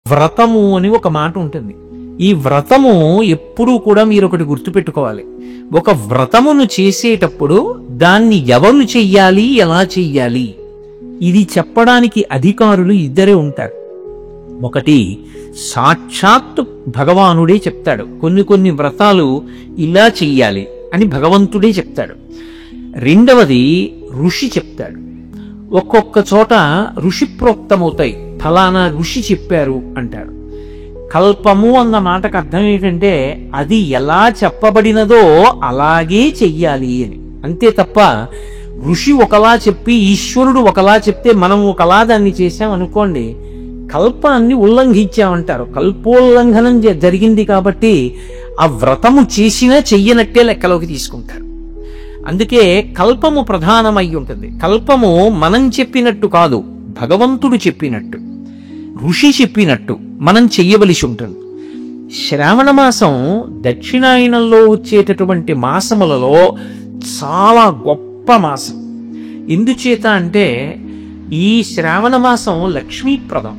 వ్రతము అని ఒక మాట ఉంటుంది. ఈ వ్రతము ఎప్పుడూ కూడా మీరు ఒకటి గుర్తుపెట్టుకోవాలి. ఒక వ్రతమును చేసేటప్పుడు దాన్ని ఎవరు చెయ్యాలి, ఎలా చెయ్యాలి, ఇది చెప్పడానికి అధికారులు ఇద్దరే ఉంటారు. ఒకటి సాక్షాత్తు భగవానుడే చెప్తాడు, కొన్ని వ్రతాలు ఇలా చెయ్యాలి అని భగవంతుడే చెప్తాడు. రెండవది ఋషి చెప్తాడు. ఒక్కొక్క చోట ఋషి ప్రోక్తమవుతాయి, ఫలానా ఋషి చెప్పారు అంటారు. కల్పము అన్న మాటకు అర్థం ఏంటంటే అది ఎలా చెప్పబడినదో అలాగే చెయ్యాలి అని, అంతే తప్ప ఋషి ఒకలా చెప్పి ఈశ్వరుడు ఒకలా చెప్తే మనం ఒకలా దాన్ని చేశాం అనుకోండి, కల్పాన్ని ఉల్లంఘించామంటారు. కల్పోల్లంఘనం జరిగింది కాబట్టి ఆ వ్రతము చేసినా చెయ్యనట్టే లెక్కలోకి తీసుకుంటారు. అందుకే కల్పము ప్రధానమై ఉంటుంది. కల్పము మనం చెప్పినట్టు కాదు, భగవంతుడు చెప్పినట్టు, ఋషి చెప్పినట్టు మనం చెయ్యవలసి ఉంటుంది. శ్రావణ మాసం దక్షిణాయనంలో వచ్చేటటువంటి మాసములలో చాలా గొప్ప మాసం. ఎందుచేత అంటే ఈ శ్రావణ మాసం లక్ష్మీప్రదం.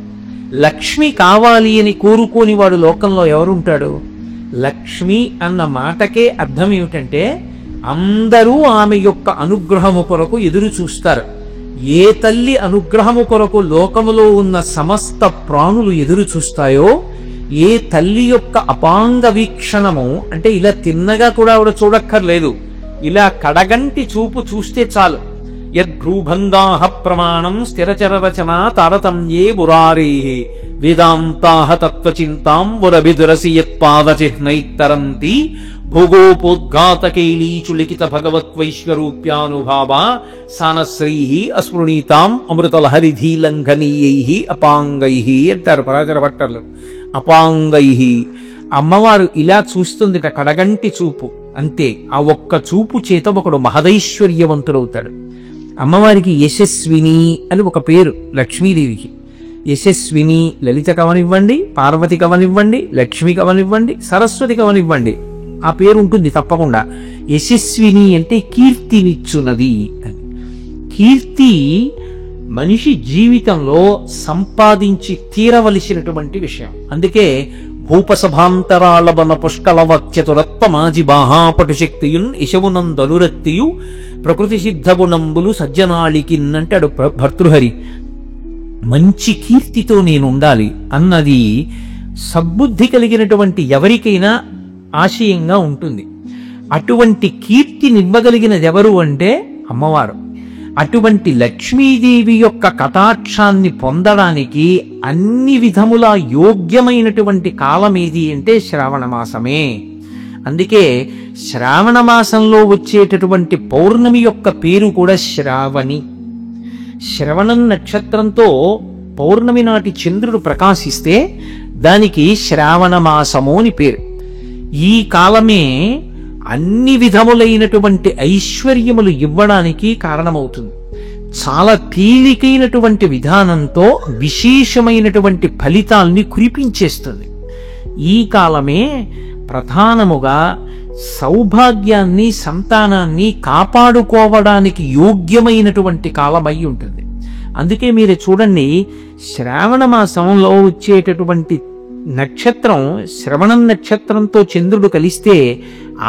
లక్ష్మి కావాలి అని కోరుకోని వాడు లోకంలో ఎవరుంటాడు? లక్ష్మి అన్న మాటకే అర్థం ఏమిటంటే అందరూ ఆమె యొక్క అనుగ్రహము కొరకు ఎదురు చూస్తారు. ఏ తల్లి అనుగ్రహము కొరకు లోకములో ఉన్న సమస్త ప్రాణులు ఎదురు చూస్తాయో, ఏ తల్లి యొక్క అపాంగ వీక్షణము అంటే ఇలా తిన్నగా కూడా ఆవిడ చూడక్కర్లేదు, ఇలా కడగంటి చూపు చూస్తే చాలు. యద్భ్రూబంధాః ప్రమాణం స్థిరచర రచన తారతమ్యే మురారే వేదాంతాః తత్వచింతాం వరభిదురసి యత్పాదచిహ్నైత్తరంతి భోగోపోద్ఘాతకైలీచులిఖిత భగవత్వైశ్వరూప్యానుభావా సానశ్రీః అస్మృణీతాం అమృతలహరిధీలంఘనీయైః అపాంగైః అంటారు పరాశర భట్టర్లు. అపాంగైః, అమ్మవారు ఇలా చూస్తుందిట, కడగంటి చూపు అంతే. ఆ ఒక్క చూపు చేత ఒకడు మహదైశ్వర్యవంతుడవుతాడు. అమ్మవారికి యశస్విని అని ఒక పేరు లక్ష్మీదేవికి. యశస్విని లలిత కవనివ్వండి, పార్వతి కవనివ్వండి, లక్ష్మి కవనివ్వండి, సరస్వతి కవనివ్వండి, ఆ పేరు ఉంటుంది తప్పకుండా. యశస్విని అంటే కీర్తినిచ్చున్నది అని. కీర్తి మనిషి జీవితంలో సంపాదించి తీరవలసినటువంటి విషయం. అందుకే భూపసభాంతరాళబన పుష్కలవత్యతురత్వమాజి బాహాపటుశక్తియున్ ఇశవునందనురక్తియు ప్రకృతి సిద్ధగుణంబులు సజ్జనాళికిన్ అంటాడు భర్తృహరి. మంచి కీర్తితో నేను ఉండాలి అన్నది సద్బుద్ధి కలిగినటువంటి ఎవరికైనా ఆశయంగా ఉంటుంది. అటువంటి కీర్తినివ్వగలిగినది ఎవరు అంటే అమ్మవారు. అటువంటి లక్ష్మీదేవి యొక్క కటాక్షాన్ని పొందడానికి అన్ని విధములా యోగ్యమైనటువంటి కాలం ఏది అంటే శ్రావణ మాసమే. అందుకే శ్రావణ మాసంలో వచ్చేటటువంటి పౌర్ణమి యొక్క పేరు కూడా శ్రావణి. శ్రవణం నక్షత్రంతో పౌర్ణమి నాటి చంద్రుడు ప్రకాశిస్తే దానికి శ్రావణ మాసము అని పేరు. ఈ కాలమే అన్ని విధములైనటువంటి ఐశ్వర్యములు ఇవ్వడానికి కారణమవుతుంది. చాలా తేలికైనటువంటి విధానంతో విశేషమైనటువంటి ఫలితాల్ని కురిపించేస్తుంది. ఈ కాలమే ప్రధానముగా సౌభాగ్యాన్ని, సంతానాన్ని కాపాడుకోవడానికి యోగ్యమైనటువంటి కాలమై ఉంటుంది. అందుకే మీరు చూడండి, శ్రావణ మాసంలో వచ్చేటటువంటి నక్షత్రం శ్రవణం నక్షత్రంతో చంద్రుడు కలిస్తే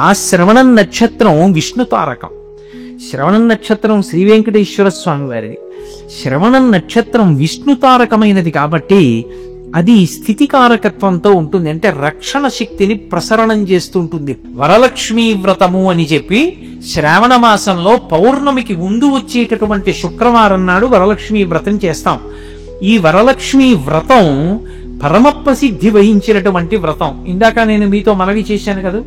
ఆ శ్రవణం నక్షత్రం విష్ణు తారకం. శ్రవణం నక్షత్రం శ్రీ వెంకటేశ్వర స్వామి వారిది. శ్రవణం నక్షత్రం విష్ణు తారకమైనది కాబట్టి అది స్థితికారకత్వంతో ఉంటుంది, అంటే రక్షణ శక్తిని ప్రసరణం చేస్తుంటుంది. వరలక్ష్మీ వ్రతము అని చెప్పి శ్రావణ మాసంలో పౌర్ణమికి ముందు వచ్చేటటువంటి శుక్రవారం నాడు వరలక్ష్మీ వ్రతం చేస్తాం. ఈ వరలక్ష్మీ వ్రతం పరమ ప్రసిద్ధి వహించినటువంటి వ్రతం. ఇందాక నేను మీతో మనవి చేశాను కదా,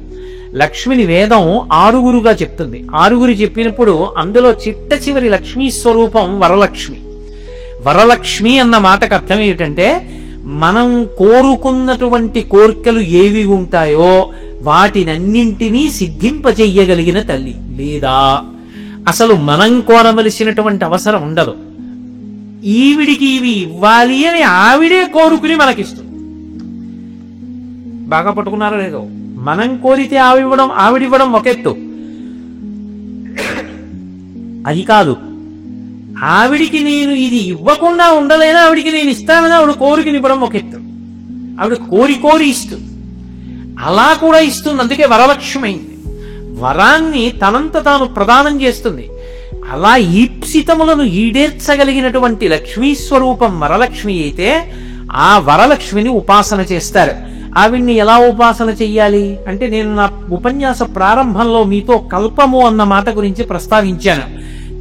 లక్ష్మిని వేదం ఆరుగురుగా చెప్తుంది. ఆరుగురు చెప్పినప్పుడు అందులో చిట్ట చివరి లక్ష్మీ స్వరూపం వరలక్ష్మి. వరలక్ష్మి అన్న మాటకు అర్థం ఏమిటంటే మనం కోరుకున్నటువంటి కోరికలు ఏవి ఉంటాయో వాటినన్నింటినీ సిద్ధింపజెయ్యగలిగిన తల్లి. లేదా అసలు మనం కోరవలసినటువంటి అవసరం ఉండదు, ఈవిడికి ఇవి ఇవ్వాలి అని ఆవిడే కోరుకుని మనకిస్తుంది. బాగా పట్టుకున్నారో లేదో? మనం కోరితే ఆవిడివ్వడం ఒక ఎత్తు, అది కాదు. ఆవిడికి నేను ఇది ఇవ్వకుండా ఉండలేనా, ఆవిడికి నేను ఇస్తానని ఆవిడ కోరికనివ్వడం ఒక ఎత్తు. ఆవిడ కోరి కోరి ఇస్తుంది. అలా కూడా ఇస్తుంది, అందుకే వరలక్ష్మి అయింది. వరాన్ని తనంత తాను ప్రదానం చేస్తుంది. అలా ఈప్సితములను ఈడేర్చగలిగినటువంటి లక్ష్మీ స్వరూపం వరలక్ష్మి అయితే ఆ వరలక్ష్మిని ఉపాసన చేస్తారు. ఆవిడ్ని ఎలా ఉపాసన చెయ్యాలి అంటే, నేను నా ఉపన్యాస ప్రారంభంలో మీతో కల్పము అన్న మాట గురించి ప్రస్తావించాను.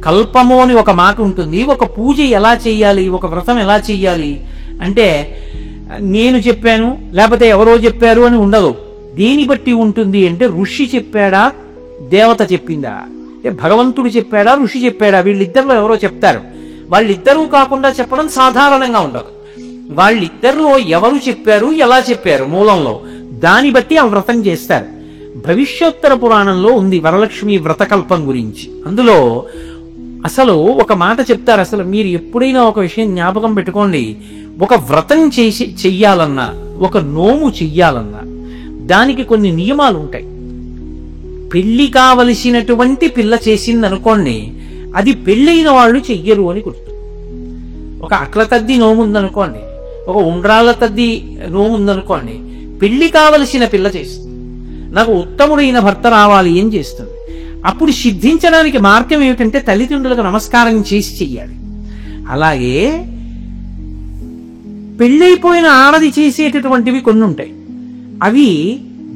కల్పము అని ఒక మాట ఉంటుంది. ఒక పూజ ఎలా చెయ్యాలి, ఒక వ్రతం ఎలా చెయ్యాలి అంటే, నేను చెప్పాను లేకపోతే ఎవరో చెప్పారు అని ఉండదు. దేని బట్టి ఉంటుంది అంటే, ఋషి చెప్పాడా దేవత చెప్పిందా, భగవంతుడు చెప్పాడా ఋషి చెప్పాడా, వీళ్ళిద్దరిలో ఎవరో చెప్తారు. వాళ్ళిద్దరూ కాకుండా చెప్పడం సాధారణంగా ఉండదు. వాళ్ళిద్దరిలో ఎవరు చెప్పారు ఎలా చెప్పారు మూలంలో, దాన్ని బట్టి ఆ వ్రతం చేస్తారు. భవిష్యోత్తర పురాణంలో ఉంది వరలక్ష్మి వ్రతకల్పం గురించి. అందులో అసలు ఒక మాట చెప్తారు. అసలు మీరు ఎప్పుడైనా ఒక విషయం జ్ఞాపకం పెట్టుకోండి, ఒక వ్రతం చెయ్యాలన్నా, ఒక నోము చెయ్యాలన్నా దానికి కొన్ని నియమాలు ఉంటాయి. పెళ్లి కావలసినటువంటి పిల్ల చేసింది అనుకోండి, అది పెళ్ళైన వాళ్ళు చెయ్యరు అని గుర్తు. ఒక అట్ల తద్ది నోము ఉందనుకోండి, ఒక ఉండ్రాళ్ళ తద్ది నోము ఉందనుకోండి, పెళ్లి కావలసిన పిల్ల చేస్తుంది. నాకు ఉత్తముడైన భర్త రావాలి అని చేస్తుంది. అప్పుడు సిద్ధించడానికి మార్గం ఏమిటంటే తల్లిదండ్రులకు నమస్కారం చేసి చెయ్యాలి. అలాగే పెళ్ళైపోయిన ఆడది చేసేటటువంటివి కొన్ని ఉంటాయి. అవి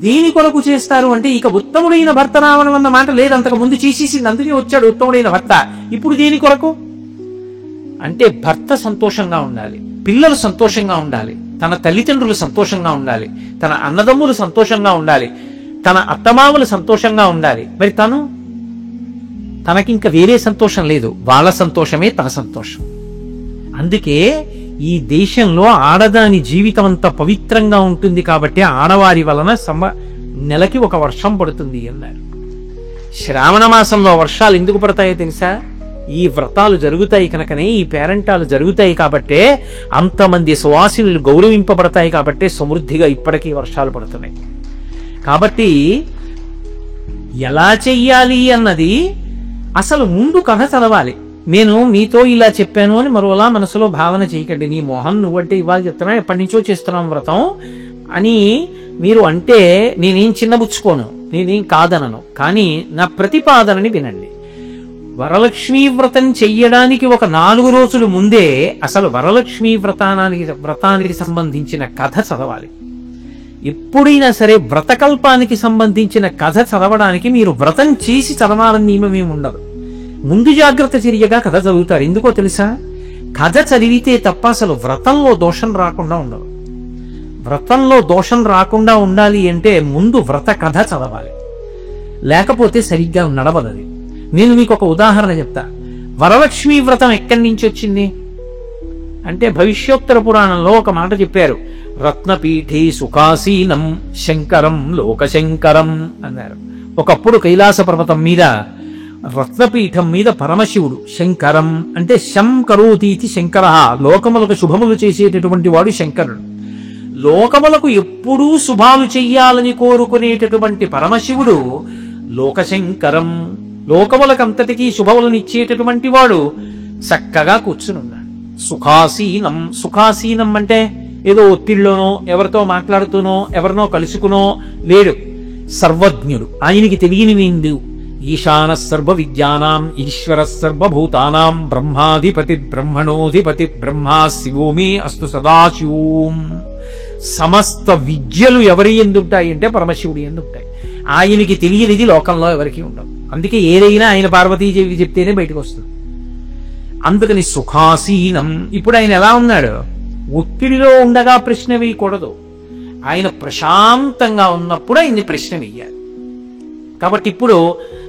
దేని కొరకు చేస్తారు అంటే, ఇక ఉత్తముడైన భర్త రావడం అన్న మాట లేదు, అంతకు ముందు చేసేసింది, అందుకే వచ్చాడు ఉత్తముడైన భర్త. ఇప్పుడు దేని కొరకు అంటే, భర్త సంతోషంగా ఉండాలి, పిల్లలు సంతోషంగా ఉండాలి, తన తల్లిదండ్రులు సంతోషంగా ఉండాలి, తన అన్నదమ్ములు సంతోషంగా ఉండాలి, తన అత్తమామలు సంతోషంగా ఉండాలి. మరి తనకింక వేరే సంతోషం లేదు, వాళ్ళ సంతోషమే తన సంతోషం. అందుకే ఈ దేశంలో ఆడదాని జీవితం అంతా పవిత్రంగా ఉంటుంది కాబట్టి ఆడవారి వలన నెలకి ఒక వర్షం పడుతుంది అన్నారు. శ్రావణ మాసంలో వర్షాలు ఎందుకు పడతాయో తెలుసా? ఈ వ్రతాలు జరుగుతాయి కనుకనే, ఈ పేరంటాలు జరుగుతాయి కాబట్టే, అంతమంది సువాసినులు గౌరవింపబడతాయి కాబట్టే సమృద్ధిగా ఇప్పటికీ వర్షాలు పడుతున్నాయి. కాబట్టి ఎలా చెయ్యాలి అన్నది అసలు ముందు కథ చదవాలి. నేను మీతో ఇలా చెప్పాను అని మరోలా మనసులో భావన చేయకండి. నీ మోహన్ నువ్వంటే ఇవాళ చెప్తున్నా, ఎప్పటి నుంచో చేస్తున్నాం వ్రతం అని మీరు అంటే నేనేం చిన్నబుచ్చుకోను, నేనేం కాదనను. కానీ నా ప్రతిపాదనని వినండి. వరలక్ష్మీ వ్రతం చెయ్యడానికి ఒక 4 రోజులు ముందే అసలు వరలక్ష్మీ వ్రతానికి సంబంధించిన కథ చదవాలి. ఎప్పుడైనా సరే వ్రతకల్పానికి సంబంధించిన కథ చదవడానికి మీరు వ్రతం చేసి చదవాలని నియమం ఏమి ఉండదు. ముందు జాగ్రత్త చర్యగా కథ చదువుతారు. ఎందుకో తెలుసా? కథ చదివితే తప్ప అసలు వ్రతంలో దోషం రాకుండా ఉండదు. వ్రతంలో దోషం రాకుండా ఉండాలి అంటే ముందు వ్రత కథ చదవాలి, లేకపోతే సరిగ్గా నడవదది. నేను మీకు ఒక ఉదాహరణ చెప్తా. వరలక్ష్మీ వ్రతం ఎక్కడి నుంచి వచ్చింది అంటే, భవిష్యోత్తర పురాణంలో ఒక మాట చెప్పారు. రత్నపీఠే సుఖాసీనం శంకరం లోకశంకరం అన్నారు. ఒకప్పుడు కైలాస పర్వతం మీద రత్నపీఠం మీద పరమశివుడు, శంకరం అంటే శం కరోతీతి శంకర, లోకములకు శుభములు చేసేటటువంటి వాడు శంకరుడు. లోకములకు ఎప్పుడూ శుభాలు చెయ్యాలని కోరుకునేటటువంటి పరమశివుడు లోకశంకరం, లోకములకంతటికీ శుభములను ఇచ్చేటటువంటి వాడు చక్కగా కూర్చునున్నాడు. సుఖాసీనం, సుఖాసీనం అంటే ఏదో ఒత్తిడిలోనో ఎవరితో మాట్లాడుతూనో ఎవరినో కలుసుకునో లేడు. సర్వజ్ఞుడు, ఆయనకి తెలియనివేందు. ఈశాన సర్వ విద్యానాం ఈశ్వర సర్వభూతానాం బ్రహ్మాధిపతి బ్రహ్మణోధిపతి బ్రహ్మా శివోమి అస్తు సదాశివోం. సమస్త విద్యలు ఎవరి ఎందుంటాయి అంటే పరమశివుడి ఎందుంటాయి. ఆయనకి తెలియనిది లోకంలో ఎవరికి ఉండదు. అందుకే ఏదైనా ఆయన పార్వతీదేవి చెప్తేనే బయటకు వస్తుంది. అందుకని సుఖాసీనం. ఇప్పుడు ఆయన ఎలా ఉన్నాడు? ఒత్తిడిలో ఉండగా ప్రశ్న వేయకూడదు. ఆయన ప్రశాంతంగా ఉన్నప్పుడు ఆయన్ని ప్రశ్న వేయాలి. కాబట్టి ఇప్పుడు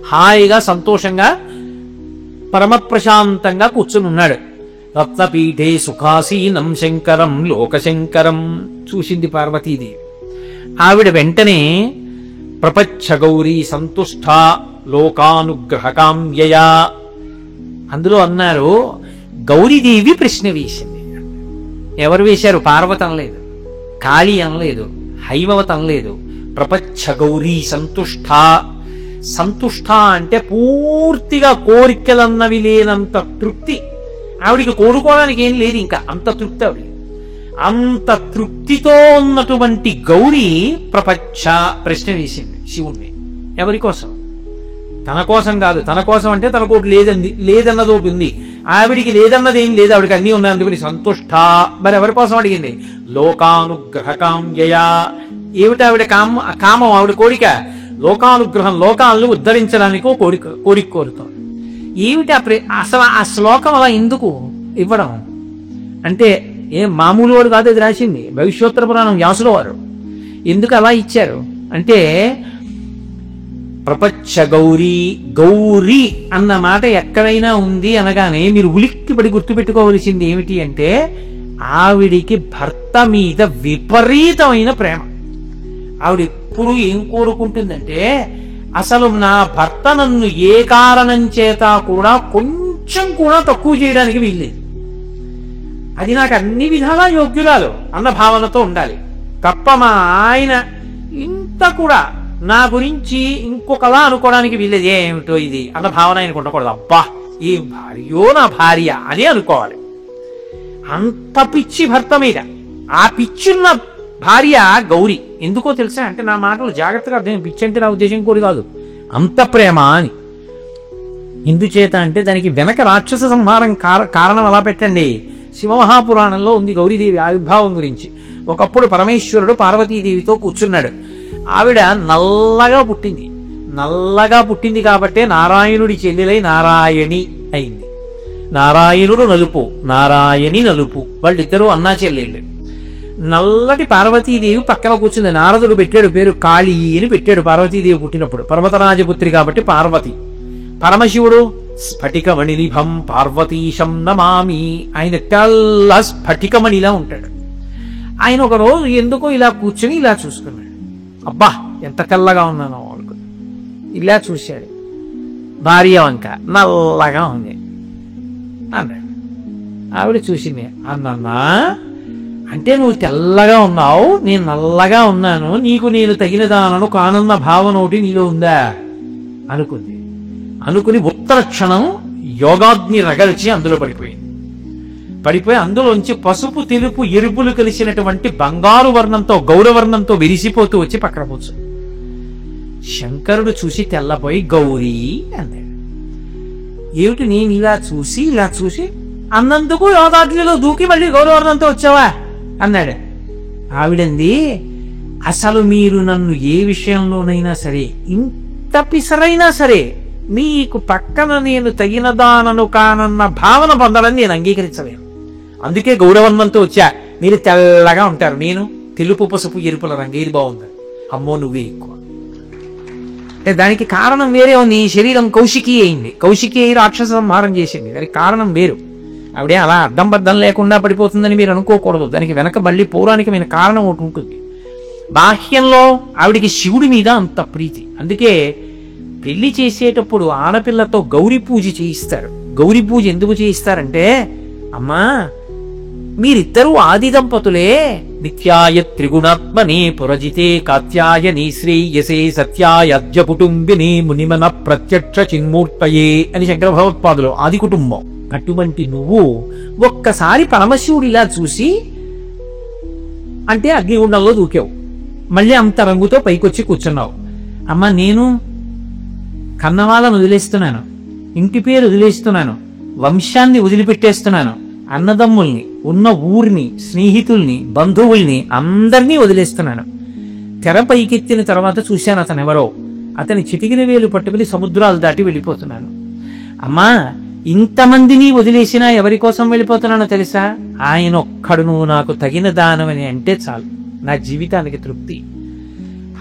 హాయిగా సంతోషంగా పరమ ప్రశాంతంగా కూర్చుని ఉన్నాడు. రత్నపీఠే సుఖాసీనం శంకరం లోకశంకరం చూసింది పార్వతీదేవి. ఆవిడ వెంటనే ప్రపచ్చ గౌరీ సంతుష్ట లోకానుగ్రహకామ్యయా, అందులో అన్నారు గౌరీదేవి ప్రశ్న వేసింది. ఎవరు వేశారు? పార్వతి అనలేదు, కాళీ అనలేదు, హైమవతి అనలేదు. ప్రపచ్చ గౌరీ సంతుష్ట. సంతుష్ట అంటే పూర్తిగా కోరికలన్నవి లేనంత తృప్తి. ఆవిడికి కోరుకోవడానికి ఏం లేదు, ఇంకా అంత తృప్తి ఆవిడ. అంత తృప్తితో ఉన్నటువంటి గౌరి ప్రపంచ ప్రశ్న వేసింది శివుణ్ణి. ఎవరి కోసం? తన కోసం కాదు. తన కోసం అంటే తనకోటి లేదన్నది ఒకటి ఉంది. ఆవిడికి లేదన్నది ఏం లేదు, ఆవిడికి అన్నీ ఉన్నాయి. అందుకని సంతుష్ట. మరి ఎవరి కోసం అడిగింది? లోకానుగ్రహకామ్యయ. ఏమిటి ఆవిడ కామం? ఆవిడ కోరిక లోకానుగ్రహం, లోకాలను ఉద్ధరించడానికి కోరిక కోరుతాం. ఏమిటి అసలు ఆ శ్లోకం అలా ఎందుకు ఇవ్వడం అంటే ఏం మామూలు వాడు కాదు, అది రాసింది భవిష్యోత్తర పురాణం వ్యాసుల వారు. ఎందుకు అలా ఇచ్చారు అంటే ప్రపంచ గౌరీ, గౌరీ అన్న మాట ఎక్కడైనా ఉంది అనగానే మీరు ఉలిక్కిపడి గుర్తుపెట్టుకోవలసింది ఏమిటి అంటే ఆవిడికి భర్త మీద విపరీతమైన ప్రేమ. ఆవిడ ఎప్పుడు ఏం కోరుకుంటుందంటే అసలు నా భర్త నన్ను ఏ కారణం చేత కూడా కొంచెం కూడా తక్కువ చేయడానికి వీల్లేదు, అది నాకు అన్ని విధాలా యోగ్యురాలు అన్న భావనతో ఉండాలి తప్ప మా ఆయన ఇంత కూడా నా గురించి ఇంకొకలా అనుకోవడానికి వీల్లేదు. ఏమిటో ఇది అన్న భావన ఆయనకు ఉండకూడదు. అబ్బా ఈ భార్యో నా భార్య అని అనుకోవాలి. అంత పిచ్చి భర్త మీద. ఆ పిచ్చున్న భార్య గౌరీ. ఎందుకో తెలుసా అంటే నా మాటలు జాగ్రత్తగా అర్థం. పిచ్చి అంటే నా ఉద్దేశం కూడా కాదు, అంత ప్రేమ అని. ఎందుచేత అంటే దానికి వెనక రాక్షస సంహారం కారణం అలా పెట్టండి. శివమహాపురాణంలో ఉంది గౌరీదేవి ఆవిర్భావం గురించి. ఒకప్పుడు పరమేశ్వరుడు పార్వతీదేవితో కూర్చున్నాడు. ఆవిడ నల్లగా పుట్టింది. నల్లగా పుట్టింది కాబట్టే నారాయణుడి చెల్లెలై నారాయణి అయింది. నారాయణుడు నలుపు, నారాయణి నలుపు. వాళ్ళిద్దరూ అన్నా చెల్లెళ్ళు. నల్లటి పార్వతీదేవి పక్కన కూర్చుంది. నారదుడు పెట్టాడు పేరు కాళీ అని పెట్టాడు పార్వతీదేవి పుట్టినప్పుడు. పర్వతరాజపుత్రి కాబట్టి పార్వతి. పరమశివుడు స్ఫటికమణినిభం పార్వతీశం నమామి. ఆయన తెల్ల స్ఫటికమణిలా ఉంటాడు. ఆయన ఒక రోజు ఎందుకో ఇలా కూర్చుని ఇలా చూసుకున్నాడు. అబ్బా ఎంత తెల్లగా ఉన్నానో అనుకో. ఇలా చూశాడు. భార్య వంక నల్లగా ఉంది అన్నాడు. ఆవిడ చూసింది. అన్నన్నా అంటే నువ్వు తెల్లగా ఉన్నావు, నేను నల్లగా ఉన్నాను, నీకు నేను తగినదానను కానున్న భావన ఒకటి నీలో ఉందా అనుకుంది. అనుకుని ఉత్తర క్షణం యోగాగ్ని రగల్చి అందులో పడిపోయి అందులోంచి పసుపు తెలుపు ఎరుపులు కలిసినటువంటి బంగారు వర్ణంతో గౌరవర్ణంతో విరిసిపోతూ వచ్చి పక్కన కూర్చు. శంకరుడు చూసి తెల్లపోయి గౌరీ అన్నాడు. ఏమిటి నేను ఇలా చూసి అన్నందుకు యోగాగ్నిలో దూకి మళ్ళీ గౌరవర్ణంతో వచ్చావా అన్నాడు. ఆవిడంది అసలు మీరు నన్ను ఏ విషయంలోనైనా సరే ఇంత పిసరైనా సరే మీకు పక్కన నేను తగినదానను కానన్న భావన పొందడం నేను అంగీకరించలేను. అందుకే గౌరవర్ణంతో వచ్చా. మీరు తెల్లగా ఉంటారు, నేను తెలుపు పసుపు ఎరుపుల రంగు. ఏది బాగుంది? అమ్మో నువ్వే ఎక్కువ. దానికి కారణం వేరే ఉంది. శరీరం కౌశికీ అయింది. కౌశికీ అయి రాక్షస సంహారం చేసింది. దానికి కారణం వేరు. ఆవిడే అలా అడ్డం బద్దం లేకుండా పడిపోతుందని మీరు అనుకోకూడదు. దానికి వెనక మళ్ళీ పౌరాణికమైన కారణం ఒకటి ఉంటుంది. బాహ్యంలో ఆవిడికి శివుడి మీద అంత ప్రీతి. అందుకే పెళ్లి చేసేటప్పుడు ఆడపిల్లతో గౌరీ పూజ చేయిస్తారు. గౌరీ పూజ ఎందుకు చేయిస్తారంటే అమ్మా మీరిద్దరూ ఆది దంపతులే, నిత్యాయ త్రిగుణాత్మనే పురజితే కాత్యాయని శ్రేయసే సత్యాయజ్య కుటుంబిని మునిమన ప్రత్యక్ష చిన్మూర్తయే అని శంకర భగవత్పాదులు ఆది కుటుంబం. అటువంటి నువ్వు ఒక్కసారి పరమశివుడిలా చూసి అంటే అగ్నిగుండంలో దూకావు, మళ్ళీ అంత రంగుతో పైకొచ్చి కూర్చున్నావు. అమ్మ నేను కన్నవాళ్ళను వదిలేస్తున్నాను, ఇంటి పేరు వదిలేస్తున్నాను, వంశాన్ని వదిలిపెట్టేస్తున్నాను, అన్నదమ్ముల్ని, ఉన్న ఊరిని, స్నేహితుల్ని, బంధువుల్ని అందరినీ వదిలేస్తున్నాను. తెర పైకెత్తిన తర్వాత చూశాను అతనెవరో. అతని చిటికిన వేలు పట్టుకుని సముద్రాలు దాటి వెళ్ళిపోతున్నాను. అమ్మా ఇంతమందిని వదిలేసినా ఎవరి కోసం వెళ్ళిపోతున్నానో తెలుసా? ఆయన ఒక్కడు నువ్వు నాకు తగిన దానమని అంటే చాలు, నా జీవితానికి తృప్తి.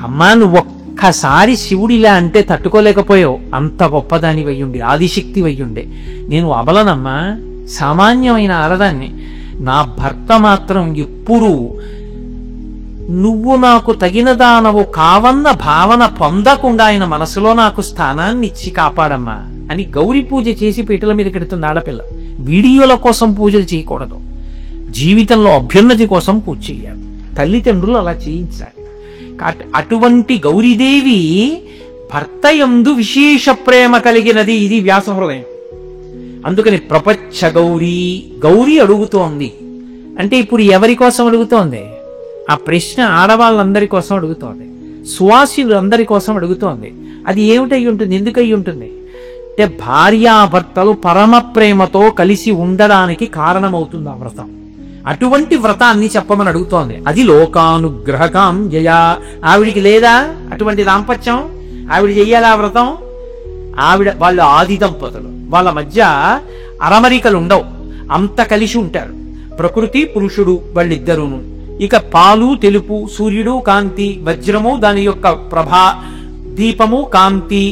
అమ్మా నువ్వు ఒక్కసారి శివుడిలా అంటే తట్టుకోలేకపోయావు. అంత గొప్పదాని వయ్యుండి, ఆదిశక్తి వయ్యుండే. నేను అబలనమ్మా, సామాన్యమైన ఆడదాన్ని. నా భర్త మాత్రం ఎప్పుడూ నువ్వు నాకు తగిన దానవు కావన్న భావన పొందకుండా ఆయన మనసులో నాకు స్థానాన్ని ఇచ్చి కాపాడమ్మా అని గౌరీ పూజ చేసి పీటల మీద కెడుతుంది ఆడపిల్ల. వీడియోల కోసం పూజలు చేయకూడదు, జీవితంలో అభ్యున్నతి కోసం పూజ చేయాలి. తల్లిదండ్రులు అలా చేయించాలి. అటువంటి గౌరీదేవి భర్త యందు విశేష ప్రేమ కలిగినది. ఇది వ్యాస హృదయం. అందుకని ప్రపంచ గౌరీ, గౌరీ అడుగుతోంది అంటే ఇప్పుడు ఎవరి కోసం అడుగుతోంది? ఆ ప్రశ్న ఆడవాళ్ళందరి కోసం అడుగుతోంది, సువాసినులు అందరి కోసం అడుగుతోంది. అది ఏమిటై ఉంటుంది? ఎందుకై ఉంటుంది అంటే భార్యాభర్తలు పరమ ప్రేమతో కలిసి ఉండడానికి కారణమవుతుంది ఆ వ్రతం. అటువంటి వ్రతాన్ని చెప్పమని అడుగుతోంది. అది లోకానుగ్రహకాం జయ. ఆవిడికి లేదా అటువంటి దాంపత్యం? ఆవిడ చెయ్యాలి ఆ వ్రతం. వాళ్ళు ఆది దంపతులు, వాళ్ళ మధ్య అరమరికలు ఉండవు, అంత కలిసి ఉంటారు. ప్రకృతి పురుషుడు వాళ్ళిద్దరూను. ఇక పాలు తెలుపు, సూర్యుడు కాంతి, వజ్రము దాని యొక్క ప్రభా, దీపము కాంతి,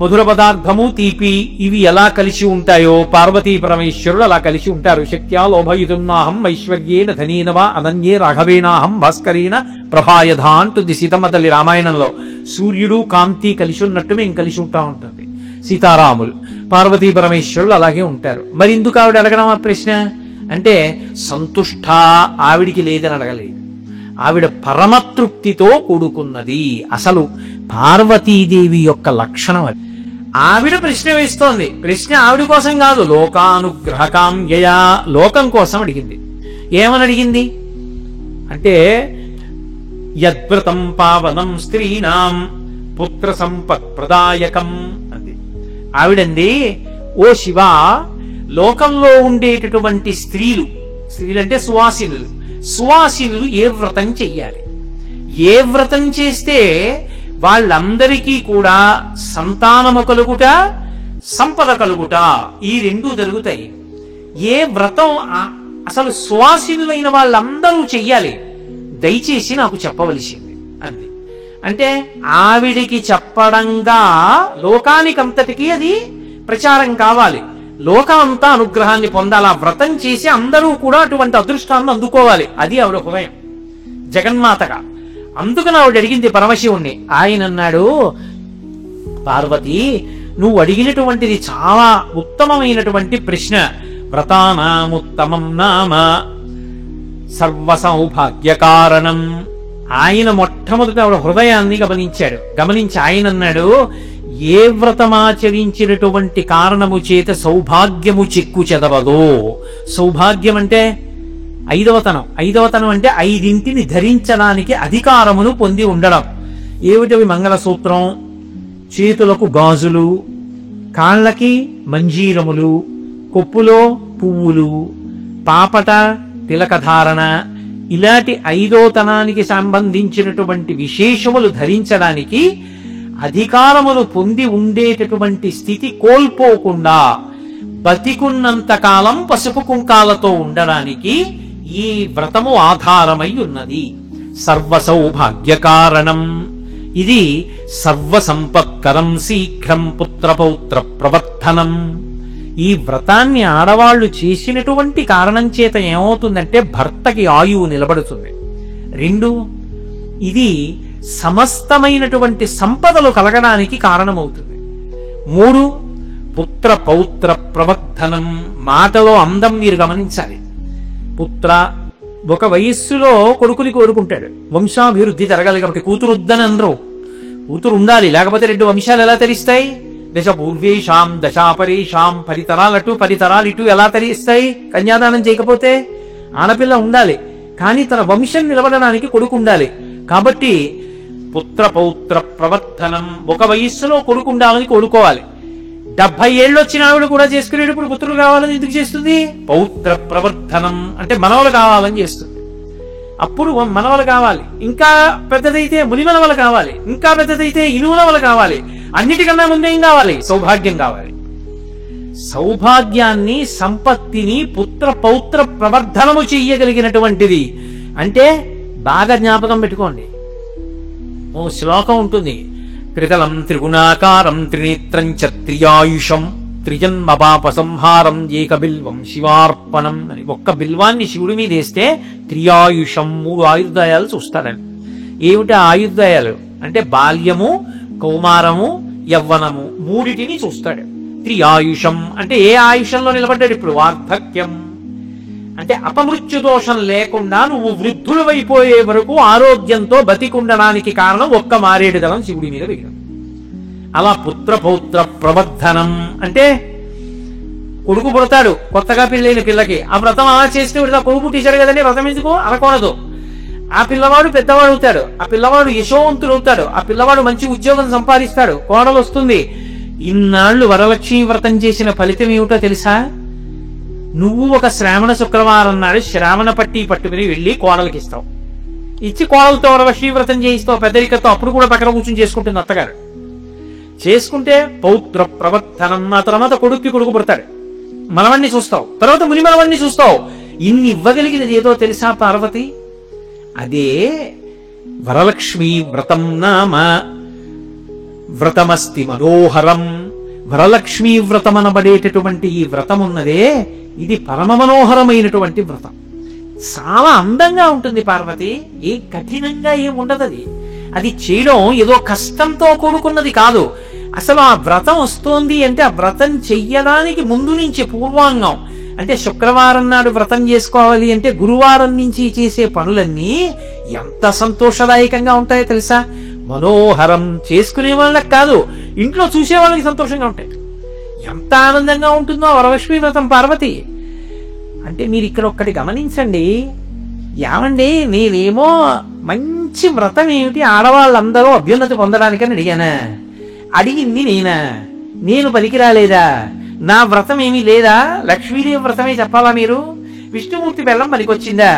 మధుర పదార్థము తీపి, ఇవి ఎలా కలిసి ఉంటాయో పార్వతీ పరమేశ్వరుడు అలా కలిసి ఉంటారు. శక్త్యా లోభయుతున్నాహం ఐశ్వర్యేన ధనీనవా అనన్యే రాఘవేనాహం భాస్కరేణ ప్రభాయధ అంటుంది సీతమ్మ తల్లి రామాయణంలో. సూర్యుడు కాంతి కలిసి ఉన్నట్టు మేము కలిసి ఉంటా ఉంటుంది సీతారాములు. పార్వతీ పరమేశ్వరులు అలాగే ఉంటారు. మరి ఎందుకు ఆవిడ అడగడం ఆ ప్రశ్న అంటే సంతుష్ట, ఆవిడికి లేదని అడగలేదు, ఆవిడ పరమతృప్తితో కూడుకున్నది. అసలు పార్వతీదేవి యొక్క లక్షణం అది. ఆవిడ ప్రశ్న వేస్తోంది. ప్రశ్న ఆవిడ కోసం కాదు, లోకానుగ్రహకాం యయా, లోకం కోసం అడిగింది. ఏమని అడిగింది అంటే యద్వ్రతం పావనం స్త్రీణాం పుత్ర సంపత్ ప్రదాయకం అంది. ఆవిడంది, ఓ శివ, లోకంలో ఉండేటటువంటి స్త్రీలు అంటే సువాసినులు ఏ వ్రతం చెయ్యాలి, ఏ వ్రతం చేస్తే వాళ్ళందరికీ కూడా సంతానము కలుగుట, సంపద కలుగుట, ఈ రెండూ జరుగుతాయి. ఏ వ్రతం అసలు సువాసినులైన వాళ్ళందరూ చెయ్యాలి, దయచేసి నాకు చెప్పవలసింది అంది. అంటే ఆవిడికి చెప్పడంగా లోకానికంతటికీ అది ప్రచారం కావాలి, లోకం అంతా అనుగ్రహాన్ని పొందాలి, ఆ వ్రతం చేసి అందరూ కూడా అటువంటి అదృష్టాన్ని అందుకోవాలి. అది ఆవిడ హృదయం జగన్మాతగా. అందుకని ఆవిడ అడిగింది పరమశివుణ్ణి. ఆయన అన్నాడు, పార్వతి, నువ్వు అడిగినటువంటిది చాలా ఉత్తమమైనటువంటి ప్రశ్న. వ్రతానాముత్తమం నామ సర్వ సౌభాగ్య కారణం. ఆయన మొట్టమొదటి ఆవిడ హృదయాన్ని గమనించి ఆయన అన్నాడు, ఏ వ్రతమాచరించినటువంటి కారణము చేత సౌభాగ్యము చెక్కు చెదవదో. సౌభాగ్యం అంటే ఐదవతనం అంటే 5 ధరించడానికి అధికారమును పొంది ఉండడం. ఏమిటవి? మంగళసూత్రం, చేతులకు గాజులు, కాళ్ళకి మంజీరములు, కొప్పులో పువ్వులు, పాపట తిలకధారణ, ఇలాంటి 5వతనానికి సంబంధించినటువంటి విశేషములు ధరించడానికి అధికారములు పొంది ఉండేటటువంటి స్థితి కోల్పోకుండా బతికున్నంత కాలం పసుపు కుంకాలతో ఉండడానికి ఈ వ్రతము ఆధారమై ఉన్నది. సర్వ సౌభాగ్య కారణం. ఇది సర్వ సంపత్కరం శీఘ్రం పుత్రపౌత్ర ప్రవర్ధనం. ఈ వ్రతాన్ని ఆడవాళ్లు చేసినటువంటి కారణం చేత ఏమవుతుందంటే భర్తకి ఆయువు నిలబడుతుంది. 2, ఇది సమస్తమైనటువంటి సంపదలు కలగడానికి కారణమవుతుంది. 3, పుత్ర పౌత్ర ప్రవర్ధనం. మాటలో అందం మీరు గమనించాలి. పుత్ర, ఒక వయస్సులో కొడుకుని కోరుకుంటాడు, వంశాభివృద్ధి జరగాలి కాబట్టి. కూతురు వద్దని అందరూ, కూతురు ఉండాలి, లేకపోతే 2 వంశాలు ఎలా తరిస్తాయి? దశ పూర్వేషాం దశాపరేషాం, 10 తరాలటు 10 తరాలిటు ఎలా తరిస్తాయి కన్యాదానం చేయకపోతే? ఆడపిల్ల ఉండాలి, కానీ తన వంశం నిలబడడానికి కొడుకు ఉండాలి. కాబట్టి పుత్ర పౌత్ర ప్రవర్ధనం. ఒక వయస్సులో కొడుకు ఉండాలని కోరుకోవాలి. 70 ఏళ్ళు వచ్చిన ఆవిడ కూడా చేసుకునేటప్పుడు పుత్రులు కావాలని ఎందుకు చేస్తుంది? పౌత్ర ప్రవర్ధనం అంటే మనవలు కావాలని చేస్తుంది. అప్పుడు మనవలు కావాలి, ఇంకా పెద్దదైతే మునిమనవలు కావాలి, ఇంకా పెద్దదైతే ఇనుమనవలు కావాలి. అన్నిటికన్నా ముందే ఏం కావాలి? సౌభాగ్యం కావాలి. సౌభాగ్యాన్ని, సంపత్తిని పుత్ర పౌత్ర ప్రవర్ధనము చెయ్యగలిగినటువంటిది. అంటే బాగా జ్ఞాపకం పెట్టుకోండి, ఓ శ్లోకం ఉంటుంది, త్రితలం త్రిగుణాకారం త్రినేత్రం చ త్రియాయుషం త్రిజన్మ పాప సంహారం ఏకబిల్వం శివార్పణం అని. ఒక్క బిల్వాన్ని శివుడి మీద వేస్తే త్రియాయుషం, 3 ఆయుర్దాయాలు చూస్తాడని. ఏమిటి ఆయుర్దాయాలు అంటే? బాల్యము, కౌమారము, యవ్వనము, 3టిని చూస్తాడు. త్రియాయుషం అంటే ఏ ఆయుషంలో నిలబడ్డాడు ఇప్పుడు? వార్ధక్యం అంటే అపమృత్యు దోషం లేకుండా నువ్వు వృద్ధులవైపోయే వరకు ఆరోగ్యంతో బతికుండడానికి కారణం ఒక్క మారేడు దళం శివుడి మీద వేయడం. అలా పుత్ర పౌత్ర ప్రవర్ధనం అంటే కొడుకు పుడతాడు కొత్తగా పెళ్ళైన పిల్లకి, ఆ వ్రతం అలా చేస్తే విడతా కొడుకు పుట్టించాడు కదండి వ్రతం ఎందుకు అనకూడదు. ఆ పిల్లవాడు పెద్దవాడు అవుతాడు, ఆ పిల్లవాడు యశోవంతుడు అవుతాడు, ఆ పిల్లవాడు మంచి ఉద్యోగం సంపాదిస్తాడు, కోడలు వస్తుంది. ఇన్నాళ్ళు వరలక్ష్మి వ్రతం చేసిన ఫలితం ఏమిటో తెలుసా? నువ్వు ఒక శ్రావణ శుక్రవారం నాడు శ్రావణ పట్టి పట్టుకుని వెళ్ళి కోడలకి ఇస్తావు, ఇచ్చి కోడలతో వరలక్ష్మి వ్రతం చేయిస్తావు పెద్దరికతో. అప్పుడు కూడా పక్కన కూర్చొని చేసుకుంటుంది అత్తగారు. చేసుకుంటే పౌత్ర ప్రవర్తనం, ఆ తర్వాత కొడుక్కి కొడుకు పుడతాడు, మనవణ్ణి చూస్తావు, తర్వాత ముని మనవణ్ణి చూస్తావు. ఇన్ని ఇవ్వగలిగినది ఏదో తెలుసా పార్వతి? అదే వరలక్ష్మి వ్రతం నామ వ్రతమస్తి మనోహరం. వరలక్ష్మీ వ్రతం అనబడేటటువంటి ఈ వ్రతం ఉన్నదే, ఇది పరమ మనోహరమైనటువంటి వ్రతం. చాలా అందంగా ఉంటుంది పార్వతి, ఏ కఠినంగా ఏం ఉండదు. అది చేయడం ఏదో కష్టంతో కూడుకున్నది కాదు. అసలు ఆ వ్రతం వస్తోంది అంటే ఆ వ్రతం చెయ్యడానికి ముందు నుంచి పూర్వాంగం, అంటే శుక్రవారం నాడు వ్రతం చేసుకోవాలి అంటే గురువారం నుంచి చేసే పనులన్నీ ఎంత సంతోషదాయకంగా ఉంటాయో తెలుసా? మనోహరం. చేసుకునే వాళ్ళకి కాదు, ఇంట్లో చూసే వాళ్ళకి సంతోషంగా ఉంటాయి. ఎంత ఆనందంగా ఉంటుందో వరలక్ష్మి వ్రతం పార్వతి. అంటే మీరు ఇక్కడ ఒక్కటి గమనించండి, ఏమండి నేనేమో మంచి వ్రతం ఏమిటి ఆడవాళ్ళందరూ అభ్యున్నతి పొందడానికని అడిగానా? అడిగింది నేనా? నేను పనికి రాలేదా? నా వ్రతం ఏమీ లేదా? లక్ష్మీదేవి వ్రతమే చెప్పాలా మీరు? విష్ణుమూర్తి బెల్లం పనికొచ్చిందా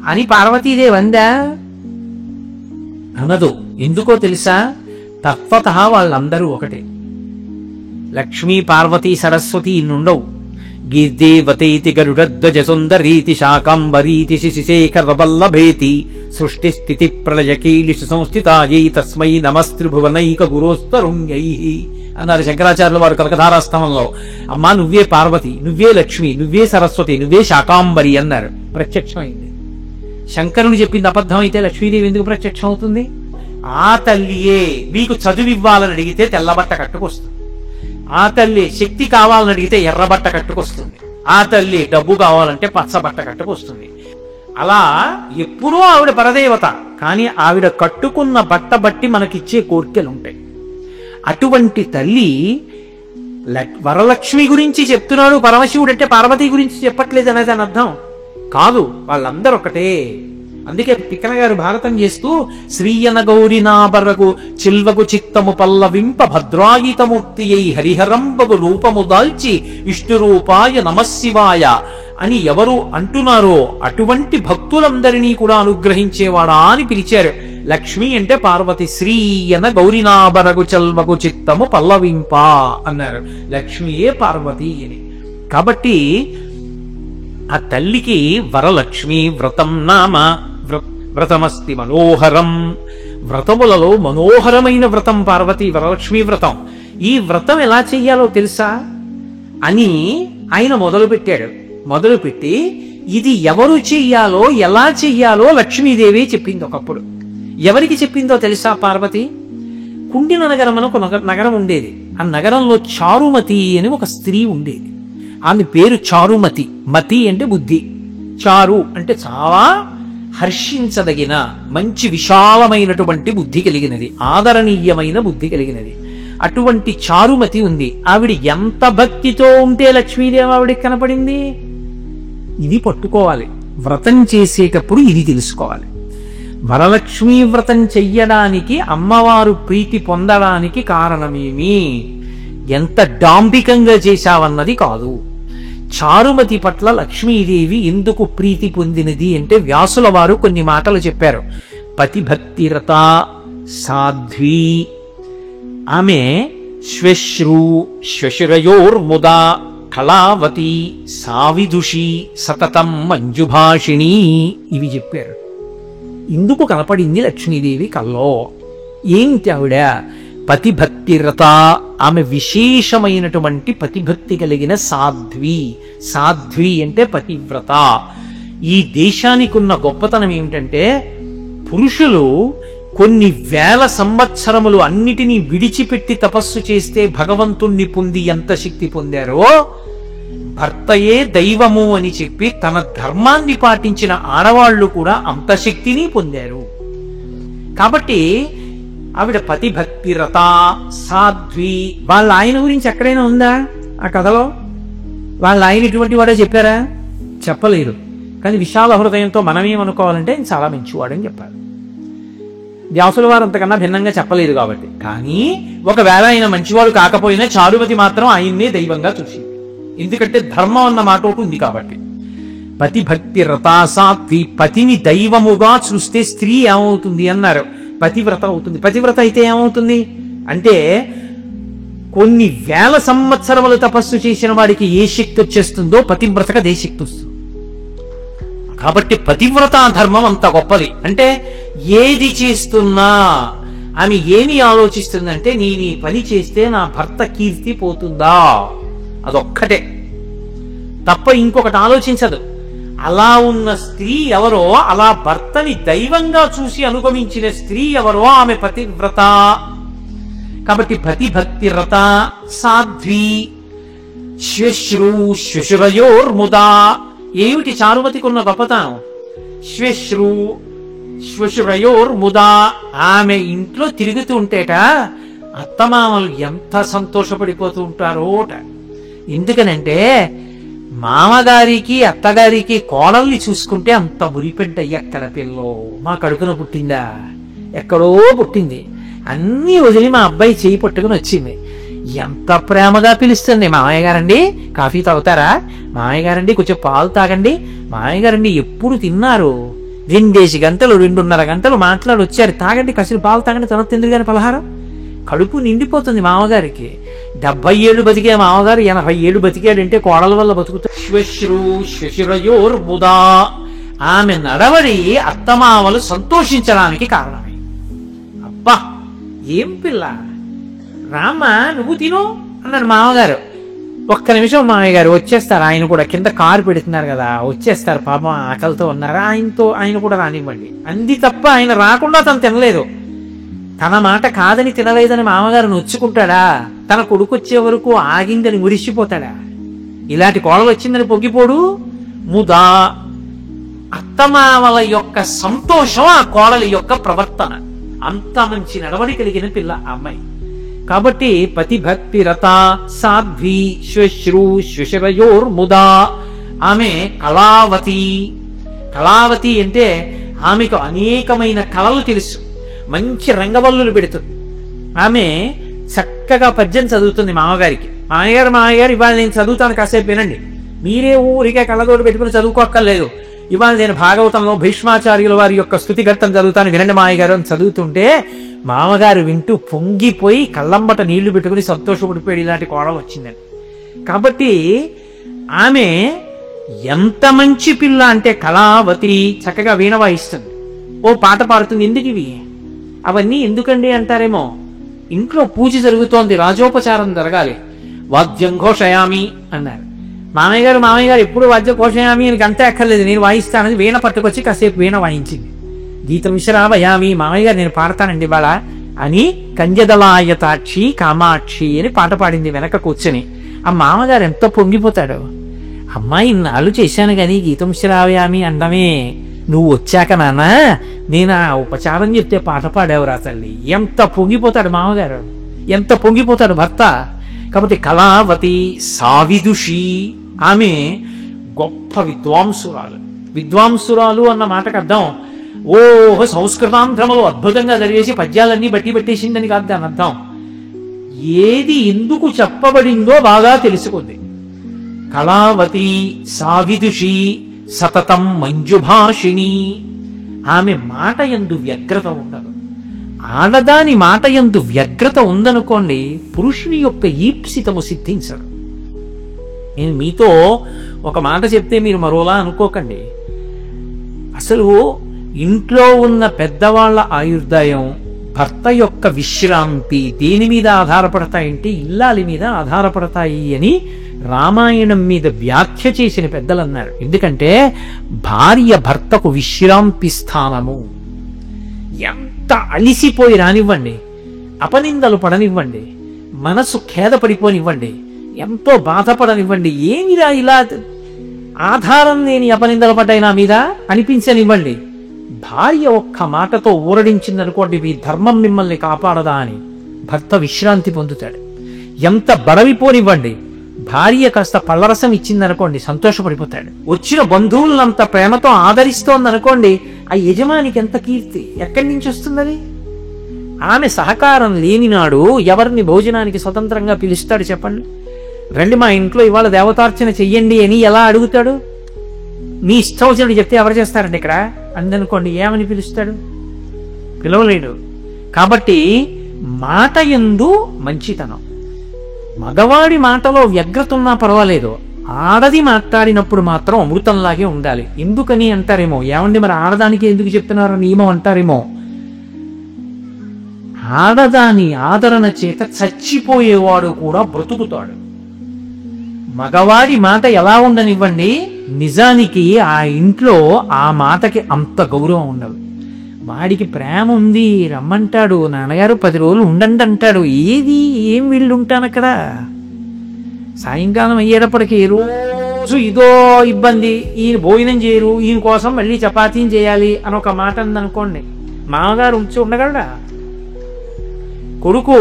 అని పార్వతీదేవి అందా? అనదు. ఎందుకో తెలుసా? తత్వతః వాళ్ళందరూ ఒకటే. లక్ష్మీ పార్వతీ సరస్వతి నుండవు. గీర్దేవతేతి గరుడధ్వజ సుందరీతి శాకాంబరీతి శిశిశేఖర వల్లభేతి సృష్టి స్థితి ప్రళయ కీలిషు సంస్థితాయై తస్మై నమస్త్రిభువనైక గురోస్తరుణ్యై అన్నారు శంకరాచార్యుల వారు కనకధారాస్తవంలో. అమ్మా నువ్వే పార్వతి, నువ్వే లక్ష్మి, నువ్వే సరస్వతి, నువ్వే శాకాంబరి అన్నారు. ప్రత్యక్షమైంది. శంకరుడు చెప్పింది అబద్ధం అయితే లక్ష్మీదేవి ఎందుకు ప్రత్యక్షం అవుతుంది? ఆ తల్లియే మీకు చదువివ్వాలని అడిగితే తెల్లబట్ట కట్టుకొస్తుంది, ఆ తల్లి శక్తి కావాలని అడిగితే ఎర్రబట్ట కట్టుకొస్తుంది, ఆ తల్లి డబ్బు కావాలంటే పచ్చబట్ట కట్టుకొస్తుంది. అలా ఎప్పుడూ ఆవిడ పరదేవత, కానీ ఆవిడ కట్టుకున్న బట్ట బట్టి మనకిచ్చే కోరికలు ఉంటాయి. అటువంటి తల్లి వరలక్ష్మి గురించి చెప్తున్నాడు. పరమశివుడు అంటే పార్వతి గురించి చెప్పట్లేదు అనేది అని అర్థం కాదు, వాళ్ళందరూ ఒకటే. అందుకే పిక్కన గారు భారతం చేస్తూ శ్రీయన గౌరినాబరకు చిల్వకు చిత్తము పల్లవింప భద్రాయితమూర్తి అయి హరిహరంబగు రూపము దాల్చి విష్ణురూపాయ నమశివాయ అని ఎవరు అంటున్నారో అటువంటి భక్తులందరినీ కూడా అనుగ్రహించేవాడా అని పిలిచారు. లక్ష్మి అంటే పార్వతి. శ్రీయన గౌరినాబరకు చల్వకు చిత్తము పల్లవింప అన్నారు. లక్ష్మియే పార్వతి అని. కాబట్టి ఆ తల్లికి వరలక్ష్మి వ్రతం నామ వ్రతమస్తి మనోహరం. వ్రతములలో మనోహరమైన వ్రతం పార్వతి వరలక్ష్మి వ్రతం. ఈ వ్రతం ఎలా చెయ్యాలో తెలుసా అని ఆయన మొదలుపెట్టాడు. మొదలుపెట్టి ఇది ఎవరు చెయ్యాలో ఎలా చెయ్యాలో లక్ష్మీదేవి చెప్పింది. ఒకప్పుడు ఎవరికి చెప్పిందో తెలుసా పార్వతి? కుండిన నగరం అని ఒక నగరం ఉండేది. ఆ నగరంలో చారుమతి అని ఒక స్త్రీ ఉండేది. ఆమె పేరు చారుమతి. మతి అంటే బుద్ధి, చారు అంటే చాలా హర్షించదగిన మంచి విశాలమైనటువంటి బుద్ధి కలిగినది, ఆదరణీయమైన బుద్ధి కలిగినది. అటువంటి చారుమతి ఉంది. ఆవిడ ఎంత భక్తితో ఉంటే లక్ష్మీదేవి ఆవిడికి కనపడింది. ఇది పట్టుకోవాలి. వ్రతం చేసేటప్పుడు ఇది తెలుసుకోవాలి. వరలక్ష్మీ వ్రతం చెయ్యడానికి అమ్మవారు ప్రీతి పొందడానికి కారణమేమి, ఎంత డాంబికంగా చేశావన్నది కాదు. చారుమతి పట్ల లక్ష్మీదేవి ఎందుకు ప్రీతి పొందినది అంటే వ్యాసుల వారు కొన్ని మాటలు చెప్పారు. పతిభక్తిరత సాధ్వి, ఆమె శ్వశ్రు శ్వశురయోర్ముదా కళావతి సావిదుషి సతతం మంజుభాషిణి ఇవి చెప్పారు. ఇందుకు కనపడింది లక్ష్మీదేవి కల్లో. ఏంటి ఆవిడ? పతిభక్తిరత, ఆమె విశేషమైనటువంటి పతిభక్తి కలిగిన సాధ్వి. సాధ్వి అంటే పతివ్రత. ఈ దేశానికి ఉన్న గొప్పతనం ఏమిటంటే పురుషులు కొన్ని వేల సంవత్సరములు అన్నిటినీ విడిచిపెట్టి తపస్సు చేస్తే భగవంతుణ్ణి పొంది ఎంత శక్తి పొందారో, భర్తయే దైవము అని చెప్పి తన ధర్మాన్ని పాటించిన ఆడవాళ్లు కూడా అంత శక్తిని పొందారు. కాబట్టి ఆవిడ పతిభక్తిరత సాధ్వి. వాళ్ళ ఆయన గురించి ఎక్కడైనా ఉందా ఆ కథలో? వాళ్ళ ఆయన ఇటువంటి వాడే చెప్పారా? చెప్పలేరు. కానీ విశాల హృదయంతో మనమేమనుకోవాలంటే ఆయన చాలా మంచివాడని చెప్పాలి. వ్యాసుల వారు అంతకన్నా భిన్నంగా చెప్పలేదు కాబట్టి. కానీ ఒకవేళ ఆయన మంచివాడు కాకపోయినా చారుమతి మాత్రం ఆయన్నే దైవంగా చూసింది. ఎందుకంటే ధర్మం అన్న మాట ఒకటి ఉంది కాబట్టి. పతిభక్తి రతా సాత్వి, పతిని దైవముగా చూస్తే స్త్రీ ఏమవుతుంది అన్నారు? పతివ్రత అవుతుంది. పతివ్రత అయితే ఏమవుతుంది అంటే కొన్ని వేల సంవత్సరములు తపస్సు చేసిన వాడికి ఏ శక్తి వచ్చేస్తుందో పతివ్రతకు అదే శక్తి వస్తుంది. కాబట్టి పతివ్రతా ధర్మం అంత గొప్పది. అంటే ఏది చేస్తున్నా ఆమె ఏమి ఆలోచిస్తుందంటే నేను ఈ పని చేస్తే నా భర్త కీర్తి పోతుందా, అదొక్కటే తప్ప ఇంకొకటి ఆలోచించదు. అలా ఉన్న స్త్రీ ఎవరో, అలా భర్తని దైవంగా చూసి అనుగమించిన స్త్రీ ఎవరో ఆమె పతివ్రత. కాబట్టి పతిభక్తి రత సాధ్వి శ్వశ్రు శ్వశురయోర్ముదా. ఏమిటి చారుమతికి ఉన్న గొప్పతనం? శ్వశ్రు శ్వశురయోర్ముదా. ఆమె ఇంట్లో తిరుగుతూ ఉంటేట అత్తమామలు ఎంత సంతోషపడిపోతూ ఉంటారోట. ఎందుకనంటే మామగారికి అత్తగారికి కోడల్ని చూసుకుంటే అంత మురిపెంట. ఎక్కడ పిల్లో మా కడుపున పుట్టిందా? ఎక్కడో పుట్టింది. అన్నీ వదిలి మా అబ్బాయి చేయి పట్టుకుని వచ్చింది. ఎంత ప్రేమగా పిలుస్తుంది. మామయ్య గారండి కాఫీ తాగుతారా? మామయ్య గారండి కొంచెం పాలు తాగండి. మామయ్య గారండి ఎప్పుడు తిన్నారు? 2 గంటలు 2.5 గంటలు మాట్లాడి వచ్చారు. తాగండి, కసిరి పాలు తాగండి, తర్వాత తిందురు కానీ పలహారం. కడుపు నిండిపోతుంది మామగారికి. 70 ఏళ్ళు బతికే మామగారు 80 ఏళ్ళు బతికాడంటే కోడల వల్ల బతుకుతాడు. శ్వశ్రు శ్వశురయోర్ముదా. ఆమె నడవడి అత్తమామలు సంతోషించడానికి కారణమే. అబ్బా ఏం పిల్ల, రామ్మా నువ్వు తిను అన్నాడు మామగారు. ఒక్క నిమిషం మామయ్య గారు వచ్చేస్తారు. ఆయన కూడా కింద కారు పెడుతున్నారు కదా, వచ్చేస్తారు. పాపం ఆకలితో ఉన్నారు. ఆయన కూడా రానివ్వండి అంది తప్ప ఆయన రాకుండా తను తినలేదు. తన మాట కాదని తినలేదని మామగారు నొచ్చుకుంటాడా? తన కొడుకు వచ్చే వరకు ఆగిందని మురిసిపోతాడా? ఇలాంటి కోడలు వచ్చిందని పొగ్గిపోడు. ముదా అత్తమామల యొక్క సంతోషం ఆ కోడలి యొక్క ప్రవర్తన. అంత మంచి నడవడి కలిగిన పిల్ల అమ్మాయి. కాబట్టి పతిభక్తి రత సాధ్వి శ్వశ్రు శ్వశురయోర్ముదా. ఆమె కళావతి. కళావతి అంటే ఆమెకు అనేకమైన కళలు తెలుసు. మంచి రంగవల్లులు పెడుతుంది. ఆమె చక్కగా పద్యం చదువుతుంది మామగారికి. మామయ్యగారు ఇవాళ నేను చదువుతాను, కాసేపు వినండి. మీరే ఊరికే కళ్ళతోటి పెట్టుకుని చదువుకోక్కర్లేదు. ఇవాళ నేను భాగవతంలో భీష్మాచార్యుల వారి యొక్క స్తుతిగర్తం చదువుతాను, వినండి మామయ్యగారు అని చదువుతుంటే మామగారు వింటూ పొంగిపోయి కళ్ళంబట నీళ్లు పెట్టుకుని సంతోషపడిపోయాడు. ఇలాంటి కోడలు వచ్చిందని. కాబట్టి ఆమె ఎంత మంచి పిల్ల అంటే కళావతి. చక్కగా వీణ వాయిస్తుంది, ఓ పాట పాడుతుంది. ఎందుకు ఇవి అవన్నీ ఎందుకండి అంటారేమో. ఇంట్లో పూజ జరుగుతోంది, రాజోపచారం జరగాలి. వాద్యం ఘోషయామి అన్నారు మామయ్య గారు ఎప్పుడు వాద్యం ఘోషయామి అని గంట ఎక్కర్లేదు, నేను వాయిస్తానని వీణ పట్టుకొచ్చి కాసేపు వీణ వాయించింది. గీతం విశ్రావయామి, మామయ్య గారు నేను పాడతానండి ఇవాళ అని కంజదలాయతాక్షి కామాక్షి అని పాట పాడింది వెనక కూర్చొని. ఆ మామగారు ఎంతో పొంగిపోతాడు. అమ్మాయి ఇన్నాళ్ళు చేశాను కానీ గీతం విశ్రావయామి అండమే, నువ్వు వచ్చాక నాన్న నేను ఆ ఉపచారం చెప్తే పాట పాడేవరా తల్లి. ఎంత పొంగిపోతాడు మామగారు, ఎంత పొంగిపోతాడు భర్త. కాబట్టి కళావతి సావిదుషి. ఆమె గొప్ప విద్వాంసురాలు అన్న మాటకు అర్థం ఓహో సంస్కృతాంధ్రములు అద్భుతంగా చదివేసి పద్యాలన్నీ బట్టి పెట్టేసిందని కాదు దాని అర్థం. ఏది ఎందుకు చెప్పబడిందో బాగా తెలుసుకుంది. కళావతి సావిదుషి సతతం మంజుభాషిణి. ఆమె మాట యందు వ్యగ్రత ఉండదు. ఆడదాని మాట యందు వ్యగ్రత ఉందనుకోండి, పురుషుని యొక్క ఈప్సితము సిద్ధించదు. నేను మీతో ఒక మాట చెప్తే మీరు మరోలా అనుకోకండి. అసలు ఇంట్లో ఉన్న పెద్దవాళ్ల ఆయుర్దాయం, భర్త యొక్క విశ్రాంతి దేని మీద ఆధారపడతాయంటే ఇల్లాలి మీద ఆధారపడతాయి అని రామాయణం మీద వ్యాఖ్య చేసిన పెద్దలు అన్నారు. ఎందుకంటే భార్య భర్తకు విశ్రాంతి స్థానము. ఎంత అలిసిపోయి రానివ్వండి, అపనిందలు పడనివ్వండి, మనసు ఖేదపడిపోనివ్వండి, ఎంతో బాధపడనివ్వండి, ఏమిరా ఇలా ఆధారం లేని అపనిందలు పడ్డాయి నా మీద అనిపించనివ్వండి, భార్య ఒక్క మాటతో ఊరడించిందనుకోండి, మీ ధర్మం మిమ్మల్ని కాపాడదా అని భర్త విశ్రాంతి పొందుతాడు. ఎంత బడవిపోనివ్వండి, భార్య కాస్త పళ్ళరసం ఇచ్చిందనుకోండి, సంతోషపడిపోతాడు. వచ్చిన బంధువులంత ప్రేమతో ఆదరిస్తోందనుకోండి, ఆ యజమానికి ఎంత కీర్తి, ఎక్కడి నుంచి వస్తుందని? ఆమె సహకారం లేనినాడు ఎవరిని భోజనానికి స్వతంత్రంగా పిలుస్తాడు చెప్పండి? రండి మా ఇంట్లో ఇవాళ దేవతార్చన చెయ్యండి అని ఎలా అడుగుతాడు? మీ ఇష్టం వచ్చినట్టు చెప్తే ఎవరు చేస్తారండి ఇక్కడ అందనుకోండి, ఏమని పిలుస్తాడు? పిలవలేడు. కాబట్టి మాట యందు మంచితనం. మగవాడి మాటలో వ్యగ్రత ఉన్నా పర్వాలేదు, ఆడది మాట్లాడినప్పుడు మాత్రం అమృతంలాగే ఉండాలి. ఎందుకని అంటారేమో, ఏమండి మరి ఆడదానికి ఎందుకు చెప్తున్నారు నియమం అంటారేమో. ఆడదాని ఆదరణ చేత చచ్చిపోయేవాడు కూడా బ్రతుకుతాడు. మగవాడి మాట ఎలా ఉండనివ్వండి, నిజానికి ఆ ఇంట్లో ఆ మాటకి అంత గౌరవం ఉండదు. వాడికి ప్రేమ ఉంది, రమ్మంటాడు, నాన్నగారు 10 రోజులు ఉండండి అంటాడు. ఏం వీళ్ళు ఉంటాను అక్కడ. సాయంకాలం అయ్యేటప్పటికి రోజు ఇదో ఇబ్బంది, ఈయన భోజనం చేయరు, ఈయన కోసం మళ్ళీ చపాతీని చేయాలి అని ఒక మాట ఉందనుకోండి, మామగారు ఉంచి ఉండగలడా? కొడుకు,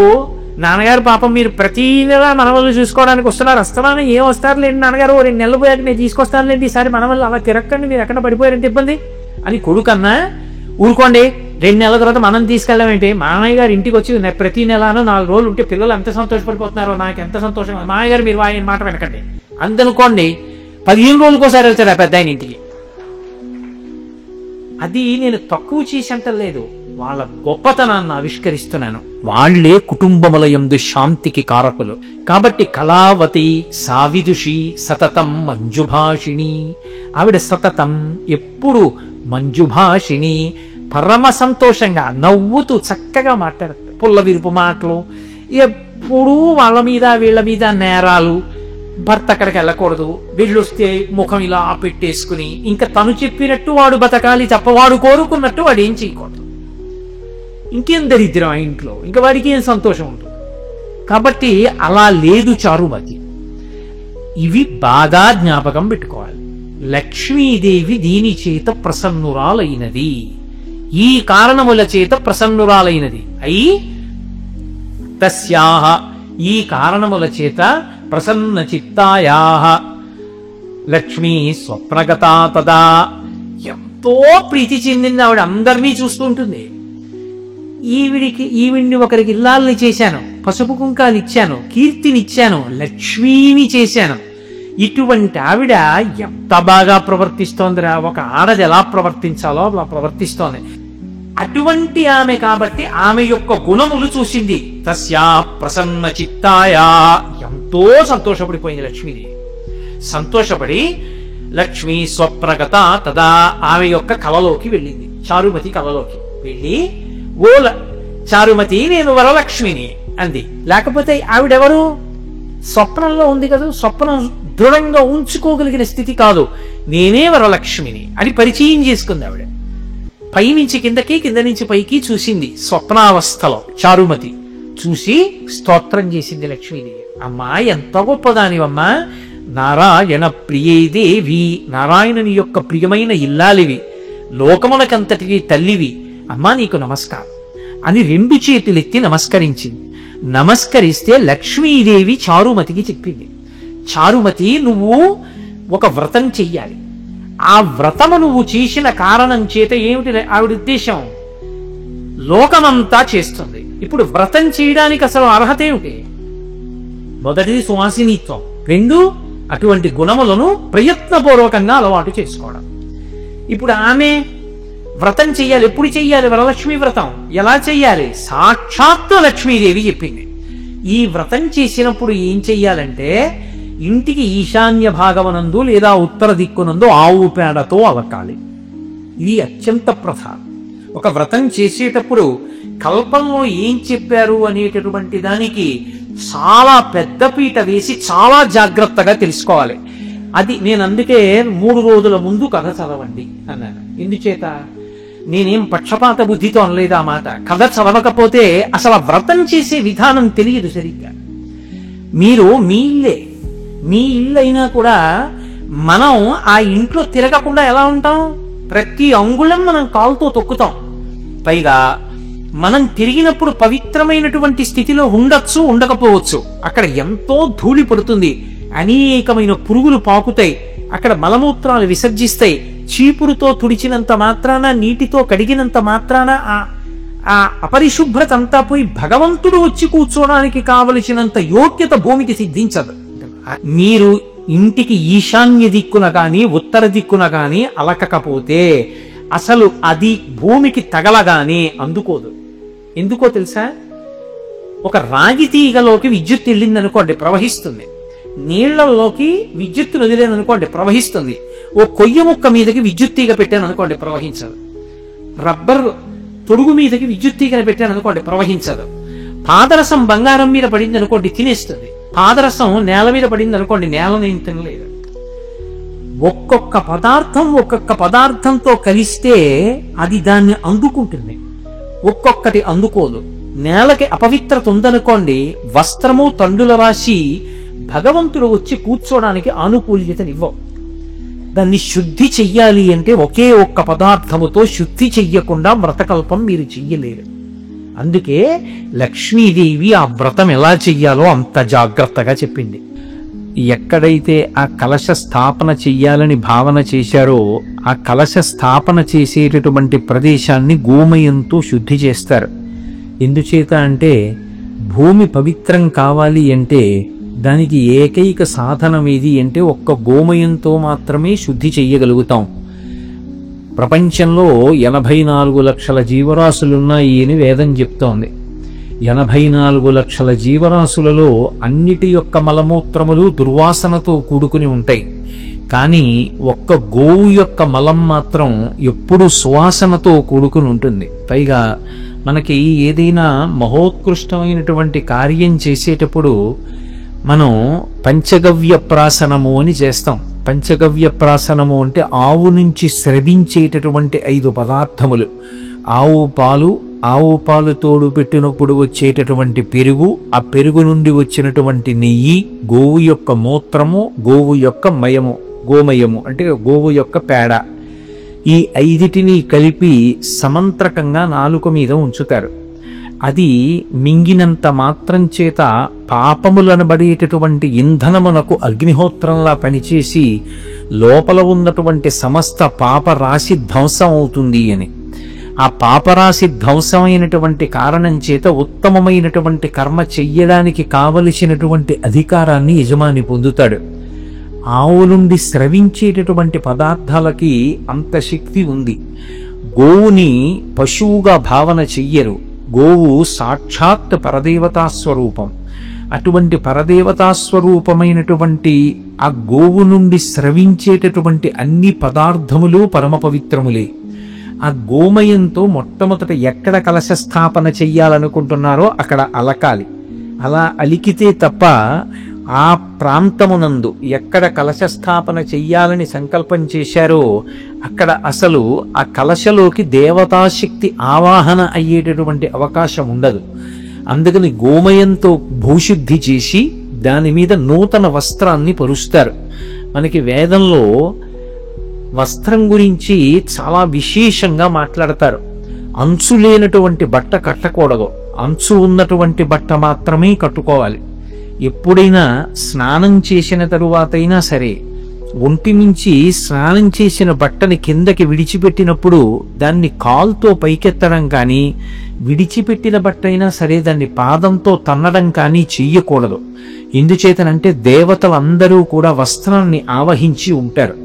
నాన్నగారు పాపం మీరు ప్రతి నెల మనవళ్ళు చూసుకోవడానికి వస్తున్నాను, ఏం వస్తారు లేండి నాన్నగారు, 2 నెలలు పోయాక నేను తీసుకొస్తాను లేండి, ఈసారి మనవళ్ళు అలా తిరక్కండి, మీరు ఎక్కడ పడిపోయారంటే ఇబ్బంది అని కొడుకన్నా, ఊరుకోండి 2 నెలల తర్వాత మనం తీసుకెళ్ళామేంటి, మామయ్య గారు ఇంటికి వచ్చి ప్రతి నెలను 4 రోజులు ఉంటే పిల్లలు ఎంత సంతోషపడిపోతున్నారో నాకు ఎంత సంతోషంగా, మామయ్య గారు మీరు ఆయన మాట వెనకండి అందనుకోండి, 15 రోజులకోసారి వెళ్తాడు ఆ పెద్ద ఆయన ఇంటికి. అది నేను తక్కువ చేసేంటలేదు, వాళ్ళ గొప్పతనాన్ని ఆవిష్కరిస్తున్నాను. వాళ్లే కుటుంబములయందు శాంతికి కారకులు. కాబట్టి కళావతి సావిదుషి సతతం మంజుభాషిణి, ఆవిడ సతతం ఎప్పుడు మంజుభాషిణి, పరమ సంతోషంగా నవ్వుతూ చక్కగా మాట్లాడతారు. పుల్ల విరుపు మాటలు, ఎప్పుడూ వాళ్ళ మీద వీళ్ళ మీద నేరాలు, భర్త అక్కడికి వెళ్ళకూడదు, వీళ్ళొస్తే ముఖం ఇలా పెట్టేసుకుని ఇంకా తను చెప్పినట్టు వాడు బతకాలి తప్ప వాడు కోరుకున్నట్టు వాడు ఏం చేయకూడదు. ఇంకేం దరిద్రం ఆ ఇంట్లో, ఇంకా వాడికి ఏం సంతోషం ఉంటుంది. కాబట్టి అలా లేదు చారుమతి. ఇవి బాగా జ్ఞాపకం పెట్టుకోవాలి. లక్ష్మీదేవి దీని చేత ప్రసన్నురాలైనది, ఈ కారణముల చేత ప్రసన్నురాలైనది. అయి తస్యాహ, ఈ కారణముల చేత ప్రసన్న చిత్తాయాహ లక్ష్మీ స్వప్నగతా తదా, ఎంతో ప్రీతి చెందింది ఆవిడ. అందరినీ చూస్తూ ఉంటుంది. ఈవిడ్ని ఒకరికి ఇల్లాలని చేశాను, పసుపు కుంకాలు ఇచ్చాను, కీర్తినిచ్చాను, లక్ష్మీని చేశాను. ఇటువంటి ఆవిడ ఎంత బాగా ప్రవర్తిస్తోందిరా, ఒక ఆడది ఎలా ప్రవర్తించాలో అలా ప్రవర్తిస్తోంది. అటువంటి ఆమె కాబట్టి ఆమె యొక్క గుణములు చూసింది. తస్యా ప్రసన్న చిత్తాయా, ఎంతో సంతోషపడిపోయింది లక్ష్మీదేవి. సంతోషపడి లక్ష్మీ స్వప్నగత తదా, ఆమె యొక్క కలలోకి వెళ్ళింది. చారుమతి కలలోకి వెళ్ళి, ఓ చారుమతి నేను వరలక్ష్మిని అంది. లేకపోతే ఆవిడెవరు? స్వప్నంలో ఉంది కదా, స్వప్నం దృఢంగా ఉంచుకోగలిగిన స్థితి కాదు, నేనే వరలక్ష్మిని అని పరిచయం చేసుకుంది ఆవిడ. పైనుంచి కిందకి, కింద నుంచి పైకి చూసింది. స్వప్నావస్థలో చారుమతి చూసి స్తోత్రం చేసింది లక్ష్మీదేవి. అమ్మా ఎంత గొప్పదానివమ్మా, నారాయణ ప్రియేదేవి, నారాయణుని యొక్క ప్రియమైన ఇల్లాలివి, లోకములకంతటికి తల్లివి, అమ్మా నీకు నమస్కారం అని 2 చేతులెత్తి నమస్కరించింది. నమస్కరిస్తే లక్ష్మీదేవి చారుమతికి చెప్పింది, చారుమతి నువ్వు ఒక వ్రతం చెయ్యాలి. ఆ వ్రతము నువ్వు చేసిన కారణం చేత ఏమిటి ఆవిడ ఉద్దేశం? లోకమంతా చేస్తుంది. ఇప్పుడు వ్రతం చేయడానికి అసలు అర్హత ఏమిటి? మొదటిది సువాసినిత్వం, 2 అటువంటి గుణములను ప్రయత్నపూర్వకంగా అలవాటు చేసుకోవడం. ఇప్పుడు ఆమె వ్రతం చెయ్యాలి. ఎప్పుడు చెయ్యాలి వరలక్ష్మి వ్రతం? ఎలా చెయ్యాలి? సాక్షాత్తు లక్ష్మీదేవి చెప్పింది. ఈ వ్రతం చేసినప్పుడు ఏం చెయ్యాలంటే, ఇంటికి ఈశాన్య భాగవనందు లేదా ఉత్తర దిక్కునందు ఆవు పేడతో అలకాలి. ఇది అత్యంత ప్రధానం. ఒక వ్రతం చేసేటప్పుడు కల్పంలో ఏం చెప్పారు అనేటటువంటి దానికి చాలా పెద్ద పీట వేసి చాలా జాగ్రత్తగా తెలుసుకోవాలి. అది నేను అందుకే 3 రోజుల ముందు కథ చదవండి అన్నాను. ఎందుచేత? నేనేం పక్షపాత బుద్ధితో అనలేదు ఆ మాట. కథ చదవకపోతే అసలు వ్రతం చేసే విధానం తెలియదు సరిగ్గా. మీరు మీ ఇల్లు అయినా కూడా మనం ఆ ఇంట్లో తిరగకుండా ఎలా ఉంటాం? ప్రతి అంగుళం మనం కాలుతో తొక్కుతాం. పైగా మనం తిరిగినప్పుడు పవిత్రమైనటువంటి స్థితిలో ఉండొచ్చు, ఉండకపోవచ్చు. అక్కడ ఎంతో ధూళి పడుతుంది. అనేకమైన పురుగులు పాకుతాయి, అక్కడ మలమూత్రాలు విసర్జిస్తాయి. చీపురుతో తుడిచినంత మాత్రాన, నీటితో కడిగినంత మాత్రాన ఆ అపరిశుభ్రత అంతా పోయి భగవంతుడు వచ్చి కూర్చోడానికి కావలసినంత యోగ్యత భూమికి సిద్ధించదు. మీరు ఇంటికి ఈశాన్య దిక్కున కానీ ఉత్తర దిక్కున కానీ అలకకపోతే అసలు అది భూమికి తగలగానే అందుకోదు. ఎందుకో తెలుసా? ఒక రాగి తీగలోకి విద్యుత్ వెళ్ళిందనుకోండి, ప్రవహిస్తుంది. నీళ్లలోకి విద్యుత్తును వదిలేదనుకోండి, ప్రవహిస్తుంది. ఓ కొయ్య ముక్క మీదకి విద్యుత్ తీగ పెట్టాను అనుకోండి, ప్రవహించదు. రబ్బర్ తొడుగు మీదకి విద్యుత్ తీగని పెట్టాను అనుకోండి, ప్రవహించదు. పాదరసం బంగారం మీద పడింది అనుకోండి, తినేస్తుంది. పాదరసం నేల మీద పడింది అనుకోండి, నేలని తినలేదు. ఒక్కొక్క పదార్థంతో కలిస్తే అది దాన్ని అందుకుంటుంది, ఒక్కొక్కటి అందుకోదు. నేలకి అపవిత్రత ఉందనుకోండి, వస్త్రము తండుల రాశి భగవంతుడు వచ్చి కూర్చోడానికి ఆనుకూల్యతనివ్వవు. దాన్ని శుద్ధి చెయ్యాలి అంటే ఒకే ఒక్క పదార్థముతో శుద్ధి చెయ్యకుండా వ్రతకల్పం మీరు చెయ్యలేరు. అందుకే లక్ష్మీదేవి ఆ వ్రతం ఎలా చెయ్యాలో అంత జాగ్రత్తగా చెప్పింది. ఎక్కడైతే ఆ కలశ స్థాపన చెయ్యాలని భావన చేశారో ఆ కలశ స్థాపన చేసేటటువంటి ప్రదేశాన్ని గోమయంతో శుద్ధి చేస్తారు. ఎందుచేత అంటే భూమి పవిత్రం కావాలి అంటే దానికి ఏకైక సాధనం ఏది అంటే ఒక్క గోమయంతో మాత్రమే శుద్ధి చెయ్యగలుగుతాం. ప్రపంచంలో 84 లక్షల జీవరాశులున్నాయి అని వేదం చెప్తోంది. 84 లక్షల జీవరాశులలో అన్నిటి యొక్క మలమూత్రములు దుర్వాసనతో కూడుకుని ఉంటాయి. కానీ ఒక్క గోవు యొక్క మలం మాత్రం ఎప్పుడు సువాసనతో కూడుకుని ఉంటుంది. పైగా మనకి ఏదైనా మహోత్కృష్టమైనటువంటి కార్యం చేసేటప్పుడు మనం పంచగవ్య ప్రాసనము అని చేస్తాం. పంచగవ్య ప్రాసనము అంటే ఆవు నుంచి స్రవించేటటువంటి 5 పదార్థములు. ఆవు పాలు తోడు పెట్టినప్పుడు వచ్చేటటువంటి పెరుగు, ఆ పెరుగు నుండి వచ్చినటువంటి నెయ్యి, గోవు యొక్క మూత్రము, గోవు యొక్క గోమయము అంటే గోవు యొక్క పేడ, ఈ 5టిని కలిపి సమంత్రకంగా నాలుక మీద ఉంచుతారు. అది మింగినంత మాత్రం చేత పాపములనబడేటటువంటి ఇంధనమునకు అగ్నిహోత్రంలా పనిచేసి లోపల ఉన్నటువంటి సమస్త పాపరాశి ధ్వంసం అవుతుంది అని. ఆ పాపరాశి ధ్వంసమైనటువంటి కారణం చేత ఉత్తమమైనటువంటి కర్మ చెయ్యడానికి కావలసినటువంటి అధికారాన్ని యజమాని పొందుతాడు. ఆవు నుండి స్రవించేటటువంటి పదార్థాలకి అంత శక్తి ఉంది. గోవుని పశువుగా భావన చెయ్యరు. గోవు సాక్షాత్ పరదేవతా స్వరూపం. అటువంటి పరదేవతా స్వరూపమైనటువంటి ఆ గోవు నుండి స్రవించేటటువంటి అన్ని పదార్థములు పరమ పవిత్రములే. ఆ గోమయంతో మొట్టమొదట ఎక్కడ కలశ స్థాపన చెయ్యాలనుకుంటున్నారో అక్కడ అలకాలి. అలా అలికితే తప్ప ఆ ప్రాంతమునందు ఎక్కడ కలశ స్థాపన చెయ్యాలని సంకల్పం చేశారో అక్కడ అసలు ఆ కలశలోకి దేవతాశక్తి ఆవాహన అయ్యేటటువంటి అవకాశం ఉండదు. అందుకని గోమయంతో భూశుద్ధి చేసి దాని మీద నూతన వస్త్రాన్ని పరుస్తారు. మనకి వేదంలో వస్త్రం గురించి చాలా విశేషంగా మాట్లాడతారు. అంచు లేనటువంటి బట్ట కట్టకూడదు, అంచు ఉన్నటువంటి బట్ట మాత్రమే కట్టుకోవాలి. ఎప్పుడైనా స్నానం చేసిన తరువాతైనా సరే ఒంటి నుంచి స్నానం చేసిన బట్టని కిందకి విడిచిపెట్టినప్పుడు దాన్ని కాల్తో పైకెత్తడం కానీ, విడిచిపెట్టిన బట్ట అయినా సరే దాన్ని పాదంతో తన్నడం కానీ చెయ్యకూడదు. ఎందుచేతనంటే దేవతలందరూ కూడా వస్త్రాన్ని ఆవహించి ఉంటారు.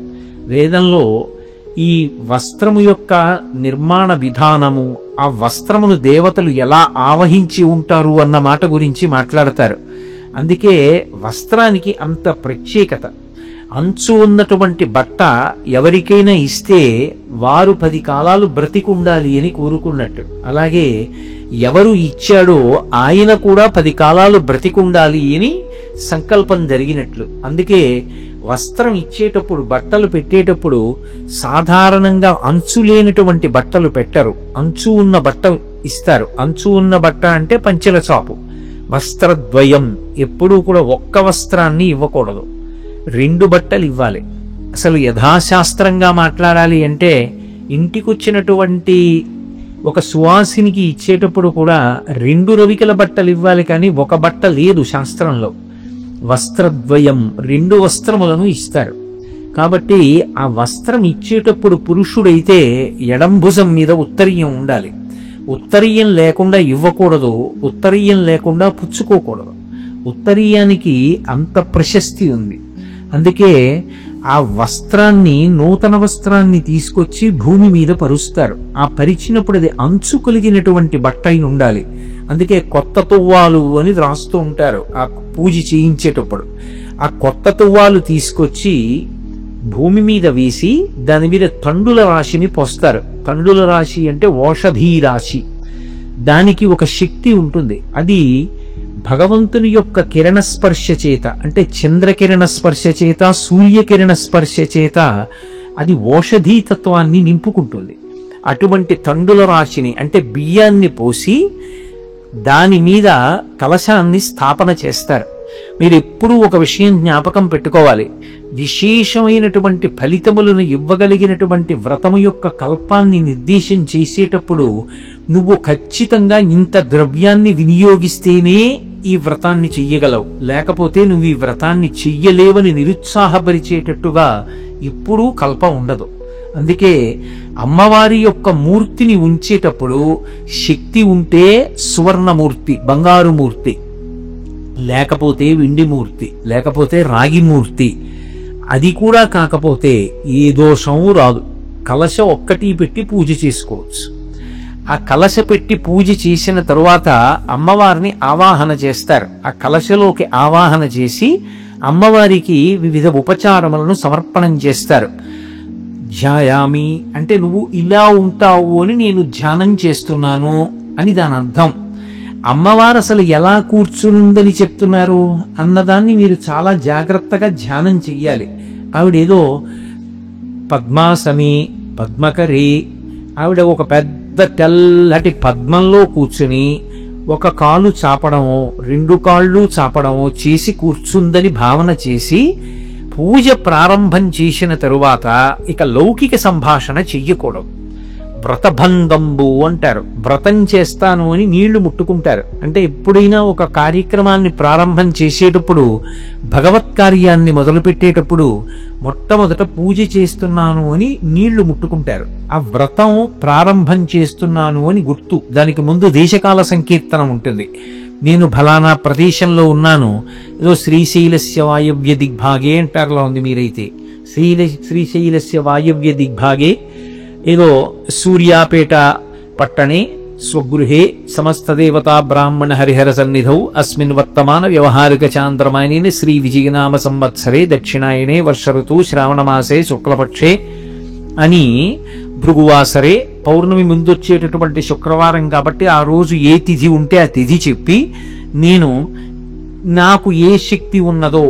వేదంలో ఈ వస్త్రము యొక్క నిర్మాణ విధానము, ఆ వస్త్రమును దేవతలు ఎలా ఆవహించి ఉంటారు అన్న మాట గురించి మాట్లాడతారు. అందుకే వస్త్రానికి అంత ప్రత్యేకత. అంచు ఉన్నటువంటి బట్ట ఎవరికైనా ఇస్తే వారు 10 కాలాలు బ్రతికుండాలి అని కోరుకున్నట్టు, అలాగే ఎవరు ఇచ్చాడో ఆయన కూడా 10 కాలాలు బ్రతికుండాలి అని సంకల్పం జరిగినట్లు. అందుకే వస్త్రం ఇచ్చేటప్పుడు, బట్టలు పెట్టేటప్పుడు సాధారణంగా అంచు లేనటువంటి బట్టలు పెట్టరు, అంచు ఉన్న బట్ట ఇస్తారు. అంచు ఉన్న బట్ట అంటే పంచెల చాపు. వస్త్రద్వయం, ఎప్పుడూ కూడా ఒక్క వస్త్రాన్ని ఇవ్వకూడదు, 2 బట్టలు ఇవ్వాలి. అసలు యథాశాస్త్రంగా మాట్లాడాలి అంటే ఇంటికొచ్చినటువంటి ఒక సువాసినికి ఇచ్చేటప్పుడు కూడా 2 రవికల బట్టలు ఇవ్వాలి, కానీ ఒక బట్ట లేదు శాస్త్రంలో. వస్త్రద్వయం, 2 వస్త్రములను ఇస్తారు. కాబట్టి ఆ వస్త్రం ఇచ్చేటప్పుడు పురుషుడైతే ఎడం భుజం మీద ఉత్తరీయం ఉండాలి. ఉత్తరీయం లేకుండా ఇవ్వకూడదు, ఉత్తరీయం లేకుండా పుచ్చుకోకూడదు. ఉత్తరీయానికి అంత ప్రశస్తి ఉంది. అందుకే ఆ వస్త్రాన్ని, నూతన వస్త్రాన్ని తీసుకొచ్చి భూమి మీద పరుస్తారు. ఆ పరిచినప్పుడు అది అంచు కలిగినటువంటి బట్ట అయి ఉండాలి. అందుకే కొత్త తువ్వాలు అని రాస్తూ ఉంటారు ఆ పూజ చేయించేటప్పుడు. ఆ కొత్త తువ్వాలు తీసుకొచ్చి భూమి మీద వేసి దాని మీద తండుల రాశిని పోస్తారు. తండుల రాశి అంటే ఓషధీ రాశి. దానికి ఒక శక్తి ఉంటుంది. అది భగవంతుని యొక్క కిరణ స్పర్శ చేత, అంటే చంద్రకిరణ స్పర్శ చేత, సూర్యకిరణ స్పర్శ చేత అది ఓషధీ తత్వాన్ని నింపుకుంటుంది. అటువంటి తండుల రాశిని, అంటే బియ్యాన్ని పోసి దాని మీద కలశాన్ని స్థాపన చేస్తారు. మీరు ఎప్పుడూ ఒక విషయం జ్ఞాపకం పెట్టుకోవాలి. విశేషమైనటువంటి ఫలితములను ఇవ్వగలిగినటువంటి వ్రతము యొక్క కల్పాన్ని నిర్దేశం చేసేటప్పుడు నువ్వు ఖచ్చితంగా ఇంత ద్రవ్యాన్ని వినియోగిస్తేనే ఈ వ్రతాన్ని చెయ్యగలవు, లేకపోతే నువ్వు ఈ వ్రతాన్ని చెయ్యలేవని నిరుత్సాహపరిచేటట్టుగా ఎప్పుడూ కల్పం ఉండదు. అందుకే అమ్మవారి యొక్క మూర్తిని ఉంచేటప్పుడు శక్తి ఉంటే సువర్ణమూర్తి, బంగారు మూర్తి, లేకపోతే వెండి మూర్తి, లేకపోతే రాగి మూర్తి. అది కూడా కాకపోతే ఏ దోషము రాదు. కలశ ఒక్కటి పెట్టి పూజ చేసుకోవచ్చు. ఆ కలశ పెట్టి పూజ చేసిన తరువాత అమ్మవారిని ఆవాహన చేస్తారు. ఆ కలశలోకి ఆవాహన చేసి అమ్మవారికి వివిధ ఉపచారములను సమర్పణం చేస్తారు. ధ్యాయామి అంటే నువ్వు ఇలా ఉంటావు అని నేను ధ్యానం చేస్తున్నాను అని దాని అర్థం. అమ్మవారు అసలు ఎలా కూర్చునుందని చెప్తున్నారు అన్నదాన్ని మీరు చాలా జాగ్రత్తగా ధ్యానం చెయ్యాలి. ఆవిడేదో పద్మాసని, పద్మకరి, ఆవిడ ఒక పెద్ద తెల్లటి పద్మంలో కూర్చుని ఒక కాలు చాపడమో 2 కాళ్ళు చాపడమో చేసి కూర్చుందని భావన చేసి పూజ ప్రారంభం చేసిన తరువాత ఇక లౌకిక సంభాషణ చెయ్యకూడదు. వ్రతభంగంబు అంటారు. వ్రతం చేస్తాను అని నీళ్లు ముట్టుకుంటారు. అంటే ఎప్పుడైనా ఒక కార్యక్రమాన్ని ప్రారంభం చేసేటప్పుడు, భగవత్ కార్యాన్ని మొదలుపెట్టేటప్పుడు మొట్టమొదట పూజ చేస్తున్నాను అని నీళ్లు ముట్టుకుంటారు. ఆ వ్రతం ప్రారంభం చేస్తున్నాను అని గుర్తు. దానికి ముందు దేశకాల సంకీర్తనం ఉంటుంది. నేను ఫలానా ప్రదేశంలో ఉన్నాను, ఏదో శ్రీశైలస్య వాయవ్య దిగ్భాగే అంటారులో ఉంది. మీరైతే శ్రీశైలస్య వాయవ్య దిగ్భాగే ఏదో సూర్యాపేట పట్టణే స్వగృహే సమస్త దేవతా బ్రాహ్మణ హరిహర సన్నిధౌ అస్మిన్ వర్తమాన వ్యవహారిక చాంద్రమాయనే శ్రీ విజయనామ సంవత్సరే దక్షిణాయనే వర్ష ఋతు శ్రావణమాసే శుక్లపక్షే అని భృగువాసరే పౌర్ణమి ముందొచ్చేటటువంటి శుక్రవారం కాబట్టి ఆ రోజు ఏ తిథి ఉంటే ఆ తిథి చెప్పి నాకు ఏ శక్తి ఉన్నదో,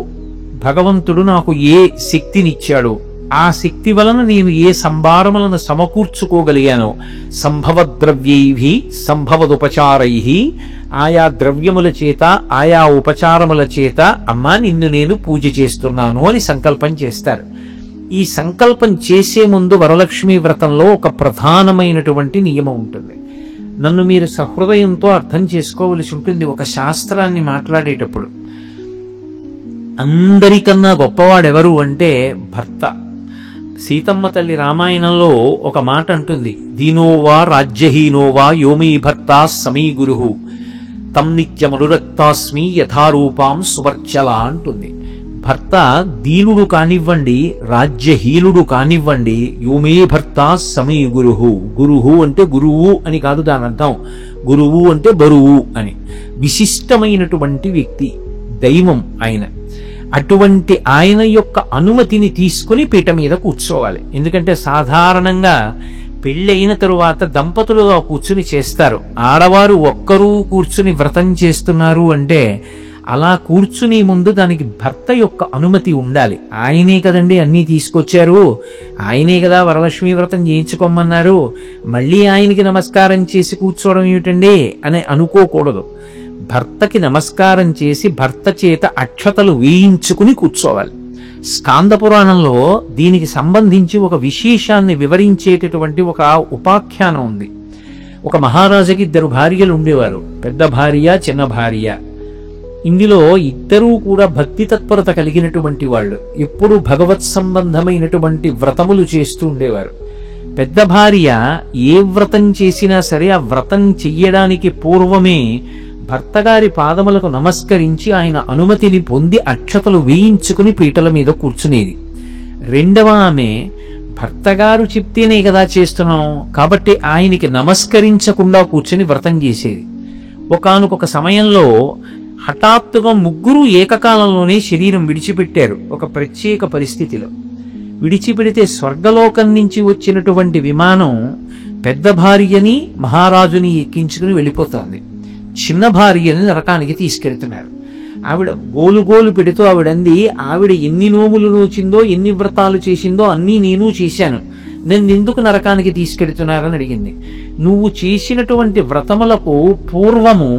భగవంతుడు నాకు ఏ శక్తినిచ్చాడో, ఆ శక్తి వలన నేను ఏ సంభారములను సమకూర్చుకోగలిగానో సంభవ ద్రవ్యై సంభవదుపచారై, ఆయా ద్రవ్యముల చేత ఆయా ఉపచారముల చేత అమ్మా నిన్ను నేను పూజ చేస్తున్నాను అని సంకల్పం చేస్తారు. ఈ సంకల్పం చేసే ముందు వరలక్ష్మీ వ్రతంలో ఒక ప్రధానమైనటువంటి నియమం ఉంటుంది. నన్ను మీరు సహృదయంతో అర్థం చేసుకోవలసి ఉంటుంది. ఒక శాస్త్రాన్ని మాట్లాడేటప్పుడు అందరికన్నా గొప్పవాడెవరు అంటే భర్త. సీతమ్మ తల్లి రామాయణంలో ఒక మాట అంటుంది, దీనోవా రాజ్యహీనోవా యోమీ భర్తా సమీ గురు తం నిత్యమనురక్తాస్మి యథారూపాం సువర్చల అంటుంది. భర్త దీనుడు కానివ్వండి, రాజ్యహీనుడు కానివ్వండి, యోమే భర్త సమీ గురుహు. గురుహు అంటే గురువు అని కాదు దాని అర్థం. గురువు అంటే బరువు అని. విశిష్టమైనటువంటి వ్యక్తి, దైవం ఆయన. అటువంటి ఆయన యొక్క అనుమతిని తీసుకుని పీట మీద కూర్చోవాలి. ఎందుకంటే సాధారణంగా పెళ్ళైన తరువాత దంపతులుగా కూర్చుని చేస్తారు. ఆడవారు ఒక్కరూ కూర్చుని వ్రతం చేస్తున్నారు అంటే అలా కూర్చుని ముందు దానికి భర్త యొక్క అనుమతి ఉండాలి. ఆయనే కదండి అన్నీ తీసుకొచ్చారు, ఆయనే కదా వరలక్ష్మీ వ్రతం చేయించుకోమన్నారు, మళ్ళీ ఆయనకి నమస్కారం చేసి కూర్చోవడం ఏమిటండి అని అనుకోకూడదు. భర్తకి నమస్కారం చేసి భర్త చేత అక్షతలు వేయించుకుని కూర్చోవాలి. స్కాంద పురాణంలో దీనికి సంబంధించి ఒక విశేషాన్ని వివరించేటటువంటి ఒక ఉపాఖ్యానం ఉంది. ఒక మహారాజుకి 2 భార్యలు ఉండేవారు, పెద్ద భార్య చిన్న భార్య. ఇందులో ఇద్దరూ కూడా భక్తి తత్పరత కలిగినటువంటి వాళ్ళు, ఎప్పుడు భగవత్ సంబంధమైనటువంటి వ్రతములు చేస్తూ ఉండేవారు. పెద్ద భార్య ఏ వ్రతం చేసినా సరే ఆ వ్రతం చెయ్యడానికి పూర్వమే భర్తగారి పాదములకు నమస్కరించి ఆయన అనుమతిని పొంది అక్షతలు వేయించుకుని పీటల మీద కూర్చునేది. రెండవ ఆమె భర్తగారు చెప్తేనే కదా చేస్తున్నాం కాబట్టి ఆయనకి నమస్కరించకుండా కూర్చుని వ్రతం చేసేది. ఒకానొక సమయంలో హఠాత్తుగా ముగ్గురు ఏకకాలంలోనే శరీరం విడిచిపెట్టారు. ఒక ప్రత్యేక పరిస్థితిలో విడిచిపెడితే స్వర్గలోకం నుంచి వచ్చినటువంటి విమానం పెద్ద భార్యని మహారాజుని ఎక్కించుకుని వెళ్ళిపోతుంది. చిన్న భార్యని నరకానికి తీసుకెళ్తున్నారు. ఆవిడ గోలు పెడుతూ ఆవిడంది, ఆవిడ ఎన్ని నోములు నోచిందో ఎన్ని వ్రతాలు చేసిందో అన్నీ నేను చేశాను, నేను ఎందుకు నరకానికి తీసుకెళ్తున్నారని అడిగింది. నువ్వు చేసినటువంటి వ్రతములకు పూర్వము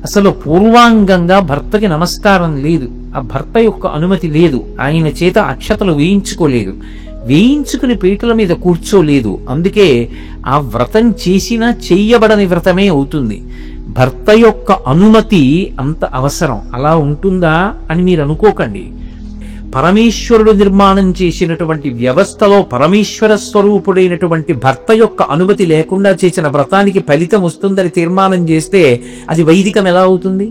అసలు పూర్వాంగంగా భర్తకి నమస్కారం లేదు, ఆ భర్త యొక్క అనుమతి లేదు, ఆయన చేత అక్షతలు వేయించుకోలేదు, వేయించుకుని పీటల మీద కూర్చోలేదు. అందుకే ఆ వ్రతం చేసినా చెయ్యబడని వ్రతమే అవుతుంది. భర్త యొక్క అనుమతి అంత అవసరం. అలా ఉంటుందా అని మీరు అనుకోకండి. పరమేశ్వరుడు నిర్మాణం చేసినటువంటి వ్యవస్థలో పరమేశ్వర స్వరూపుడైనటువంటి భర్త యొక్క అనుమతి లేకుండా చేసిన వ్రతానికి ఫలితం వస్తుందని తీర్మానం చేస్తే అది వైదికం ఎలా అవుతుంది?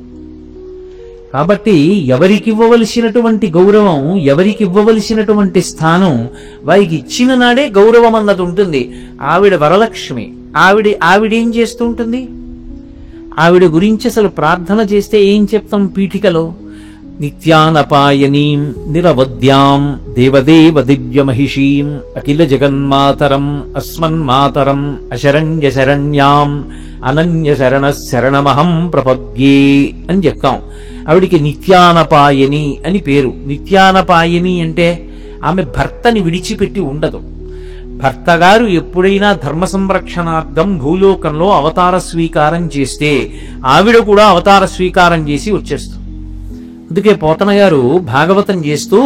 కాబట్టి ఎవరికి ఇవ్వవలసినటువంటి గౌరవం, ఎవరికి ఇవ్వవలసినటువంటి స్థానం వారికి ఇచ్చిన నాడే గౌరవం అన్నది ఉంటుంది. ఆవిడ వరలక్ష్మి, ఆవిడేం చేస్తూ ఉంటుంది? ఆవిడ గురించి అసలు ప్రార్థన చేస్తే ఏం చెప్తాం? పీఠికలో నిత్యానపాయనీం నిరవద్యాం దేవదేవ దివ్యమహిషీం అఖిల జగన్మాతరం అస్మన్మాతరం అశరణ్య శరణ్యాం అనన్య శరణ శరణమహం ప్రపద్యే అని చెప్తాం. ఆవిడికి నిత్యానపాయని అని పేరు. నిత్యానపాయని అంటే ఆమె భర్తని విడిచిపెట్టి ఉండదు. భర్త గారు ఎప్పుడైనా ధర్మ సంరక్షణార్థం భూలోకంలో అవతార స్వీకారం చేస్తే ఆవిడ కూడా అవతార స్వీకారం చేసి వచ్చేస్తుంది. అందుకే పోతన గారు భాగవతం చేస్తూ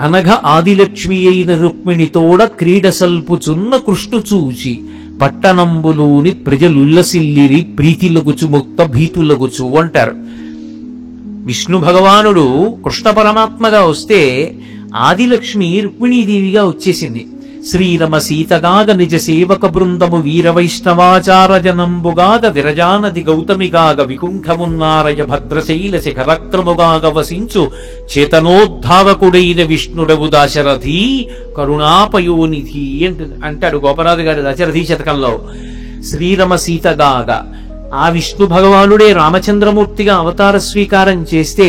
అనఘ ఆదిలక్ష్మి అయిన రుక్మిణితోడ క్రీడ సల్పుచున్న కృష్ణు చూచి పట్టణంబులోని ప్రజలుల్లసిల్లిరి ప్రీతిలగుచు ముక్త భీతులగుచు అంటారు. విష్ణు భగవానుడు కృష్ణ పరమాత్మగా వస్తే ఆదిలక్ష్మి రుక్మిణీదేవిగా వచ్చేసింది. శ్రీరమ సీతగాగ నిజ సేవక బృందము వీర వైష్ణవాచార జనంబుగాగ విరజానది గౌతమిగాగ వికుంఠమున్నారయ భద్రశైల శిఖరక్రముగాగ వసించు చేతనోద్ధావకుడైన విష్ణుడవు దాశరథి కరుణాపయోనిధి అంటాడు గోపరాజు గారి దశరథి శతకంలో. శ్రీరమ సీతగాగ ఆ విష్ణు భగవానుడే రామచంద్రమూర్తిగా అవతార స్వీకారం చేస్తే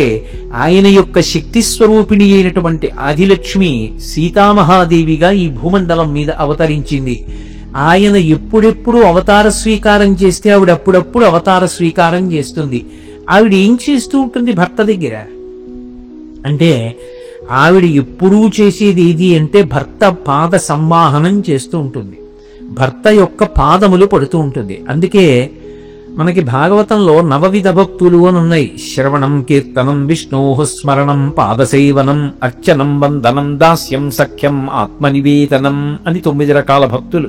ఆయన యొక్క శక్తి స్వరూపిణి అయినటువంటి ఆదిలక్ష్మి సీతామహాదేవిగా ఈ భూమండలం మీద అవతరించింది. ఆయన ఎప్పుడెప్పుడు అవతార స్వీకారం చేస్తే ఆవిడ అప్పుడప్పుడు అవతార స్వీకారం చేస్తుంది. ఆవిడ ఏం చేస్తూ ఉంటుంది భర్త దగ్గర అంటే, ఆవిడ ఎప్పుడూ చేసేది ఏది అంటే భర్త పాద సంవాహనం చేస్తూ ఉంటుంది, భర్త యొక్క పాదములు పడుతూ ఉంటుంది. అందుకే మనకి భాగవతంలో నవవిధ భక్తులు అని ఉన్నాయి. శ్రవణం కీర్తనం విష్ణోః స్మరణం పాదసేవనం అర్చనం వందనం దాస్యం సఖ్యం ఆత్మనివేదనం అని 9 రకాల భక్తులు.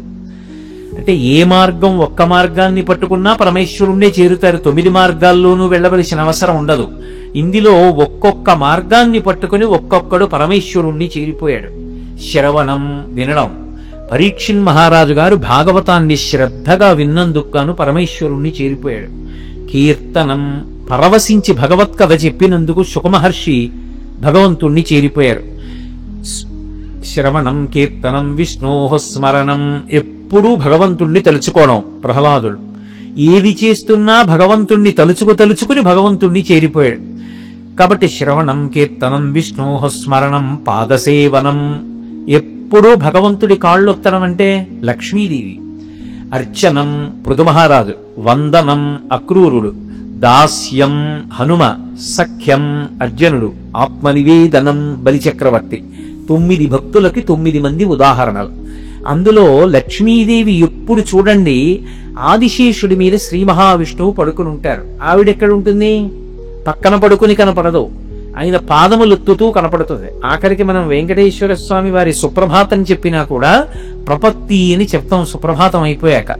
అంటే ఏ మార్గం ఒక్క మార్గాన్ని పట్టుకున్నా పరమేశ్వరుణ్ణే చేరుతారు. 9 మార్గాల్లోనూ వెళ్ళవలసిన అవసరం ఉండదు. ఇందులో ఒక్కొక్క మార్గాన్ని పట్టుకుని ఒక్కొక్కడు పరమేశ్వరుణ్ణి చేరిపోయాడు. శ్రవణం వినడం, పరీక్షిన్ మహారాజు గారు భాగవతాన్ని శ్రద్ధగా విన్నందుకు గాను పరమేశ్వరుణ్ణి చేరిపోయాడు. కీర్తనం, పరవశించి భగవత్ కథ చెప్పినందుకు సుఖమహర్షి భగవంతుణ్ణి చేరిపోయారు. శ్రవణం కీర్తనం విష్ణోః స్మరణం, ఎప్పుడూ భగవంతుణ్ణి తలుచుకోవడం. ప్రహ్లాదుడు ఏది చేస్తున్నా భగవంతుణ్ణి తలుచుకుని భగవంతుణ్ణి చేరిపోయాడు. కాబట్టి శ్రవణం కీర్తనం విష్ణోః స్మరణం పాదసేవనం, ఎప్పుడూ భగవంతుడి కాళ్ళొత్తడం అంటే లక్ష్మీదేవి. అర్చనం పృథుమహారాజు, వందనం అక్రూరుడు, దాస్యం హనుమ, సఖ్యం అర్జునుడు, ఆత్మనివేదనం బలిచక్రవర్తి. 9 భక్తులకి 9 మంది ఉదాహరణలు. అందులో లక్ష్మీదేవి ఎప్పుడు చూడండి ఆదిశేషుడి మీద శ్రీ మహావిష్ణువు పడుకుని ఉంటారు. ఆవిడెక్కడ ఉంటుంది? పక్కన పడుకుని కనపడదు. ఆయన పాదములెత్తుతూ కనపడుతుంది. ఆఖరికి మనం వెంకటేశ్వర స్వామి వారి సుప్రభాతం చెప్పినా కూడా ప్రపత్తి అని చెప్తాం. సుప్రభాతం అయిపోయాక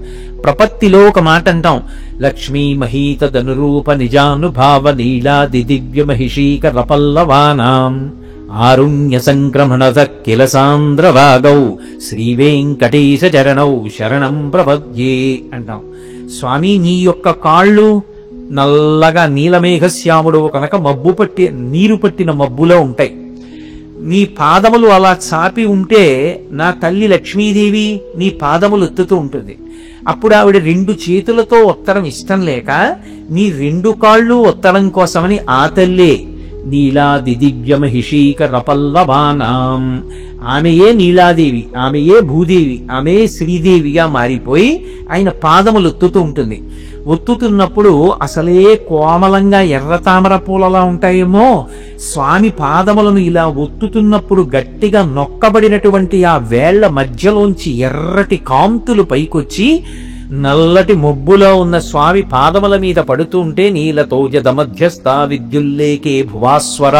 ప్రపత్తిలో ఒక మాట అంటాం, లక్ష్మీ మహీత ధనురూప నిజానుభావ నీలాది దివ్య మహిషీకర పల్లవానాం ఆరుణ్య సంక్రమణ కిల సాంద్రవాగౌ శ్రీ వెంకటేశ చరణౌ శరణం ప్రపద్యే అంటాం. స్వామి, నీ యొక్క కాళ్ళు నల్లగా నీలమేఘశ్యాముడు కనుక మబ్బు పట్టి నీరు పట్టిన మబ్బులో ఉంటాయి. నీ పాదములు అలా చాపి ఉంటే నా తల్లి లక్ష్మీదేవి నీ పాదములు ఎత్తుతూ ఉంటుంది. అప్పుడు ఆవిడ 2 చేతులతో ఒత్తడం ఇష్టం లేక నీ 2 కాళ్ళు ఒత్తడం కోసమని ఆ తల్లే నీలాది దివ్య మహిషీకర పల్లవానాం, ఆమెయే నీలాదేవి, ఆమెయే భూదేవి, ఆమె శ్రీదేవిగా మారిపోయి ఆయన పాదములు ఒత్తుతూ ఉంటుంది. ఒత్తుతున్నప్పుడు అసలే కోమలంగా ఎర్ర తామర పూలలా ఉంటాయేమో, స్వామి పాదములను ఇలా ఒత్తుతున్నప్పుడు గట్టిగా నొక్కబడినటువంటి ఆ వేళ్ల మధ్యలోంచి ఎర్రటి కాంతులు పైకొచ్చి నల్లటి మొబ్బులో ఉన్న స్వామి పాదముల మీద పడుతూ ఉంటే నీలతోజద మధ్యస్థ విద్యుల్లేకే భువాస్వర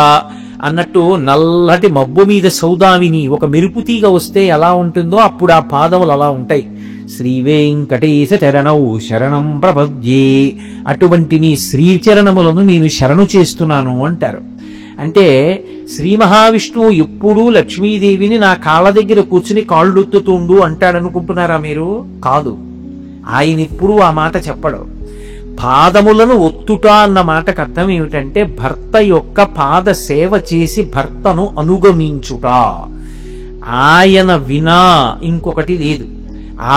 అన్నట్టు నల్లటి మబ్బు మీద సౌదామిని ఒక మెరుపు తీగ వస్తే ఎలా ఉంటుందో అప్పుడు ఆ పాదములు అలా ఉంటాయి. శ్రీ వెంకటేశ చరణౌ శరణం ప్రపద్యే, అటువంటి నీ శ్రీచరణములను నేను శరణు చేస్తున్నాను అంటారు. అంటే శ్రీ మహావిష్ణువు ఎప్పుడూ లక్ష్మీదేవిని నా కాళ్ళ దగ్గర కూర్చుని కాళ్ళొత్తుతుండు అంటాడనుకుంటున్నారా మీరు? కాదు, ఆయన ఎప్పుడూ ఆ మాట చెప్పడు. పాదములను ఒత్తుట అన్న మాటకు అర్థం ఏమిటంటే భర్త యొక్క పాద సేవ చేసి భర్తను అనుగమించుట. ఆయన వినా ఇంకొకటి లేదు.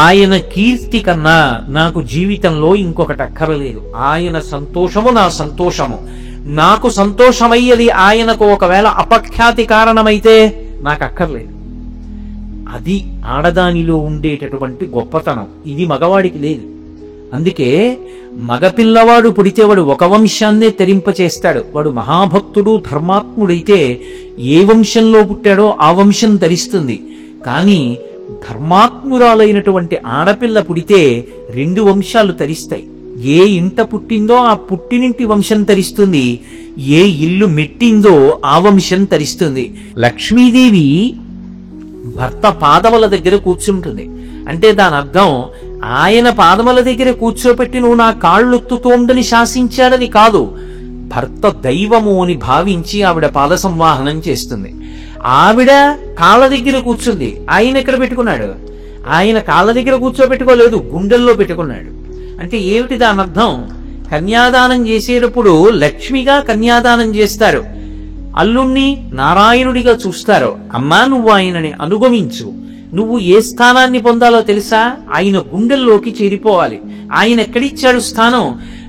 ఆయన కీర్తి కన్నా నాకు జీవితంలో ఇంకొకటి అక్కర్లేదు. ఆయన సంతోషము నా సంతోషము. నాకు సంతోషమయ్యేది ఆయనకు ఒకవేళ అపఖ్యాతి కారణమైతే నాకు అక్కర్లేదు. అది ఆడదానిలో ఉండేటటువంటి గొప్పతనం. ఇది మగవాడికి లేదు. అందుకే మగపిల్లవాడు పుడితే వాడు ఒక వంశాన్నే తరింపచేస్తాడు. వాడు మహాభక్తుడు ధర్మాత్ముడైతే ఏ వంశంలో పుట్టాడో ఆ వంశం తరిస్తుంది. కానీ ధర్మాత్మురాలైనటువంటి ఆడపిల్ల పుడితే 2 వంశాలు తరిస్తాయి. ఏ ఇంట పుట్టిందో ఆ పుట్టినింటి వంశం తరిస్తుంది, ఏ ఇల్లు మెట్టిందో ఆ వంశం తరిస్తుంది. లక్ష్మీదేవి భర్త పాదముల దగ్గర కూర్చుంటుంది అంటే దాని అర్థం ఆయన పాదముల దగ్గర కూర్చోపెట్టి నువ్వు నా కాళ్ళొత్తుతోందని శాసించాడని కాదు. భర్త దైవము అని భావించి ఆవిడ పాద సంవాహనం చేస్తుంది. ఆవిడ కాళ్ళ దగ్గర కూర్చుంది. ఆయన ఎక్కడ పెట్టుకున్నాడు? ఆయన కాళ్ళ దగ్గర కూర్చోబెట్టుకోలేదు, గుండెల్లో పెట్టుకున్నాడు. అంటే ఏమిటి దాని అర్థం? కన్యాదానం చేసేటప్పుడు లక్ష్మిగా కన్యాదానం చేస్తారు, అల్లుణ్ణి నారాయణుడిగా చూస్తారు. అమ్మా, నువ్వు ఆయనని అనుగమించు. నువ్వు ఏ స్థానాన్ని పొందాలో తెలుసా? ఆయన గుండెల్లోకి చేరిపోవాలి. ఆయన ఎక్కడిచ్చాడు స్థానం?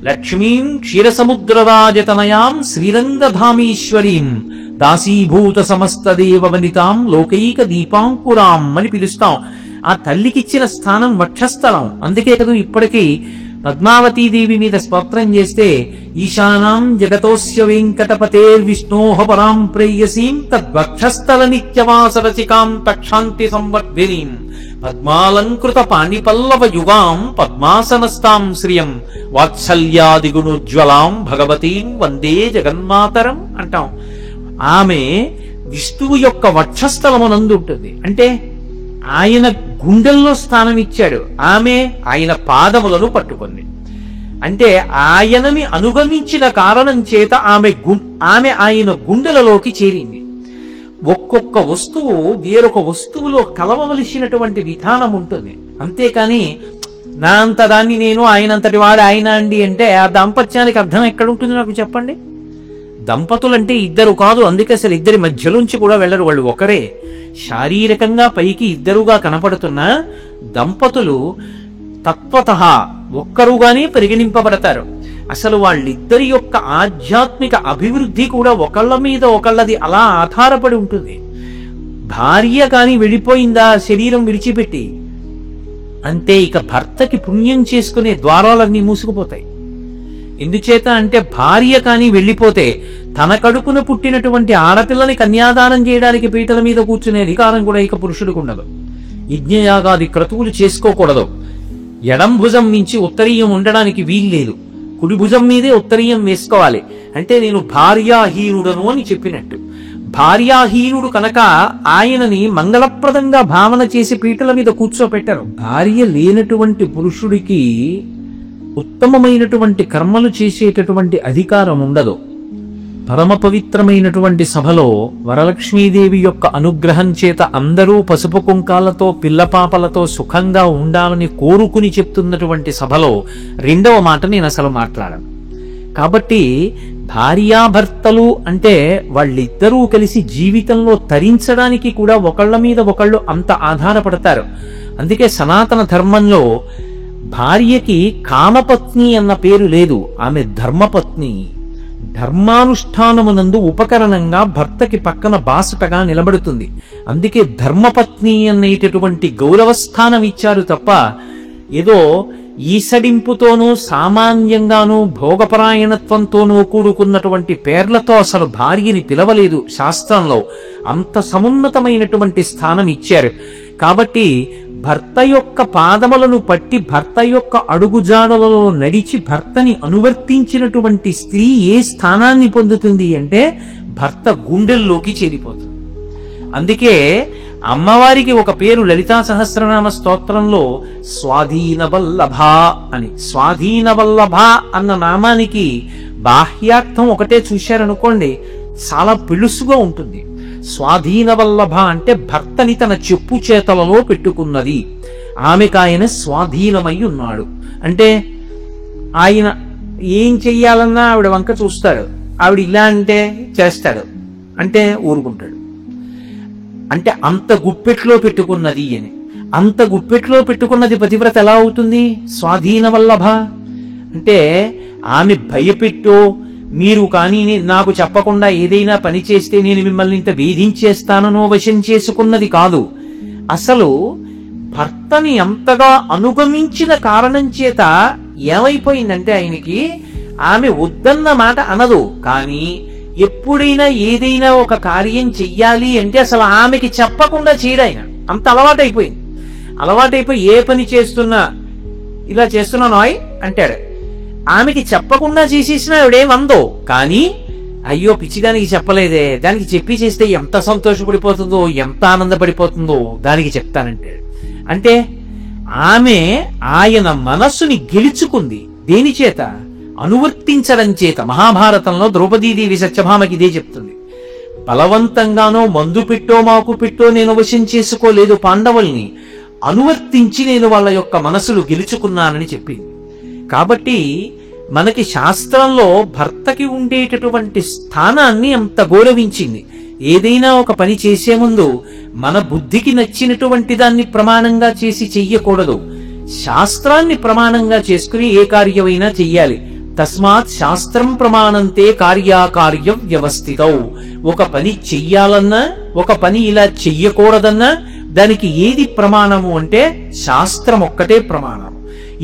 లక్ష్మీం క్షీరసముద్రరాజతనయాం శ్రీరంగధామేశ్వరీం దాసీభూత సమస్త దేవవనితాం లోకైక దీపాంకురాం అని పిలుస్తాం. ఆ తల్లికిచ్చిన స్థానం వక్షస్థలం. అందుకే కదా ఇప్పటికీ పద్మావతీదేవి మీద స్తోత్రం చేస్తే ఈశానాం జగతోస్య వెంకటపతేర్విష్ణోః పరాం ప్రేయసీం తద్వక్షస్థల నిత్యవాసరసికాం తక్షాంతి సంవర్ధినీం పద్మాలంకృత పాణిపల్లవ యుగాం పద్మాసనస్తాం శ్రియం వాత్సల్యాదిగుణోజ్వలాం భగవతీం వందే జగన్మాతరం అంటాం. ఆమె విష్ణువు యొక్క వక్షస్థలమునందు ఉంటుంది. అంటే ఆయన గుండెల్లో స్థానం ఇచ్చాడు. ఆమె ఆయన పాదములను పట్టుకుంది. అంటే ఆయనని అనుగమించిన కారణం చేత ఆమె ఆయన గుండెలలోకి చేరింది. ఒక్కొక్క వస్తువు వేరొక వస్తువులో కలవవలసినటువంటి విధానం ఉంటుంది. అంతేకాని నా అంత దాన్ని నేను, ఆయనంతటి వాడు ఆయన అండి అంటే ఆ దాంపత్యానికి అర్థం ఎక్కడుంటుంది నాకు చెప్పండి? దంపతులంటే ఇద్దరు కాదు. అందుకే అసలు ఇద్దరి మధ్యలోంచి కూడా వెళ్ళరు, వాళ్ళు ఒకరే. శారీరకంగా పైకి ఇద్దరుగా కనపడుతున్న దంపతులు తత్వతః ఒక్కరుగానే పరిగణింపబడతారు. అసలు వాళ్ళిద్దరి యొక్క ఆధ్యాత్మిక అభివృద్ధి కూడా ఒకళ్ళ మీద ఒకళ్ళది అలా ఆధారపడి ఉంటుంది. భార్య కాని వెళ్ళిపోయిందా శరీరం విడిచిపెట్టి, అంతే ఇక భర్తకి పుణ్యం చేసుకునే ద్వారాలన్నీ మూసుకుపోతాయి. ఎందుచేత అంటే భార్య కాని వెళ్ళిపోతే తన కడుపున పుట్టినటువంటి ఆడపిల్లని కన్యాదానం చేయడానికి పీటల మీద కూర్చునే అధికారం కూడా ఇక పురుషుడికి ఉండదు. యజ్ఞయాగాది క్రతువులు చేసుకోకూడదు. ఎడం భుజం నుంచి ఉత్తరీయం ఉండడానికి వీల్లేదు. కుడి భుజం మీదే ఉత్తరీయం వేసుకోవాలి. అంటే నేను భార్యాహీనుడను అని చెప్పినట్టు. భార్యాహీనుడు కనుక ఆయనని మంగళప్రదంగా భావన చేసి పీటల మీద కూర్చోపెట్టారు. భార్య లేనటువంటి పురుషుడికి ఉత్తమమైనటువంటి కర్మలు చేసేటటువంటి అధికారం ఉండదు. పరమ పవిత్రమైనటువంటి సభలో వరలక్ష్మీదేవి యొక్క అనుగ్రహం చేత అందరూ పసుపు కుంకాలతో పిల్లపాపలతో సుఖంగా ఉండాలని కోరుకుని చెప్తున్నటువంటి సభలో రెండవ మాట నేను అసలు మాట్లాడను. కాబట్టి భార్యాభర్తలు అంటే వాళ్ళిద్దరూ కలిసి జీవితంలో తరించడానికి కూడా ఒకళ్ళ మీద ఒకళ్ళు అంత ఆధారపడతారు. అందుకే సనాతన ధర్మంలో భార్యకి కామపత్ని అన్న పేరు లేదు, ఆమె ధర్మపత్ని. ధర్మానుష్ఠానమునందు ఉపకరణంగా భర్తకి పక్కన బాసటగా నిలబడుతుంది. అందుకే ధర్మపత్ని అనేటటువంటి గౌరవస్థానం ఇచ్చారు తప్ప ఏదో ఈసడింపుతోనూ సామాన్యంగానూ భోగపరాయణత్వంతోనూ కూడుకున్నటువంటి పేర్లతో అసలు భార్యని పిలవలేదు శాస్త్రంలో. అంత సమున్నతమైనటువంటి స్థానం ఇచ్చారు. కాబట్టి భర్త యొక్క పాదములను పట్టి భర్త యొక్క అడుగుజాడలలో నడిచి భర్తని అనువర్తించినటువంటి స్త్రీ ఏ స్థానాన్ని పొందుతుంది అంటే భర్త గుండెల్లోకి చేరిపోతుంది. అందుకే అమ్మవారికి ఒక పేరు లలితా సహస్రనామ స్తోత్రంలో స్వాధీనవల్లభ అని. స్వాధీనవల్లభ అన్న నామానికి బాహ్యార్థం ఒకటే చూశారనుకోండి, చాలా పిలుసుగా ఉంటుంది. స్వాధీనవల్లభ అంటే భర్తని తన చెప్పు చేతలలో పెట్టుకున్నది. ఆమెకు ఆయన స్వాధీనమై ఉన్నాడు అంటే ఆయన ఏం చెయ్యాలన్నా ఆవిడ వంక చూస్తాడు. ఆవిడ ఇలా అంటే చేస్తాడు, అంటే ఊరుకుంటాడు. అంటే అంత గుప్పెట్లో పెట్టుకున్నది అని. అంత గుప్పెట్లో పెట్టుకున్నది పతివ్రత ఎలా అవుతుంది? స్వాధీనవల్లభ అంటే ఆమె భయపెట్టో మీరు కానీ నాకు చెప్పకుండా ఏదైనా పని చేస్తే నేను మిమ్మల్ని ఇంత వేధించేస్తానో వశం చేసుకున్నది కాదు. అసలు భర్తని అంతగా అనుగమించిన కారణం చేత ఏమైపోయిందంటే ఆయనకి ఆమె వద్దన్న మాట అనదు, కానీ ఎప్పుడైనా ఏదైనా ఒక కార్యం చెయ్యాలి అంటే అసలు ఆమెకి చెప్పకుండా చేయడాయన. అంత అలవాటైపోయింది. అలవాటైపోయి ఏ పని చేస్తున్నా ఇలా చేస్తున్నానోయ్ అంటాడు. ఆమెకి చెప్పకుండా చేసేసిన ఆవిడేమందో, కానీ అయ్యో పిచ్చిదానికి చెప్పలేదే, దానికి చెప్పి చేస్తే ఎంత సంతోషపడిపోతుందో ఎంత ఆనందపడిపోతుందో దానికి చెప్తానంటాడు. అంటే ఆమె ఆయన మనస్సుని గెలుచుకుంది. దేని చేత? అనువర్తించడం చేత. మహాభారతంలో ద్రౌపదీదేవి సత్యభామకి ఇదే చెప్తుంది. బలవంతంగానో మందు పెట్టో మాకు పెట్టో నేను వశం చేసుకోలేదు పాండవుల్ని, అనువర్తించి నేను వాళ్ళ యొక్క మనసులు గెలుచుకున్నానని చెప్పింది. కాబట్టి మనకి శాస్త్రంలో భర్తకి ఉండేటటువంటి స్థానాన్ని అంత గౌరవించింది. ఏదైనా ఒక పని చేసే ముందు మన బుద్ధికి నచ్చినటువంటి దాన్ని ప్రమాణంగా చేసి చెయ్యకూడదు. శాస్త్రాన్ని ప్రమాణంగా చేసుకుని ఏ కార్యమైనా చెయ్యాలి. తస్మాత్ శాస్త్రం ప్రమాణంతే కార్యాకార్య వ్యవస్థితౌ. ఒక పని చెయ్యాలన్నా ఒక పని ఇలా చెయ్యకూడదన్నా దానికి ఏది ప్రమాణము అంటే శాస్త్రం ఒక్కటే ప్రమాణం.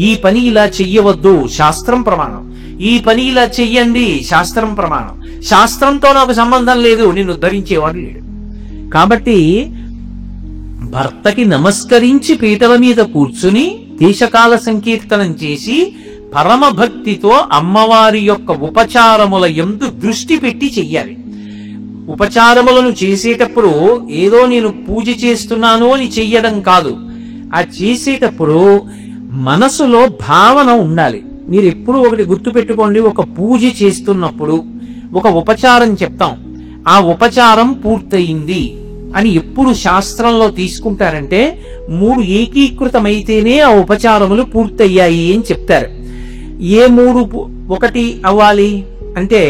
ఈ పని ఇలా చెయ్యవద్దు, శాస్త్రం ప్రమాణం. ఈ పని ఇలా చెయ్యండి, శాస్త్రం ప్రమాణం. శాస్త్రంతో నాకు సంబంధం లేదు, నిన్ను ఉద్ధరించేవాడు లేడు. కాబట్టి భర్తకి నమస్కరించి పీటల మీద కూర్చుని దేశకాల సంకీర్తనం చేసి పరమభక్తితో అమ్మవారి యొక్క ఉపచారముల యందు దృష్టి పెట్టి చెయ్యాలి. ఉపచారములను చేసేటప్పుడు ఏదో నేను పూజ చేస్తున్నాను అని చెయ్యడం కాదు. ఆ చేసేటప్పుడు మనసులో భావన ఉండాలి. మీరు ఎప్పుడు ఒకటి గుర్తుపెట్టుకోండి, ఒక పూజ చేస్తున్నప్పుడు ఒక ఉపచారం చెప్తాం, ఆ ఉపచారం పూర్తయింది అని ఎప్పుడు శాస్త్రంలో తీసుకుంటారంటే 3 ఏకీకృతమైతేనే ఆ ఉపచారములు పూర్తయ్యాయి అని చెప్తారు. ఏ 3 ఒకటి అవ్వాలి అంటే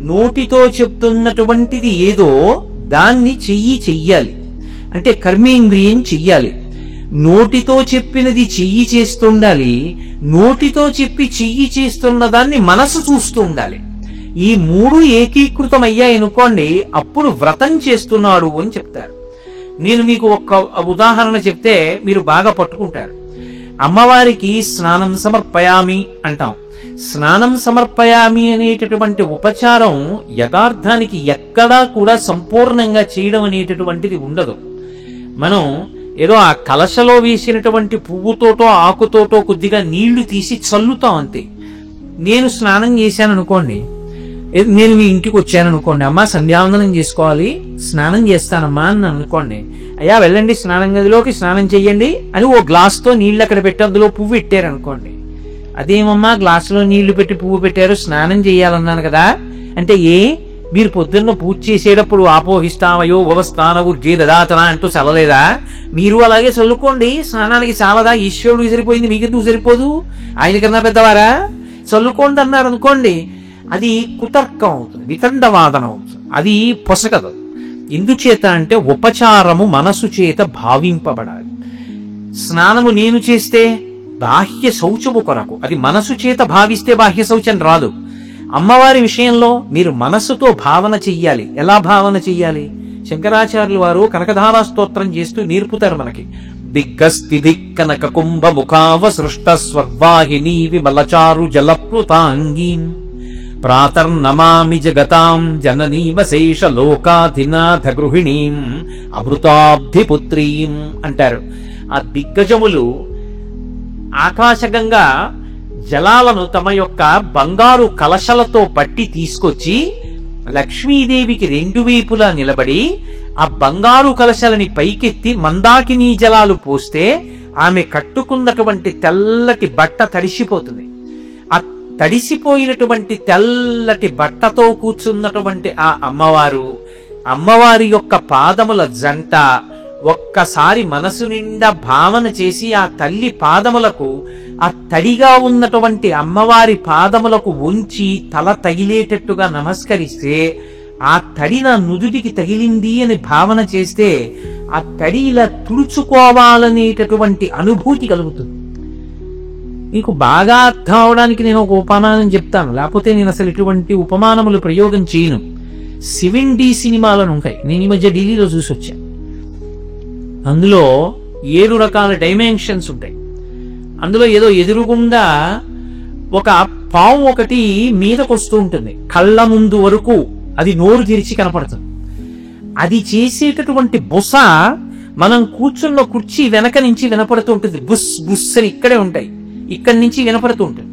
నోటితో చెప్తున్నటువంటిది ఏదో దాన్ని చెయ్యాలి, అంటే కర్మేంద్రియం చెయ్యాలి. నోటితో చెప్పినది చెయ్యి చేస్తుండాలి, నోటితో చెప్పి చెయ్యి చేస్తున్న దాన్ని మనసు చూస్తూ ఉండాలి. ఈ 3 ఏకీకృతం అయ్యాయనుకోండి, అప్పుడు వ్రతం చేస్తున్నాడు అని చెప్తారు. నేను మీకు ఒక ఉదాహరణ చెప్తే మీరు బాగా పట్టుకుంటారు. అమ్మవారికి స్నానం సమర్పయామి అంటాం. స్నానం సమర్పయామి అనేటటువంటి ఉపచారం యథార్థానికి ఎక్కడా కూడా సంపూర్ణంగా చేయడం అనేటటువంటిది ఉండదు. మనం ఏదో ఆ కలశలో వేసినటువంటి పువ్వుతోటో ఆకుతోటో కొద్దిగా నీళ్లు తీసి చల్లుతాం అంతే. నేను స్నానం చేశాను అనుకోండి, నేను మీ ఇంటికి వచ్చాను అనుకోండి, అమ్మా సంధ్యావందనం చేసుకోవాలి, స్నానం చేస్తానమ్మా అని అనుకోండి. అయ్యా వెళ్ళండి స్నానం గదిలోకి, స్నానం చెయ్యండి అని ఓ గ్లాస్తో నీళ్ళు అక్కడ పెట్టి అందులో పువ్వు పెట్టారు అనుకోండి. అదేమమ్మా గ్లాసులో నీళ్లు పెట్టి పువ్వు పెట్టారు, స్నానం చేయాలన్నాను కదా అంటే, మీరు పొద్దున్న పూజ చేసేటప్పుడు ఆపోహిస్తామయో ఉపస్థాన ఊర్జే దదాతన అంటూ చల్లలేదా? మీరు అలాగే చల్లుకోండి, స్నానానికి చాలదా? ఈశ్వరుడికి సరిపోయింది, మీకెందుకు సరిపోదు? ఆయనకన్నా పెద్దవారా? చల్లుకోండి అన్నారు అనుకోండి, అది కుతర్కం అవుతుంది, వితండవాదనం అవుతుంది, అది పొసగదు. ఎందుచేత అంటే ఉపచారము మనసు చేత భావింపబడాలి. స్నానము నేను చేస్తే బాహ్య శౌచము కొరకు, అది మనసు చేత భావిస్తే బాహ్య శౌచం రాదు. అమ్మవారి విషయంలో మీరు మనస్సుతో భావన చెయ్యాలి. ఎలా భావన చెయ్యాలి? శంకరాచార్యులు వారు కనకధారా స్తోత్రం చేస్తూ నేర్పుతారు మనకి. దిగ్గస్తి దిక్కనక కుంభ ముఖావ సృష్ట స్వర్వాహిని విమలచారు జలప్లుతాంగీం ప్రాతర్నమామి జగతాం జననీమశేష లోకాధినాథ గృహిణీం అమృతాబ్ధిపుత్రీం అంటారు. ఆ దిగ్గజములు ఆకాశగంగా జలాలను తమ యొక్క బంగారు కలశలతో పట్టి తీసుకొచ్చి లక్ష్మీదేవికి రెండు వైపులా నిలబడి ఆ బంగారు కలశలని పైకెత్తి మందాకినీ జలాలు పోస్తే ఆమె కట్టుకున్నటువంటి తెల్లటి బట్ట తడిసిపోతుంది. ఆ తడిసిపోయినటువంటి తెల్లటి బట్టతో కూర్చున్నటువంటి ఆ అమ్మవారి యొక్క పాదముల జంట ఒక్కసారి మనసు నిండా భావన చేసి ఆ తల్లి పాదములకు, ఆ తడిగా ఉన్నటువంటి అమ్మవారి పాదములకు ఉంచి తల తగిలేటట్టుగా నమస్కరిస్తే, ఆ తడి నా నుదుటికి తగిలింది అని భావన చేస్తే ఆ తడి ఇలా తుడుచుకోవాలనేటటువంటి అనుభూతి కలుగుతుంది. మీకు బాగా అర్థం అవడానికి నేను ఒక ఉపమానం చెప్తాను, లేకపోతే నేను అసలు ఇటువంటి ఉపమానములు ప్రయోగం చేయను. 7D సినిమాలను ఉంటాయి, నేను ఈ మధ్య ఢిల్లీలో చూసి వచ్చాను. అందులో 7 రకాల డైమెన్షన్స్ ఉంటాయి. అందులో ఏదో ఎదురుగుండా ఒక పాము ఒకటి మీదకొస్తూ ఉంటుంది, కళ్ళ ముందు వరకు అది నోరు తెరిచి కనపడుతుంది. అది చేసేటటువంటి బుస మనం కూర్చున్న కుర్చీ వెనక నుంచి వినపడుతూ ఉంటుంది. బుస్ బుస్ అని ఇక్కడే ఉంటాయి, ఇక్కడి నుంచి వినపడుతూ ఉంటుంది.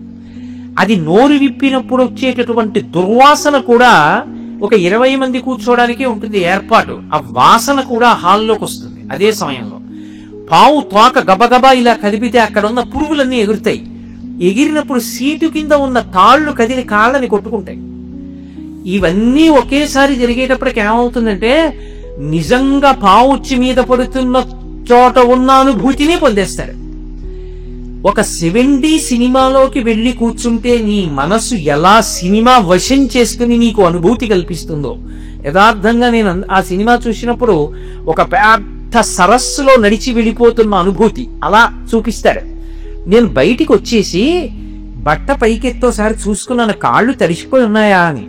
అది నోరు విప్పినప్పుడు వచ్చేటటువంటి దుర్వాసన కూడా ఒక 20 మంది కూర్చోవడానికి ఉంటుంది ఏర్పాటు. ఆ వాసన కూడా హాల్లోకి వస్తుంది. అదే సమయంలో పావు తోక గబగబా ఇలా కదిపితే అక్కడ ఉన్న పురుగులన్నీ ఎగురుతాయి. ఎగిరినప్పుడు సీటు కింద ఉన్న తాళ్లు కదిలి కాళ్ళని కొట్టుకుంటాయి. ఇవన్నీ ఒకేసారి జరిగేటప్పటికి ఏమవుతుందంటే, నిజంగా పావు వచ్చి మీద పడుతున్న చోట ఉన్న అనుభూతిని పొందేస్తారు. ఒక 7D సినిమాలోకి వెళ్ళి కూర్చుంటే నీ మనసు ఎలా సినిమా వశం చేసుకుని నీకు అనుభూతి కల్పిస్తుందో, యథార్థంగా నేను ఆ సినిమా చూసినప్పుడు ఒక పెద్ద సరస్సులో నడిచి వెళ్ళిపోతున్న అనుభూతి అలా చూపిస్తాడు. నేను బయటికి వచ్చేసి బట్ట పైకెత్తోసారి చూసుకున్నాను, కాళ్ళు తడిసిపోయి ఉన్నాయా అని.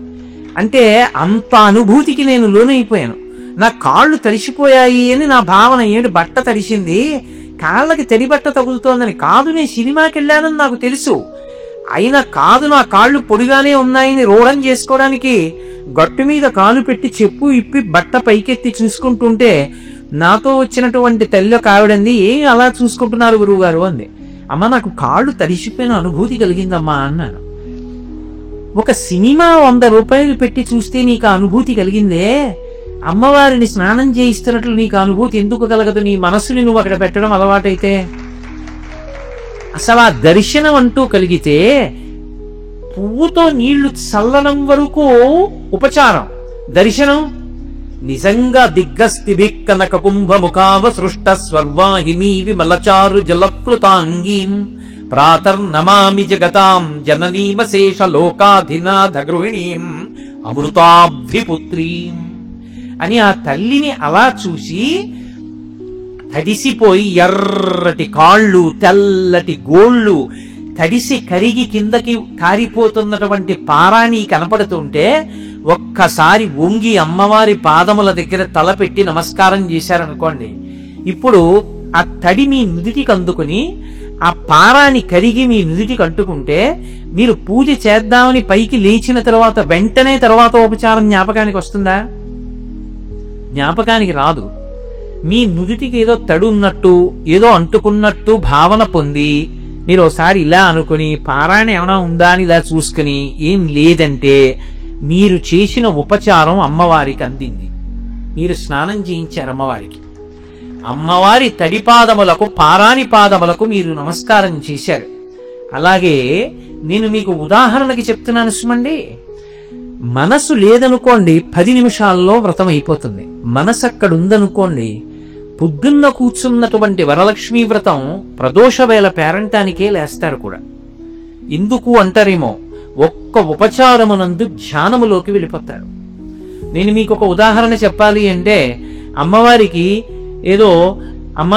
అంటే అంత అనుభూతికి నేను లోనైపోయాను. నా కాళ్ళు తడిసిపోయాయి అని నా భావన. ఏంటి బట్ట తడిసింది, కాళ్ళకి తడి బట్ట తగులుతోందని కాదు, నేను సినిమాకి వెళ్ళానని నాకు తెలుసు. అయినా కాదు, నా కాళ్ళు పొడిగానే ఉన్నాయని రోడం చేసుకోవడానికి గట్టు మీద కాలు పెట్టి చెప్పు ఇప్పి బట్ట పైకెత్తి చూసుకుంటుంటే నాతో వచ్చినటువంటి తల్లి కావిడంది, ఏం అలా చూసుకుంటున్నారు గురువు గారు అంది. అమ్మ నాకు కాళ్ళు తడిసిపోయిన అనుభూతి కలిగిందమ్మా అన్నాను. ఒక సినిమా 100 రూపాయలు పెట్టి చూస్తే నీకు అనుభూతి కలిగిందే, అమ్మవారిని స్నానం చేయిస్తున్నట్లు నీకు అనుభూతి ఎందుకు కలగదు? నీ మనస్సుని నువ్వు అక్కడ పెట్టడం అలవాటైతే. అసలు ఆ దర్శనం అంటూ కలిగితే పువ్వుతో నీళ్లు చల్లడం వరకు ఉపచారం, దర్శనం నిజంగా దిగ్గస్తి దిక్కనక కుంభముఖావ సృష్ట స్వర్వాహిని విమలచారు జలప్లుతాంగీం ప్రాతర్నమామి జగతాం జననీమశేష లోకాధినాథ గృహిణీం అమృతాబ్ధిపుత్రీం అని ఆ తల్లిని అలా చూసి తడిసిపోయి ఎర్రటి కాళ్ళు, తెల్లటి గోళ్ళు తడిసి కరిగి కిందకి కారిపోతున్నటువంటి పారాణి కనపడుతుంటే ఒక్కసారి వంగి అమ్మవారి పాదముల దగ్గర తలపెట్టి నమస్కారం చేశారనుకోండి, ఇప్పుడు ఆ తడి మీ నుదిటికి అందుకుని ఆ పారాని కరిగి మీ నుదిటికి అంటుకుంటే మీరు పూజ చేద్దామని పైకి లేచిన తర్వాత వెంటనే తర్వాత ఉపచారం జ్ఞాపకానికి వస్తుందా? జ్ఞాపకానికి రాదు. మీ నుదిటికి ఏదో తడి ఉన్నట్టు, ఏదో అంటుకున్నట్టు భావన పొంది మీరు ఒకసారి ఇలా అనుకుని పారాయణ ఏమైనా ఉందా అని ఇలా చూసుకుని ఏం లేదంటే మీరు చేసిన ఉపచారం అమ్మవారికి అందింది. మీరు స్నానం చేయించారు అమ్మవారికి. అమ్మవారి తడిపాదములకు పారాణి పాదములకు మీరు నమస్కారం చేశారు. అలాగే నేను మీకు ఉదాహరణకి చెప్తున్నాను సుమండి. మనసు లేదనుకోండి 10 నిమిషాల్లో వ్రతం అయిపోతుంది. మనసు అక్కడ ఉందనుకోండి పొద్దున్న కూర్చున్నటువంటి వరలక్ష్మీ వ్రతం ప్రదోష వేళ పేరంటానికే లేస్తారు కూడా. ఎందుకు అంటారేమో, ఒక్క ఉపచారమునందు ధ్యానములోకి వెళ్ళిపోతారు. నేను మీకు ఒక ఉదాహరణ చెప్పాలి అంటే, అమ్మవారికి ఏదో అమ్మ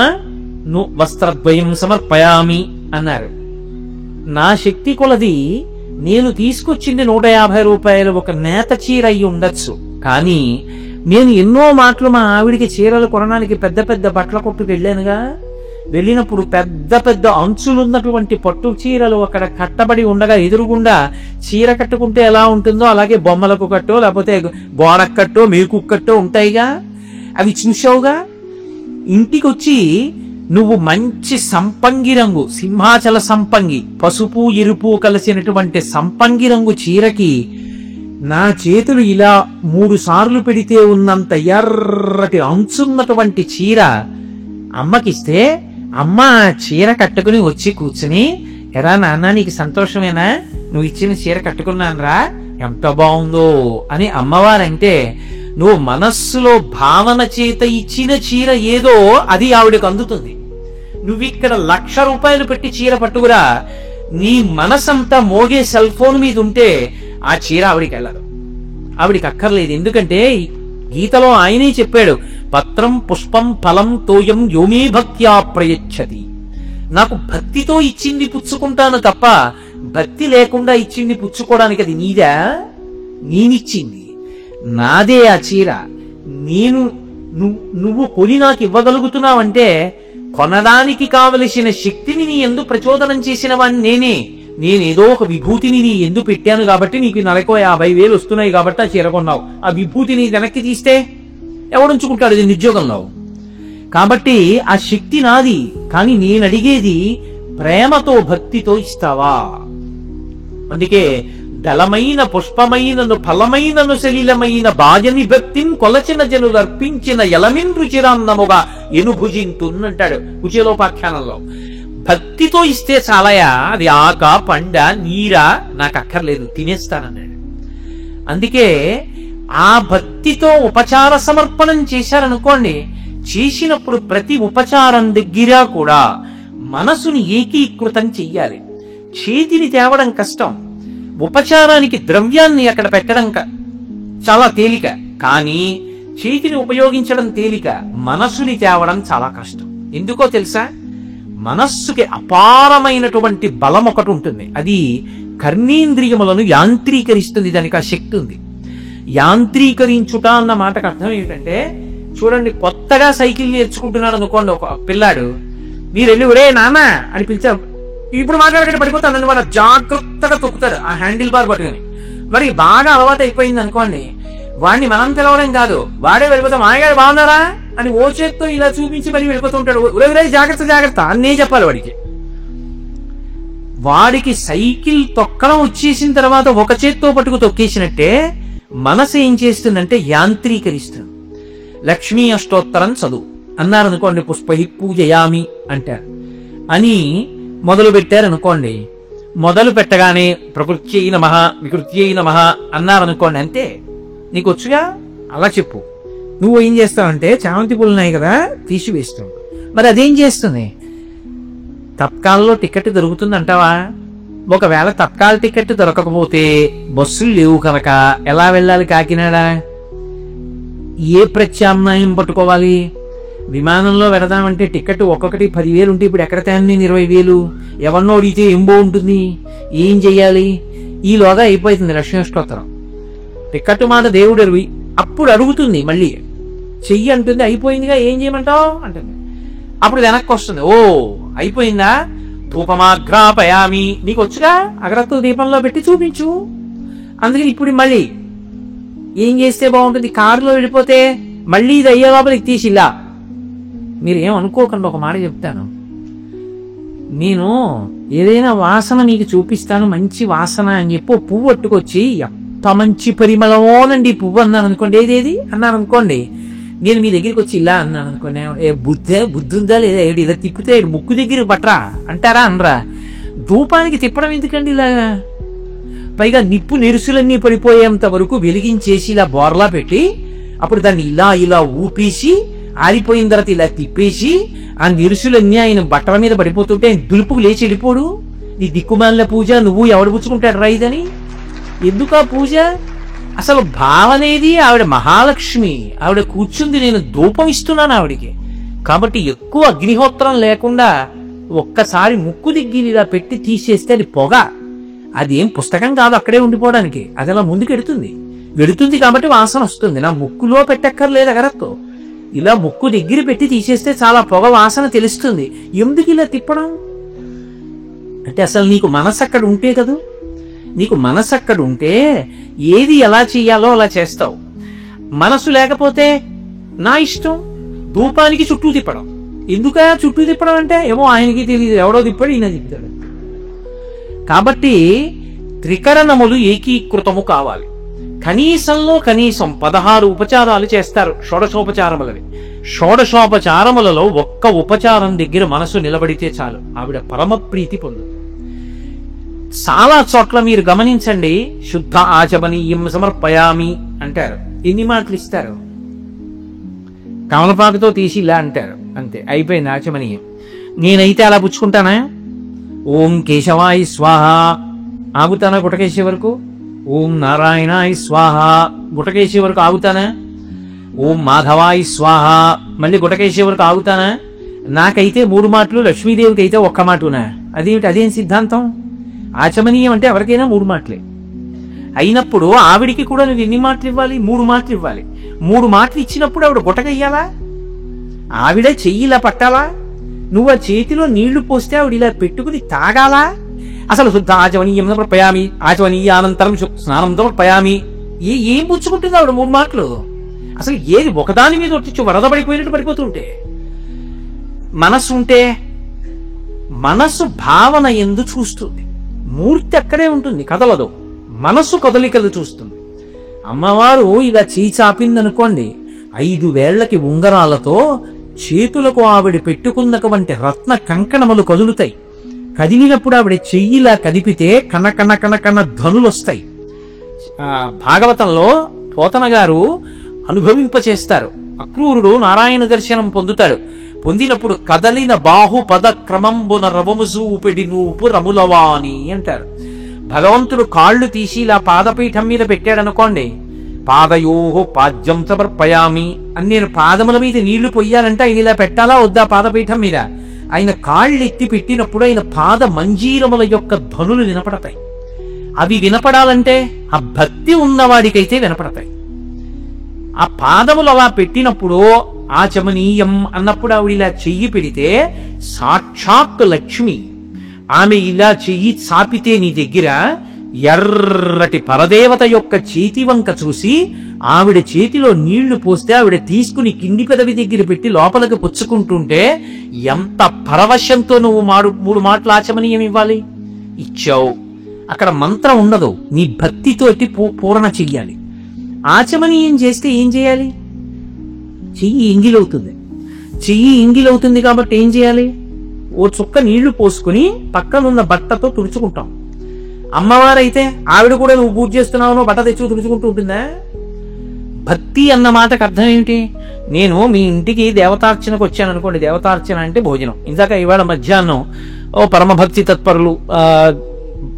వస్త్రద్వయం సమర్పయామి అన్నారు. నా శక్తి కొలది నేను తీసుకొచ్చింది 150 రూపాయలు ఒక నేత చీర అయి ఉండొచ్చు. కానీ నేను ఎన్నో మాటలు మా ఆవిడికి చీరలు కొనడానికి పెద్ద పెద్ద బట్టల కొట్టుకు వెళ్ళానుగా. వెళ్ళినప్పుడు పెద్ద పెద్ద అంచులున్నటువంటి పట్టు చీరలు అక్కడ కట్టబడి ఉండగా ఎదురుగుండా చీర కట్టుకుంటే ఎలా ఉంటుందో అలాగే బొమ్మలకు కట్టో లేకపోతే గోడకు కట్టో మేకు కట్టో ఉంటాయిగా, అవి చూసావుగా. ఇంటికి వచ్చి నువ్వు మంచి సంపంగి రంగు, సింహాచల సంపంగి, పసుపు ఎరుపు కలిసినటువంటి సంపంగి రంగు చీరకి నా చేతులు ఇలా 3 సార్లు పెడితే ఉన్నంత ఎర్రటి అంచున్నటువంటి చీర అమ్మకిస్తే అమ్మ చీర కట్టుకుని వచ్చి కూర్చుని, ఎరా నాన్న నీకు సంతోషమేనా, నువ్వు ఇచ్చిన చీర కట్టుకున్నానరా, ఎంత బాగుందో అని అమ్మవారంటే నువ్వు మనస్సులో భావన చేత ఇచ్చిన చీర ఏదో అది ఆవిడకు అందుతుంది. నువ్విక్కడ 1,00,000 రూపాయలు పెట్టి చీర పట్టుకురా, నీ మనసంతా మోగే సెల్ ఫోన్ మీద ఉంటే ఆ చీర ఆవిడికి వెళ్ళదు, ఆవిడికి అక్కర్లేదు. ఎందుకంటే గీతలో ఆయనే చెప్పాడు, పత్రం పుష్పం ఫలం తోయం యోమే భక్త్యా ప్రయచ్చతి. నాకు భక్తితో ఇచ్చింది పుచ్చుకుంటాను తప్ప భక్తి లేకుండా ఇచ్చింది పుచ్చుకోవడానికి అది నీదా, నేనిచ్చింది నాదే ఆ చీర. నువ్వు కొని నాకు ఇవ్వగలుగుతున్నావంటే కొనడానికి కావలసిన శక్తిని నీ ఎందు ప్రచోదనం చేసిన వాడిని నేనే. నేనేదో ఒక విభూతిని నీ ఎందు పెట్టాను కాబట్టి నీకు నెలకు 50,000 వస్తున్నాయి కాబట్టి ఆ చీర కొన్నావు. ఆ విభూతిని వెనక్కి తీస్తే ఎవడుంచుకుంటాడు ఇది నిజోగంలో? కాబట్టి ఆ శక్తి నాది. కానీ నేను అడిగేది ప్రేమతో భక్తితో ఇస్తావా? అందుకే దళమైన పుష్పమైనను ఫలమైనను సలిలమైన బాజని భక్తిని కొలచిన జనులు అర్పించిన ఎలమిన్ రుచిరాన్నముగా ఎనుభుజింటుందంటాడు కుచేలోపాఖ్యానంలో. భక్తితో ఇస్తే చాలయా, అది ఆక పండ నీరా నాకు అక్కర్లేదు, తినేస్తానన్నాడు. అందుకే ఆ భక్తితో ఉపచార సమర్పణం చేశారనుకోండి, చేసినప్పుడు ప్రతి ఉపచారం దగ్గర కూడా మనసుని ఏకీకృతం చెయ్యాలి. చేతిని తేవడం కష్టం, ఉపచారానికి ద్రవ్యాన్ని అక్కడ పెట్టడం చాలా తేలిక, కానీ చేతిని ఉపయోగించడం తేలిక, మనసుని తేవడం చాలా కష్టం. ఎందుకో తెలుసా? మనస్సుకి అపారమైనటువంటి బలం ఒకటి ఉంటుంది, అది కర్ణేంద్రియములను యాంత్రీకరిస్తుంది. దానికి ఆ శక్తి ఉంది. యాంత్రీకరించుట అన్న మాటకు అర్థం ఏంటంటే, చూడండి, కొత్తగా సైకిల్ నేర్చుకుంటున్నాడు అనుకోండి ఒక పిల్లాడు, మీరు వెళ్ళి ఒరే నాన్న అని పిలిచారు, ఇప్పుడు మాట్లాడకంటే పడిపోతాను వాడు జాగ్రత్తగా తొక్కుతాడు ఆ హ్యాండిల్ బార్ పట్టుకుని. మరి బాగా అలవాటు అయిపోయింది అనుకోండి, వాడిని మనం తెలవడం కాదు, వాడే వెళ్ళిపోతాం, మాయగారు బాగున్నారా అని ఓ చేత్తో ఇలా చూపించి మరి వెళ్ళిపోతూ ఉంటాడు. ఒరే జాగ్రత్త జాగ్రత్త అన్నే చెప్పాలి వాడికి. వాడికి సైకిల్ తొక్కడం వచ్చేసిన తర్వాత ఒక చేత్తో పట్టుకు తొక్కేసినట్టే మనసు ఏం చేస్తుందంటే యాంత్రీకరిస్తుంది. లక్ష్మీ అష్టోత్తరం చదువు అన్నారనుకోండి, పుష్పహి పూజయామి అంటారు అని మొదలు పెట్టారనుకోండి, మొదలు పెట్టగానే ప్రకృత్యై నమః వికృత్యై నమః అన్నారనుకోండి, అంతే. నీకు వచ్చుగా, అలా చెప్పు. నువ్వు ఏం చేస్తావంటే చామంతి పూలు ఉన్నాయి కదా తీసివేస్తావు. మరి అదేం చేస్తుంది? తత్కాల్లో టికెట్ దొరుకుతుంది అంటావా? ఒకవేళ తత్కాల టికెట్ దొరకకపోతే బస్సులు లేవు కనుక ఎలా వెళ్ళాలి కాకినాడ? ఏ ప్రత్యామ్నాయం పట్టుకోవాలి? విమానంలో వెళదామంటే టికెట్ ఒక్కొక్కటి 10,000 ఉంటే ఇప్పుడు ఎక్కడ తేను 20,000? ఎవరినో అడిగితే ఏం బాగుంటుంది? ఏం చెయ్యాలి? ఈలోగా అయిపోతుంది లక్ష్మీష్టోత్తరం. టికెట్ మాట దేవుడు అరువి అప్పుడు అడుగుతుంది, మళ్ళీ చెయ్యి అంటుంది, అయిపోయిందిగా ఏం చేయమంటావు అంటుంది. అప్పుడు వెనక్కి వస్తుంది, ఓ అయిపోయిందా, ధూపమాగ్రాపయామి, నీకు వచ్చుగా అగరత్తు దీపంలో పెట్టి చూపించు. అందుకని ఇప్పుడు మళ్ళీ ఏం చేస్తే బాగుంటుంది? కారులో వెళ్ళిపోతే మళ్ళీ ఇది అయ్యే లోపలికి తీసిలా. మీరు ఏమనుకోకుండా ఒక మాట చెప్తాను. నేను ఏదైనా వాసన నీకు చూపిస్తాను, మంచి వాసన అని చెప్పి పువ్వు పట్టుకొచ్చి ఎంత మంచి పరిమళమోనండి పువ్వు అన్నాను అనుకోండి, ఏదేది అన్నాను అనుకోండి, నేను మీ దగ్గరికి వచ్చి ఇలా అన్నాను అనుకోండి, బుద్ధి ఉందా లేదా, ఏడు ఇలా తిప్పితే ముక్కు దగ్గర పట్టరా అంటారా అనరా? ధూపానికి తిప్పడం ఎందుకండి ఇలాగా? పైగా నిప్పు నెరుసులన్నీ పడిపోయేంత వరకు వెలిగించేసి ఇలా బోర్లా పెట్టి అప్పుడు దాన్ని ఇలా ఇలా ఊపేసి ఆరిపోయిన తర్వాత ఇలా తిప్పేసి ఆ నిరుసులన్నీ ఆయన బట్టల మీద పడిపోతుంటే ఆయన దులుపుకు లేచి వెళ్ళిపోడు. నీ దిక్కుమాలిన పూజ, నువ్వు ఎవడు పుచ్చుకుంటాడు రా ఇదని? ఎందుకు ఆ పూజ? అసలు భావనేది ఆవిడ మహాలక్ష్మి, ఆవిడ కూర్చుంది, నేను ధూపం ఇస్తున్నాను ఆవిడికి. కాబట్టి ఎక్కువ అగ్నిహోత్రం లేకుండా ఒక్కసారి ముక్కు దిగ్గి ఇలా పెట్టి తీసేస్తే అది పొగ, అదేం పుస్తకం కాదు అక్కడే ఉండిపోవడానికి, అది అలా ముందుకు వెడుతుంది కాబట్టి వాసన వస్తుంది. నా ముక్కులో పెట్టక్కర్లేదు అగరత్తో, ఇలా ముక్కు దగ్గర పెట్టి తీసేస్తే చాలా పొగ వాసన తెలుస్తుంది. ఎందుకు ఇలా తిప్పడం అంటే అసలు నీకు మనసు అక్కడ ఉంటే కదా, నీకు మనసు అక్కడ ఉంటే ఏది ఎలా చెయ్యాలో అలా చేస్తావు. మనసు లేకపోతే నా ఇష్టం, ధూపానికి చుట్టూ తిప్పడం. ఎందుక చుట్టూ తిప్పడం అంటే ఏమో ఆయనకి తెలియదు, ఎవడో తిప్పాడు ఈయన తిప్పుతాడు. కాబట్టి త్రికరణములు ఏకీకృతము కావాలి. కనీసంలో కనీసం 16 ఉపచారాలు చేస్తారు షోడశోపచారములవి. షోడశోపచారములలో ఒక్క ఉపచారం దగ్గర మనసు నిలబడితే చాలు, ఆవిడ పరమ ప్రీతి పొందు. చాలా చోట్ల మీరు గమనించండి, శుద్ధ ఆచమనీయం సమర్పయామి అంటారు. ఎన్ని మాటలు ఇస్తారు? కమలపాకుతో తీసి ఇలా అంటారు, అంతే అయిపోయింది ఆచమనీయం. నేనైతే అలా పుచ్చుకుంటానా? ఓం కేశవాయ స్వాహ ఆగుతానా గుటకేసే వరకు? ఓం నారాయణాయ స్వాహ గుటకేసే వరకు ఆగుతానా? ఓం మాధవాయ స్వాహ మళ్ళీ గుటకేసే వరకు ఆగుతానా? నాకైతే 3 మాటలు, లక్ష్మీదేవికి అయితే ఒక్క మాటనా? అదేం సిద్ధాంతం? ఆచమనీయం అంటే ఎవరికైనా 3 మాటలే అయినప్పుడు ఆవిడికి కూడా నువ్వు ఎన్ని మాటలు ఇవ్వాలి? 3 మాటలు ఇవ్వాలి. 3 మాటలు ఇచ్చినప్పుడు ఆవిడ గుటకయ్యాలా? ఆవిడ చెయ్యి ఇలా పట్టాలా? నువ్వు ఆ చేతిలో నీళ్లు పోస్తే ఆవిడ ఇలా పెట్టుకుని తాగాలా? అసలు శుద్ధ ఆచమనీయం సమర్పయామి, ఆచమనీయానంతరం స్నానం సమర్పయామి, ఏం పుచ్చుకుంటుంది ఆవిడ 3 మాటలు? అసలు ఏది ఒకదాని మీద వచ్చి వరద పడిపోయినట్టు పడిపోతుంటే. మనస్సు ఉంటే మనస్సు భావన ఎందు చూస్తుంది, మూర్తి అక్కడే ఉంటుంది, కదలదు. మనస్సు కదలికలు చూస్తుంది. అమ్మవారు ఇలా చేయి చాపిందనుకోండి, 5 వేళ్లకి ఉంగరాలతో చేతులకు ఆవిడ పెట్టుకున్నటువంటి రత్న కంకణములు కదులుతాయి. కదిలినప్పుడు ఆవిడ చెయ్యిలా కదిపితే కన కన కన కన ధ్వనులు వస్తాయి. భాగవతంలో పోతన గారు అనుభవింపచేస్తారు. అక్రూరుడు నారాయణ దర్శనం పొందుతాడు. పొందినప్పుడు కదలిన బాహు పద క్రమంబున రవముజూపెడి నూపు రములవాణి అంటారు. భగవంతుడు కాళ్ళు తీసి ఇలా పాదపీఠం మీద పెట్టాడనుకోండి, పాదయోహో పాద్యం సమర్పయామి అని నేను పాదముల మీద నీళ్లు పొయ్యాలంటే ఆయన ఇలా పెట్టాలా వద్దా? పాదపీఠం మీద ఆయన కాళ్ళు ఎత్తి పెట్టినప్పుడు ఆయన పాద మంజీరముల యొక్క ధ్వనులు వినపడతాయి. అవి వినపడాలంటే ఆ భక్తి ఉన్నవాడికైతే వినపడతాయి. ఆ పాదములు అలా పెట్టినప్పుడు ఆచమనీయం అన్నప్పుడు ఆవిడ ఇలా చెయ్యి పెడితే సాక్షాత్ లక్ష్మి ఆమె ఇలా చెయ్యి చాపితే నీ దగ్గర ఎర్రటి పరదేవత యొక్క చేతి వంక చూసి ఆవిడ చేతిలో నీళ్లు పోస్తే ఆవిడ తీసుకుని కింది పెదవి దగ్గర పెట్టి లోపలికి పుచ్చుకుంటుంటే ఎంత పరవశంతో నువ్వు 3 మాటలు ఆచమనీయం ఇవ్వాలి. ఇచ్చావు. అక్కడ మంత్రం ఉండదు, నీ భక్తితోటి పూరణ చెయ్యాలి. ఆచమనీయం చేస్తే ఏం చేయాలి? చెయ్యి ఎంగిలవుతుంది. చెయ్యి ఎంగిలవుతుంది కాబట్టి ఏం చేయాలి? ఓ చుక్క నీళ్లు పోసుకుని పక్కనున్న బట్టతో తుడుచుకుంటాం. అమ్మవారైతే ఆవిడ కూడా నువ్వు పూజ చేస్తున్నావు బట్ట తెచ్చు తుడుచుకుంటూ ఉంటుందా? భక్తి అన్న మాటకు అర్థం ఏమిటి? నేను మీ ఇంటికి దేవతార్చనకు వచ్చాను అనుకోండి, దేవతార్చన అంటే భోజనం. ఇందాక ఇవాళ మధ్యాహ్నం పరమభక్తి తత్పరులు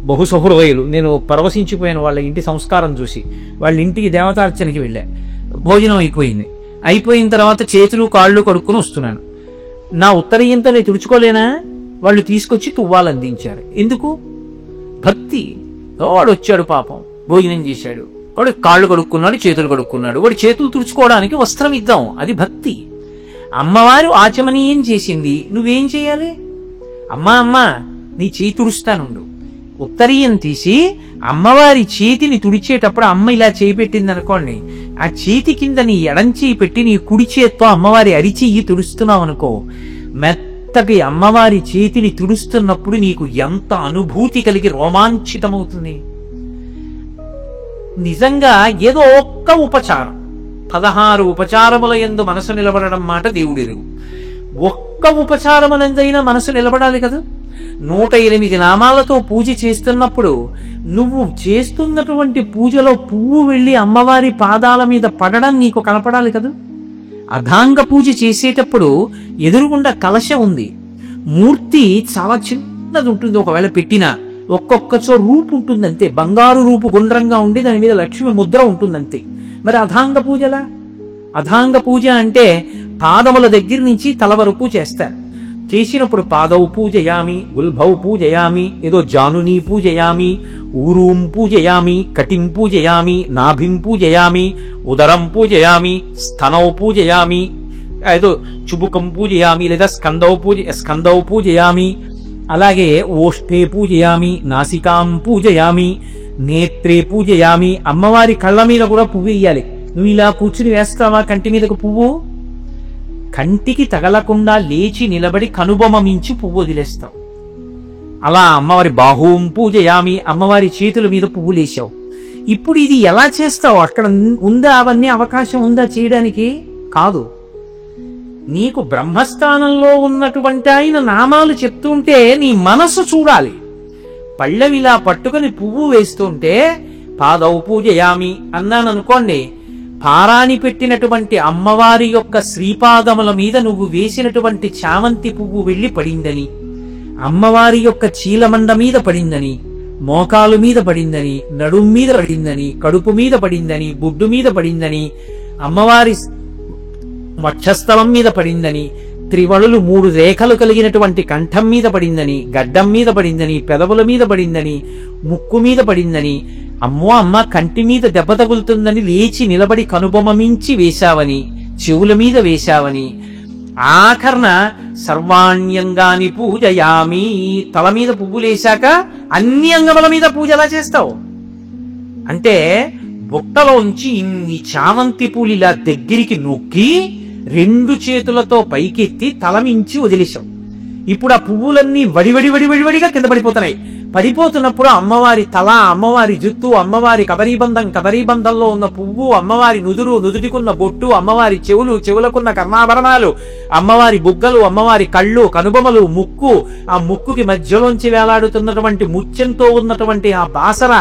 బహుసహృదయులు, నేను పరవశించిపోయాను వాళ్ళ ఇంటి సంస్కారం చూసి. వాళ్ళ ఇంటికి దేవతార్చనకి వెళ్ళా. భోజనం అయిపోయిన తర్వాత చేతులు కాళ్ళు కడుక్కుని వస్తున్నాను. నా ఉత్తరీయంతో నేను తుడుచుకోలేనా? వాళ్ళు తీసుకొచ్చి తువ్వాలు అందించారు. ఎందుకు? భక్తి. వాడు వచ్చాడు పాపం, భోజనం చేశాడు, వాడు కాళ్ళు కడుక్కున్నాడు, చేతులు కడుక్కున్నాడు, వాడు చేతులు తుడుచుకోవడానికి వస్త్రం ఇద్దాం, అది భక్తి. అమ్మవారు ఆచమనీయం చేసింది, నువ్వేం చేయాలి? అమ్మా నీ చేయి తుడుస్తానుండు. ఉత్తరీయం తీసి అమ్మవారి చేతిని తుడిచేటప్పుడు అమ్మ ఇలా చేయి పెట్టింది అనుకోండి, ఆ చేతి కింద నీ ఎడం చేయి పెట్టి నీ కుడి చేత్తో అమ్మవారి అరిచెయ్యి తుడుస్తున్నావు అనుకో, మెత్తగా అమ్మవారి చేతిని తుడుస్తున్నప్పుడు నీకు ఎంత అనుభూతి కలిగి రోమాంచితమవుతుంది. నిజంగా ఏదో ఒక్క ఉపచారం, 16 ఉపచారముల యందు మనసు నిలబడడం మాట దేవుడెరుగు. ఒక్క ఉపచారములందైనా మనసు నిలబడాలి కదా. 108 నామాలతో పూజ చేస్తున్నప్పుడు నువ్వు చేస్తున్నటువంటి పూజలో పువ్వు వెళ్ళి అమ్మవారి పాదాల మీద పడడం నీకు కనపడాలి కదా. అధాంగ పూజ చేసేటప్పుడు ఎదురుగుండా కలశం ఉంది, మూర్తి చాలా చిన్నది ఉంటుంది, ఒకవేళ పెట్టినా ఒక్కొక్కచో రూపు ఉంటుందంతే, బంగారు రూపు గుండ్రంగా ఉండి దాని మీద లక్ష్మి ముద్ర ఉంటుందంతే. మరి అధాంగ పూజలా? అధాంగ పూజ అంటే పాదముల దగ్గర నుంచి తల వరకు చేస్తారు. చేసినప్పుడు పాదౌ పూజయామి, గుల్భౌ పూజయామి, ఏదో జానుని పూజయామి, ఊరూం పూజయామి, కటిం పూజయామి, నాభిం పూజయామి, ఉదరం పూజయామి, స్థనౌ పూజయామి, ఏదో చుబుకం పూజయామి, లేదా స్కందౌ పూజయామి, అలాగే ఓష్ఠే పూజయామి, నాసికాం పూజయామి, నేత్రే పూజయామి. అమ్మవారి కళ్ళ మీద కూడా పువ్వు వేయాలి. నువ్వు ఇలా కూర్చుని వేస్తావా కంటి మీదకు పువ్వు? కంటికి తగలకుండా లేచి నిలబడి కనుబొమ మించి పువ్వు వదిలేస్తావు. అలా అమ్మవారి బాహుం పూజయామి, అమ్మవారి చేతుల మీద పువ్వు లేచావు. ఇప్పుడు ఇది ఎలా చేస్తావు? అక్కడ ఉందా అవన్నీ అవకాశం ఉందా చేయడానికి? కాదు. నీకు బ్రహ్మస్థానంలో ఉన్నటువంటి ఆయన నామాలు చెప్తుంటే నీ మనసు చూడాలి. పళ్ళవిలా పట్టుకుని పువ్వు వేస్తుంటే పాదౌ పూజయామి అన్నాననుకోండి, పారాని పెట్టినటువంటి అమ్మవారి యొక్క శ్రీపాదముల మీద నువ్వు వేసినటువంటి చామంతి పువ్వు వెళ్ళి పడిందని, అమ్మవారి యొక్క చీలమండ మీద పడిందని, మోకాలు మీద పడిందని, నడుం మీద పడిందని, కడుపు మీద పడిందని, బుడ్డు మీద పడిందని, అమ్మవారి వక్షస్థలం మీద పడిందని, త్రివళులు 3 రేఖలు కలిగినటువంటి కంఠం మీద పడిందని, గడ్డం మీద పడిందని, పెదవుల మీద పడిందని, ముక్కు మీద పడిందని, అమ్మో అమ్మ కంటి మీద దెబ్బ తగులుతుందని లేచి నిలబడి కనుబొమ మించి వేశావని, చెవుల మీద వేశావని, ఆఖరణ సర్వాణ్యంగాని పూజయామి, తల మీద పువ్వులేశాక అన్ని అంగముల మీద పూజ ఎలా చేస్తావు? అంటే బుట్టలోంచి ఇన్ని చామంతి పూలు ఇలా దగ్గరికి నొక్కి 2 చేతులతో పైకెత్తి తలమించి వదిలేశాం. ఇప్పుడు ఆ పువ్వులన్నీ వడివడిగా కింద పడిపోతున్నాయి. పడిపోతున్నప్పుడు అమ్మవారి తల, అమ్మవారి జుత్తు, అమ్మవారి కబరీబంధంలో ఉన్న పువ్వు, అమ్మవారి నుదుటికున్న బొట్టు, అమ్మవారి చెవులకున్న కర్ణాభరణాలు, అమ్మవారి బుగ్గలు, అమ్మవారి కళ్ళు, కనుబొమలు, ముక్కు, ఆ ముక్కుకి మధ్యలోంచి వేలాడుతున్నటువంటి ముత్యంతో ఉన్నటువంటి ఆ బాసర,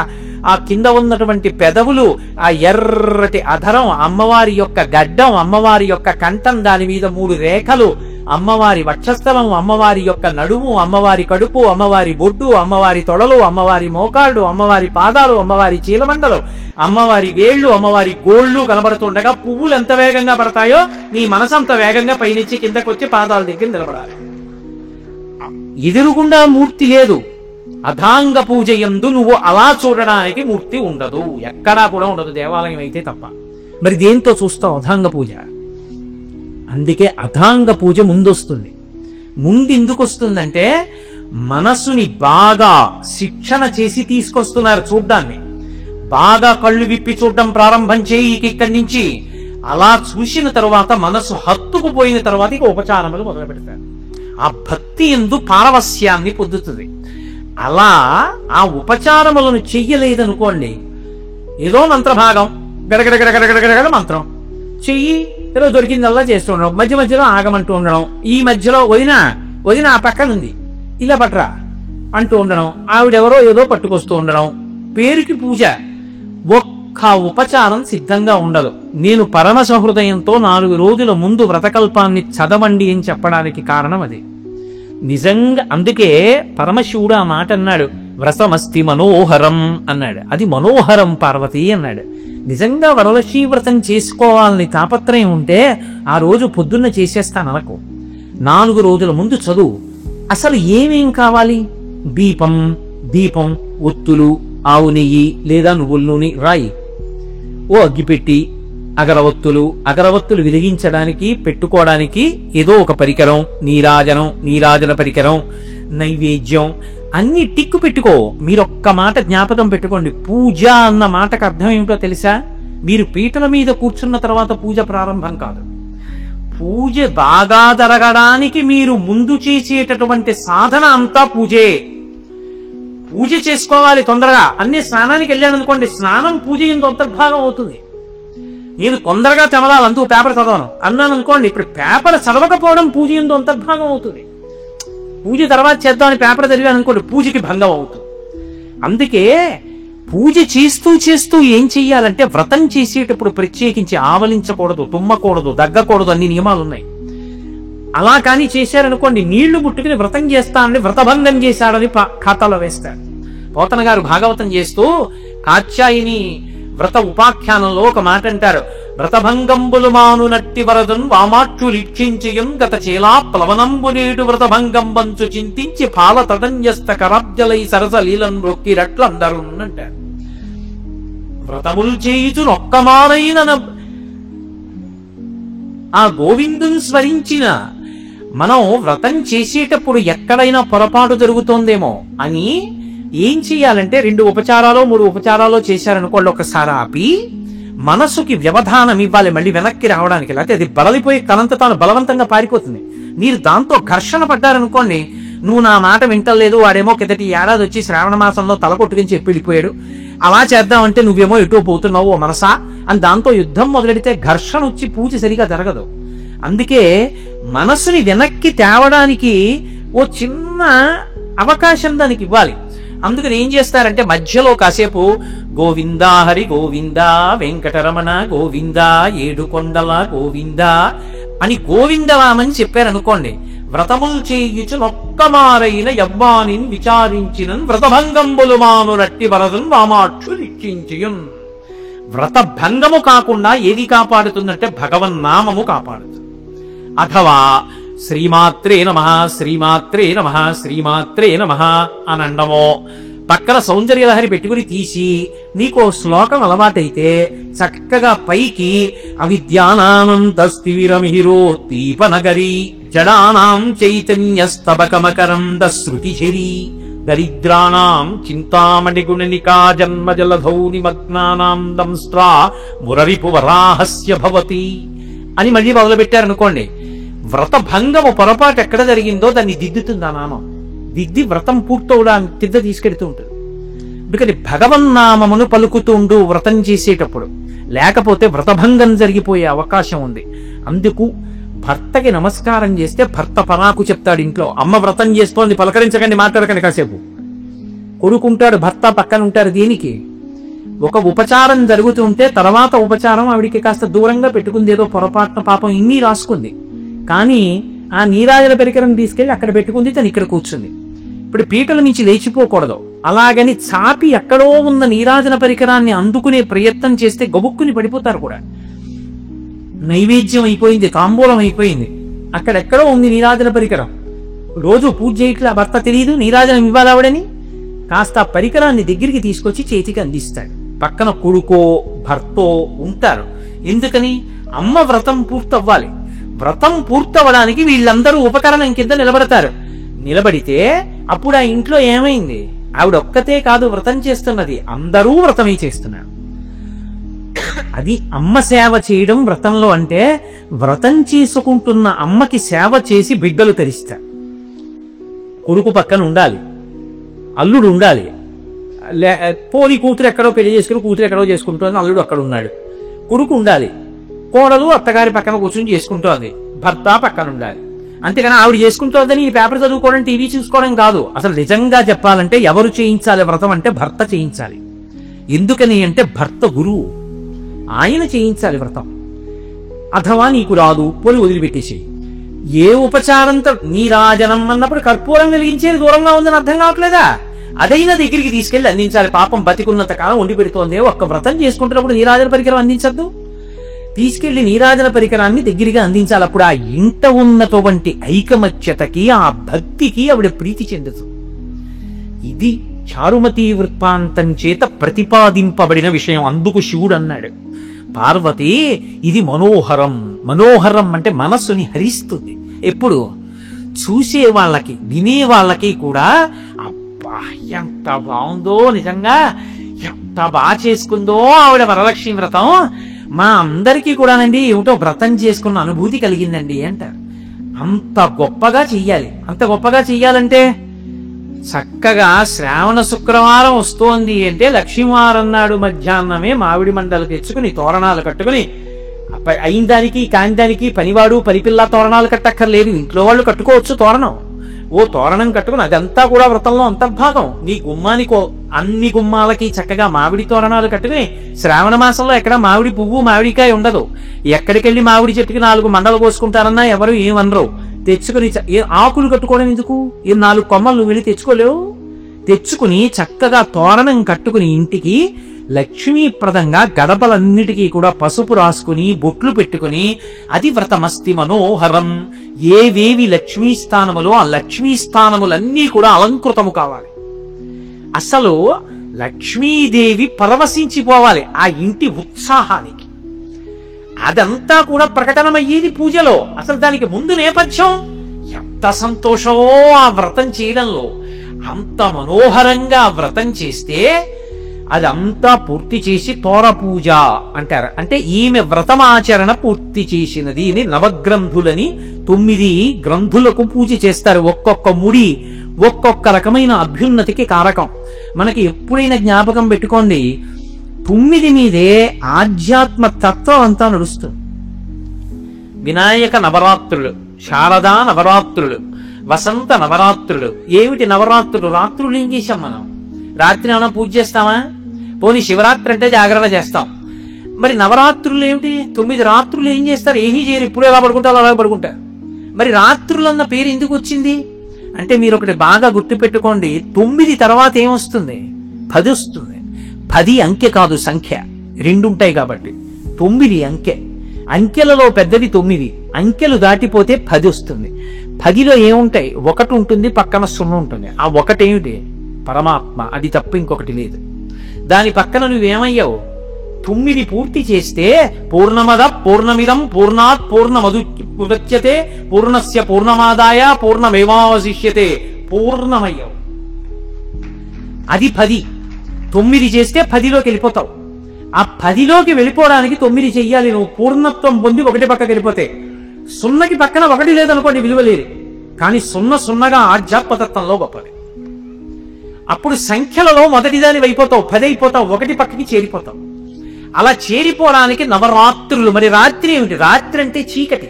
ఆ కింద ఉన్నటువంటి పెదవులు, ఆ ఎర్రటి అధరం, అమ్మవారి యొక్క గడ్డం, అమ్మవారి యొక్క కంఠం, దాని మీద 3 రేఖలు, అమ్మవారి వక్షస్థలం, అమ్మవారి యొక్క నడుము, అమ్మవారి కడుపు, అమ్మవారి బొడ్డు, అమ్మవారి తొడలు, అమ్మవారి మోకాళ్ళు, అమ్మవారి పాదాలు, అమ్మవారి చీలమండలు, అమ్మవారి వేళ్లు, అమ్మవారి గోళ్లు కనబడుతుండగా పువ్వులు ఎంత వేగంగా పడతాయో నీ మనసు అంత వేగంగా పైనుంచి కిందకు వచ్చి పాదాల దగ్గర నిలబడాలి. ఎదురుగుండా మూర్తి లేదు. అధాంగ పూజ యందు నువ్వు అలా చూడడానికి మూర్తి ఉండదు, ఎక్కడా కూడా ఉండదు, దేవాలయం అయితే తప్ప. మరి దేంతో చూస్తావు అధాంగ పూజ? అందుకే అధాంగ పూజ ముందొస్తుంది. ముందెందుకు వస్తుందంటే మనసుని బాగా శిక్షణ చేసి తీసుకొస్తున్నారు చూడ్డాన్ని. బాగా కళ్ళు విప్పి చూడడం ప్రారంభం చేయి ఇక్కడి నుంచి. అలా చూసిన తర్వాత మనసు హత్తుకుపోయిన తర్వాత ఇక ఉపచారములు మొదలు పెడతారు. ఆ భక్తి యందు పారవస్యాన్ని పొందుతుంది. అలా ఆ ఉపచారములను చెయ్యలేదనుకోండి, ఏదో మంత్రభాగం గడగడగడగడగడగడ మంత్రం చెయ్యి, ఏదో దొరికిందల్లా చేస్తూ ఉండడం, మధ్యలో ఆగమంటూ ఉండడం, ఈ మధ్యలో వదిన ఆ పక్కనుంది ఇలా పట్రా అంటూ ఉండడం, ఆవిడెవరో ఏదో పట్టుకొస్తూ ఉండడం, పేరుకి పూజ. ఒక్క ఉపచారం సిద్ధంగా ఉండదు. నేను పరమ సహృదయంతో 4 రోజుల ముందు వ్రతకల్పాన్ని చదవండి అని చెప్పడానికి కారణం అది. నిజంగా అందుకే పరమశివుడు ఆ మాట అన్నాడు, వ్రతమస్తి మనోహరం అన్నాడు. అది మనోహరం పార్వతి అన్నాడు. నిజంగా వరలక్ష్మీ వ్రతం చేసుకోవాలని తాపత్రయం ఉంటే ఆ రోజు పొద్దున్న చేసేస్తాననుకో, 4 రోజుల ముందు చదువు. అసలు ఏమేం కావాలి? దీపం, ఒత్తులు, ఆవు నెయ్యి లేదా నువ్వుల నూనె రాయి, ఓ అగ్గిపెట్టి, అగరవత్తులు వెలిగించడానికి పెట్టుకోవడానికి ఏదో ఒక పరికరం, నీరాజన పరికరం, నైవేద్యం అన్ని టిక్కు పెట్టుకో. మీరొక్క మాట జ్ఞాపకం పెట్టుకోండి, పూజ అన్న మాటకు అర్థం ఏమిటో తెలుసా? మీరు పీటల మీద కూర్చున్న తర్వాత పూజ ప్రారంభం కాదు. పూజ బాగా జరగడానికి మీరు ముందు చేసేటటువంటి సాధన అంతా పూజే. పూజ చేసుకోవాలి తొందరగా. అన్ని స్నానానికి వెళ్ళాను అనుకోండి, స్నానం పూజ ఎందు అంతర్భాగం అవుతుంది. నేను తొందరగా తెమలాలి, అందుకు పేపర్ చదవను అన్నాను అనుకోండి, ఇప్పుడు పేపర్ చదవకపోవడం పూజ ఎందు అంతర్భాగం అవుతుంది. పూజ తర్వాత చేద్దామని పేపర్ చదివాను అనుకోండి, పూజకి భంగం అవుతుంది. అందుకే పూజ చేస్తూ చేస్తూ ఏం చెయ్యాలంటే, వ్రతం చేసేటప్పుడు ప్రత్యేకించి ఆవలించకూడదు, తుమ్మకూడదు, దగ్గకూడదు, అన్ని నియమాలు ఉన్నాయి. అలా కానీ చేశారనుకోండి, నీళ్లు ముట్టుకుని వ్రతం చేస్తానని వ్రతభంగం చేశాడని ఖాతాలో వేస్తాడు. పోతన గారు భాగవతం చేస్తూ కాత్యాయిని వ్రత ఉపాఖ్యానంలో ఒక మాట అంటారు. వ్రతభంగంబులు మాను నట్టి వరదన్ వామాక్షులిక్షించయం గత చేలా ప్లవనంబు నేడు వ్రతభంగం వంచు చింతించి పాల తదంజస్త కరాబ్జలై సరసలీలం రొక్కిరట్లందరూ అంటారు. వ్రతములు చేయుచు నొక్కమారైన ఆ గోవిందుని స్మరించిన మనం వ్రతం చేసేటప్పుడు ఎక్కడైనా పొరపాటు జరుగుతోందేమో అని ఏం చెయ్యాలంటే, 2 ఉపచారాలు 3 ఉపచారాలు చేశారనుకోండి, ఒకసారి ఆపి మనసుకి వ్యవధానం ఇవ్వాలి మళ్ళీ వెనక్కి రావడానికి. లేకపోతే అది బలలిపోయి తనంత తాను బలవంతంగా పారిపోతుంది. మీరు దాంతో ఘర్షణ పడ్డారనుకోండి, నువ్వు నా మాట వింటలేదు, వాడేమో కిందటి ఏడాది వచ్చి శ్రావణ మాసంలో తల కొట్టుకుని చెప్పి వెళ్ళిపోయాడు, అలా చేద్దామంటే నువ్వేమో ఎటో పోతున్నావు మనసా అని దాంతో యుద్ధం మొదలెడితే ఘర్షణ వచ్చి పూజ సరిగా జరగదు. అందుకే మనసుని వెనక్కి తేవడానికి ఓ చిన్న అవకాశం దానికి ఇవ్వాలి. అందుకని ఏం చేస్తారంటే, మధ్యలో కాసేపు గోవిందా హరి గోవిందా వెంకటరమణ గోవిందా ఏడుకొండల గోవిందా అని గోవిందరామని చెప్పారనుకోండి, వ్రతములు చేయుచు నొక్కమారైన యవ్వానిని విచారించిన వ్రతభంగంబులు మాను రట్టి వరదన్ వామాక్షు నిక్షించియున్. వ్రత భంగము కాకుండా ఏది కాపాడుతుందంటే భగవన్నామము కాపాడుతుంది. అథవా శ్రీమాత్రే నమః శ్రీమాత్రే నమః శ్రీమాత్రే నమః అని అండమో, పక్కన సౌందర్యలహరి పెట్టుకుని తీసి నీకో శ్లోకం అలవాటైతే చక్కగా పైకి అవిద్యానానందస్తివిరమిహిరోద్దీపనగరి జడానాం చైతన్యస్తబకమకరంద శృతిశరీ దరిద్రాణాం చింతామణి గుణనికా జన్మజలధౌ నిమగ్నానాం దంస్ట్రా మురరిపు వరాహస్య భవతి అని మళ్ళీ మొదలుపెట్టారనుకోండి, వ్రత భంగము పొరపాటు ఎక్కడ జరిగిందో దాన్ని దిద్దుతుంది ఆ నామం. దిద్ది వ్రతం పూర్తవడానికి తిద్ద తీసుకెడుతూ ఉంటుంది. అందుకని భగవన్నామమును పలుకుతుండు వ్రతం చేసేటప్పుడు, లేకపోతే వ్రతభంగం జరిగిపోయే అవకాశం ఉంది. అందుకు భర్తకి నమస్కారం చేస్తే భర్త పరాకు చెప్తాడు. ఇంట్లో అమ్మ వ్రతం చేస్తోంది, పలకరించకండి, మాట్లాడకండి కాసేపు. కొడుకుంటాడు, భర్త పక్కన ఉంటారు. దేనికి? ఒక ఉపచారం జరుగుతుంటే తర్వాత ఉపచారం ఆవిడికి కాస్త దూరంగా పెట్టుకుంది, ఏదో పొరపాటున పాపం ఇన్ని రాసుకుంది, కానీ ఆ నీరాజన పరికరం తీసుకెళ్లి అక్కడ పెట్టుకుంది, తను ఇక్కడ కూర్చుంది. ఇప్పుడు పీటల నుంచి లేచిపోకూడదు. అలాగని చాపి ఎక్కడో ఉన్న నీరాజన పరికరాన్ని అందుకునే ప్రయత్నం చేస్తే గబుక్కుని పడిపోతారు కూడా. నైవేద్యం అయిపోయింది, తాంబూలం అయిపోయింది, అక్కడెక్కడో ఉంది నీరాజన పరికరం. రోజు పూజ చేయట్లా భర్త తెలియదు నీరాజనం ఇవ్వాలావిడని, కాస్త ఆ పరికరాన్ని దగ్గరికి తీసుకొచ్చి చేతికి అందిస్తాడు. పక్కన కొడుకో భర్తో ఉంటారు. ఎందుకని? అమ్మ వ్రతం పూర్తవ్వాలి. వ్రతం పూర్తవడానికి వీళ్ళందరూ ఉపకరణం కింద నిలబడతారు. నిలబడితే అప్పుడు ఆ ఇంట్లో ఏమైంది? ఆవిడ ఒక్కతే కాదు వ్రతం చేస్తున్నది, అందరూ వ్రతమే చేస్తున్నారు. అది అమ్మ సేవ చేయడం వ్రతంలో. అంటే వ్రతం చేసుకుంటున్న అమ్మకి సేవ చేసి బిడ్డలు తరిస్తారు. కొడుకు పక్కన ఉండాలి, అల్లుడు ఉండాలి. పోని కూతురు ఎక్కడో పెళ్లి చేసుకుని కూతురు ఎక్కడో చేసుకుంటుంది, అల్లుడు అక్కడ ఉన్నాడు. కొడుకు ఉండాలి, కోడలు అత్తగారి పక్కన కూర్చొని చేసుకుంటోంది, భర్త పక్కన ఉండాలి. అంతేగాని ఆవిడ చేసుకుంటోందని ఈ పేపర్ చదువుకోవడం, టీవీ చూసుకోవడం కాదు. అసలు నిజంగా చెప్పాలంటే ఎవరు చేయించాలి వ్రతం అంటే భర్త చేయించాలి. ఎందుకని అంటే భర్త గురువు, ఆయన చేయించాలి వ్రతం. అథవా నీకు రాదు, పోని వదిలిపెట్టేసి ఏ ఉపచారంతో నీరాజనం అన్నప్పుడు కర్పూరం వెలిగించేది దూరంగా ఉందని అర్థం కావట్లేదా? అదైనా దగ్గరికి తీసుకెళ్లి అందించాలి. పాపం బతికున్నంత కాలం వండి పెడుతోంది, ఒక్క వ్రతం చేసుకుంటున్నప్పుడు నీరాజన పరికరం అందించద్దు? తీసుకెళ్లి నీరాజన పరికరాన్ని దగ్గరగా అందించాలి. అప్పుడు ఆ ఇంట ఉన్నటువంటి ఐకమత్యతకి, ఆ భక్తికి ఆవిడ ప్రీతి చెందుతుంది. ఇది చారుమతి వృత్తాంతం చేత ప్రతిపాదింపబడిన విషయం. అందుకు శివుడు అన్నాడు, పార్వతి ఇది మనోహరం. మనోహరం అంటే మనస్సుని హరిస్తుంది. ఎప్పుడు? చూసే వాళ్ళకి, వినే వాళ్ళకి కూడా అబ్బా ఎంత బాగుందో, నిజంగా ఎంత బాగా చేసుకుందో ఆవిడ వరలక్ష్మి వ్రతం, మా అందరికీ కూడానండి ఏమిటో వ్రతం చేసుకున్న అనుభూతి కలిగిందండి అంటారు. అంత గొప్పగా చెయ్యాలి. అంత గొప్పగా చెయ్యాలంటే చక్కగా శ్రావణ శుక్రవారం వస్తోంది అంటే లక్ష్మీవారం నాడు మధ్యాహ్నమే మామిడి మండలు తెచ్చుకుని తోరణాలు కట్టుకుని, అయిన దానికి కాని దానికి పనివాడు పనిపిల్ల తోరణాలు కట్టక్కర్లేదు, ఇంట్లో వాళ్ళు కట్టుకోవచ్చు తోరణం. ఓ తోరణం కట్టుకుని అదంతా కూడా వ్రతంలో అంతర్భాగం. నీ గుమ్మానికో అన్ని గుమ్మాలకి చక్కగా మామిడి తోరణాలు కట్టుకుని, శ్రావణ మాసంలో ఎక్కడ మామిడి పువ్వు మామిడికాయ ఉండదు. ఎక్కడికెళ్ళి మామిడి చెట్టుకి 4 మండలు కోసుకుంటారన్నా ఎవరు ఏమనరు. తెచ్చుకుని ఆకులు కట్టుకోవడం ఎందుకు? 4 కొమ్మలు నువ్వు వెళ్ళి తెచ్చుకోలేవు. తెచ్చుకుని చక్కగా తోరణం కట్టుకుని ఇంటికి లక్ష్మీప్రదంగా గడపలన్నిటికీ కూడా పసుపు రాసుకుని బొట్లు పెట్టుకుని, అది వ్రతమస్తి మనోహరం. ఏవేవి లక్ష్మీ స్థానములో ఆ లక్ష్మీ స్థానములన్నీ కూడా అలంకృతము కావాలి. అసలు లక్ష్మీదేవి పరవశించిపోవాలి ఆ ఇంటి ఉత్సాహానికి. అదంతా కూడా ప్రకటనమయ్యేది పూజలో. అసలు దానికి ముందు నేపథ్యం ఎంత సంతోషమో ఆ వ్రతం చేయడంలో. అంత మనోహరంగా వ్రతం చేస్తే అదంతా పూర్తి చేసి తోర పూజ అంటారు. అంటే ఈమె వ్రతమాచరణ పూర్తి చేసినది. ఇది నవగ్రంథులని 9 గ్రంథులకు పూజ చేస్తారు. ఒక్కొక్క ముడి ఒక్కొక్క రకమైన అభ్యున్నతికి కారకం. మనకి ఎప్పుడైనా జ్ఞాపకం పెట్టుకోండి, 9 మీదే ఆధ్యాత్మ తత్వం అంతా నడుస్తుంది. వినాయక నవరాత్రులు, శారదా నవరాత్రులు, వసంత నవరాత్రులు. ఏమిటి నవరాత్రులు? రాత్రులు ఏం చేశాం మనం? రాత్రి ఏమైనా పూజ చేస్తామా? పోనీ శివరాత్రి అంటే జాగరణ చేస్తాం. మరి నవరాత్రులు ఏమిటి? 9 రాత్రులు ఏం చేస్తారు? ఏమీ చేయరు. ఇప్పుడు ఎలా పడుకుంటారు అలాగే పడుకుంటారు. మరి రాత్రులు అన్న పేరు ఎందుకు వచ్చింది అంటే మీరు ఒకటి బాగా గుర్తుపెట్టుకోండి, 9 తర్వాత ఏమొస్తుంది? 10 వస్తుంది. 10 అంకె కాదు, సంఖ్య. 2 ఉంటాయి కాబట్టి 9 అంకె. అంకెలలో పెద్దది 9. అంకెలు దాటిపోతే 10 వస్తుంది. 10లో ఏముంటాయి? 1 ఉంటుంది, పక్కన 0 ఉంటుంది. ఆ 1 ఏమిటి? పరమాత్మ. అది తప్ప ఇంకొకటి లేదు. దాని పక్కన నువ్వేమయ్యావు? 9 పూర్తి చేస్తే పూర్ణమద పూర్ణమిదం పూర్ణాత్ పూర్ణమదుచ్యతే పూర్ణస్య పూర్ణమాదాయ పూర్ణమేవావశిష్యతే. పూర్ణమయ్యావు. అది 10. 9 చేస్తే 10లోకి వెళ్ళిపోతావు. ఆ 10లోకి వెళ్ళిపోవడానికి 9 చెయ్యాలి. నువ్వు పూర్ణత్వం పొంది 1 పక్కకి వెళ్ళిపోతే 0కి పక్కన 1 లేదనుకోండి, విలువ లేదు. కానీ 0 0గా ఆధ్యాత్మతత్వంలో గొప్పది. అప్పుడు సంఖ్యలలో మొదటిదాని అయిపోతావు, 10 అయిపోతావు, 1 పక్కకి చేరిపోతావు. అలా చేరిపోవడానికి నవరాత్రులు. మరి రాత్రి ఏమిటి? రాత్రి అంటే చీకటి.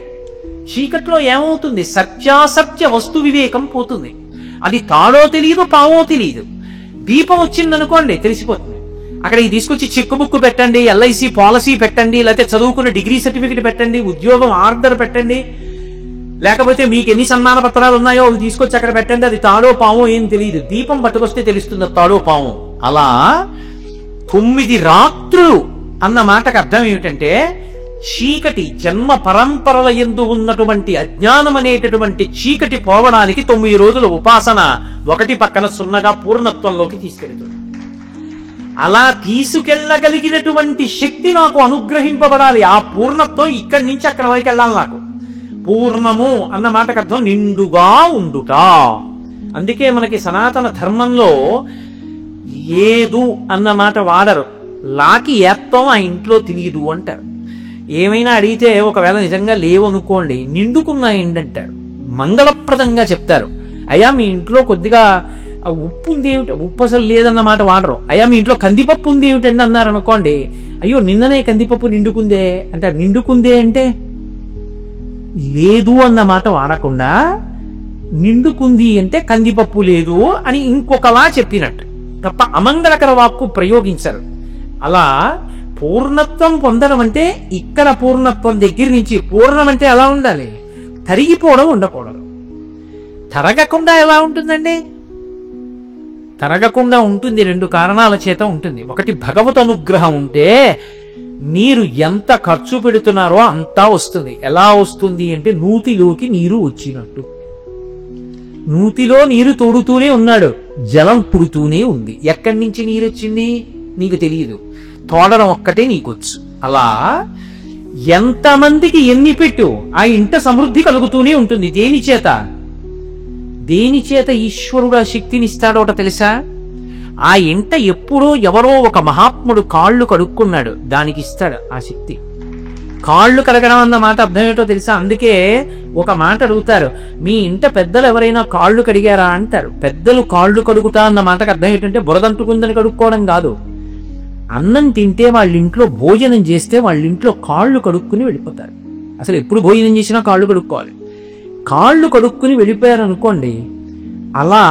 చీకట్లో ఏమవుతుంది? సత్యాసత్య వస్తు వివేకం పోతుంది. అది తాడో తెలియదు, పావో తెలియదు. దీపం వచ్చిందనుకోండి తెలిసిపోతుంది. అక్కడికి తీసుకొచ్చి చెక్ బుక్ పెట్టండి, LIC పాలసీ పెట్టండి, లేకపోతే చదువుకున్న డిగ్రీ సర్టిఫికెట్ పెట్టండి, ఉద్యోగం ఆర్డర్ పెట్టండి, లేకపోతే మీకు ఎన్ని సన్మాన పత్రాలు ఉన్నాయో అవి తీసుకొచ్చి అక్కడ పెట్టండి. అది తాడో పావో ఏం తెలియదు. దీపం పట్టుకొస్తే తెలుస్తుంది తాడో పావో. అలా 9 రాత్రులు అన్న మాటకు అర్థం ఏమిటంటే చీకటి, జన్మ పరంపరల యందు ఉన్నటువంటి అజ్ఞానం అనేటటువంటి చీకటి పోవడానికి 9 రోజుల ఉపాసన 1 పక్కన 0గా పూర్ణత్వంలోకి తీసుకెళ్తుంది. అలా తీసుకెళ్లగలిగినటువంటి శక్తి నాకు అనుగ్రహింపబడాలి. ఆ పూర్ణత్వం ఇక్కడి నుంచి అక్కడ వరకు వెళ్ళాలి. నాకు పూర్ణము అన్న మాటకు అర్థం నిండుగా ఉండుట. అందుకే మనకి సనాతన ధర్మంలో ఏదు అన్న మాట వాడరు. లాకి ఏత్తం ఆ ఇంట్లో తెలియదు అంటారు. ఏమైనా అడిగితే ఒకవేళ నిజంగా లేవు అనుకోండి, నిండుకున్నాయండి అంటారు. మంగళప్రదంగా చెప్తారు. అయ్యా మీ ఇంట్లో కొద్దిగా ఉప్పు ఉంది ఏమిటి? ఉప్పు అసలు లేదన్న మాట వాడరు. అయ్యా మీ ఇంట్లో కందిపప్పు ఉంది ఏమిటండి అన్నారు అనుకోండి, అయ్యో నిన్ననే కందిపప్పు నిండుకుందే అంటారు. నిండుకుందే అంటే లేదు అన్న మాట వాడకుండా నిండుకుంది అంటే కందిపప్పు లేదు అని ఇంకొకలా చెప్పినట్టు తప్ప అమంగళకర వాక్కు ప్రయోగించరు. అలా పూర్ణత్వం పొందడం అంటే ఇక్కడ పూర్ణత్వం దగ్గర నుంచి పూర్ణం అంటే ఎలా ఉండాలి? తరిగిపోవడం ఉండకూడదు. తరగకుండా ఎలా ఉంటుందండి? తరగకుండా ఉంటుంది. 2 కారణాల చేత ఉంటుంది. ఒకటి, భగవత్ అనుగ్రహం ఉంటే మీరు ఎంత ఖర్చు పెడుతున్నారో అంతా వస్తుంది. ఎలా వస్తుంది అంటే నూతిలోకి నీరు వచ్చినట్టు. నూతిలో నీరు తోడుతూనే ఉన్నాడు, జలం పుడుతూనే ఉంది. ఎక్కడి నుంచి నీరు వచ్చింది నీకు తెలియదు, తోడడం ఒక్కటే నీకొచ్చు. అలా ఎంతమందికి ఎన్ని పెట్టు ఆ ఇంట సమృద్ధి కలుగుతూనే ఉంటుంది. దేని చేత? దేని చేత ఈశ్వరుడు ఆ శక్తినిస్తాడో తెలుసా? ఆ ఇంట ఎప్పుడో ఎవరో ఒక మహాత్ముడు కాళ్ళు కడుక్కున్నాడు, దానికి ఇస్తాడు ఆ శక్తి. కాళ్ళు కడగడం అన్న మాట అర్థం ఏంటో తెలుసా? అందుకే ఒక మాట అడుగుతారు, మీ ఇంట పెద్దలు ఎవరైనా కాళ్ళు కడిగారా అంటారు. పెద్దలు కాళ్ళు కడుగుతా అన్న మాటకు అర్థం ఏంటంటే బురదంటుకుందని కడుక్కోవడం కాదు. అన్నం తింటే వాళ్ళ ఇంట్లో భోజనం చేస్తే వాళ్ళ ఇంట్లో కాళ్ళు కడుక్కుని వెళ్ళిపోతారు. అసలు ఎప్పుడు భోజనం చేసినా కాళ్ళు కడుక్కోవాలి. కాళ్ళు కడుక్కుని వెళ్ళిపోయారు అనుకోండి, అలా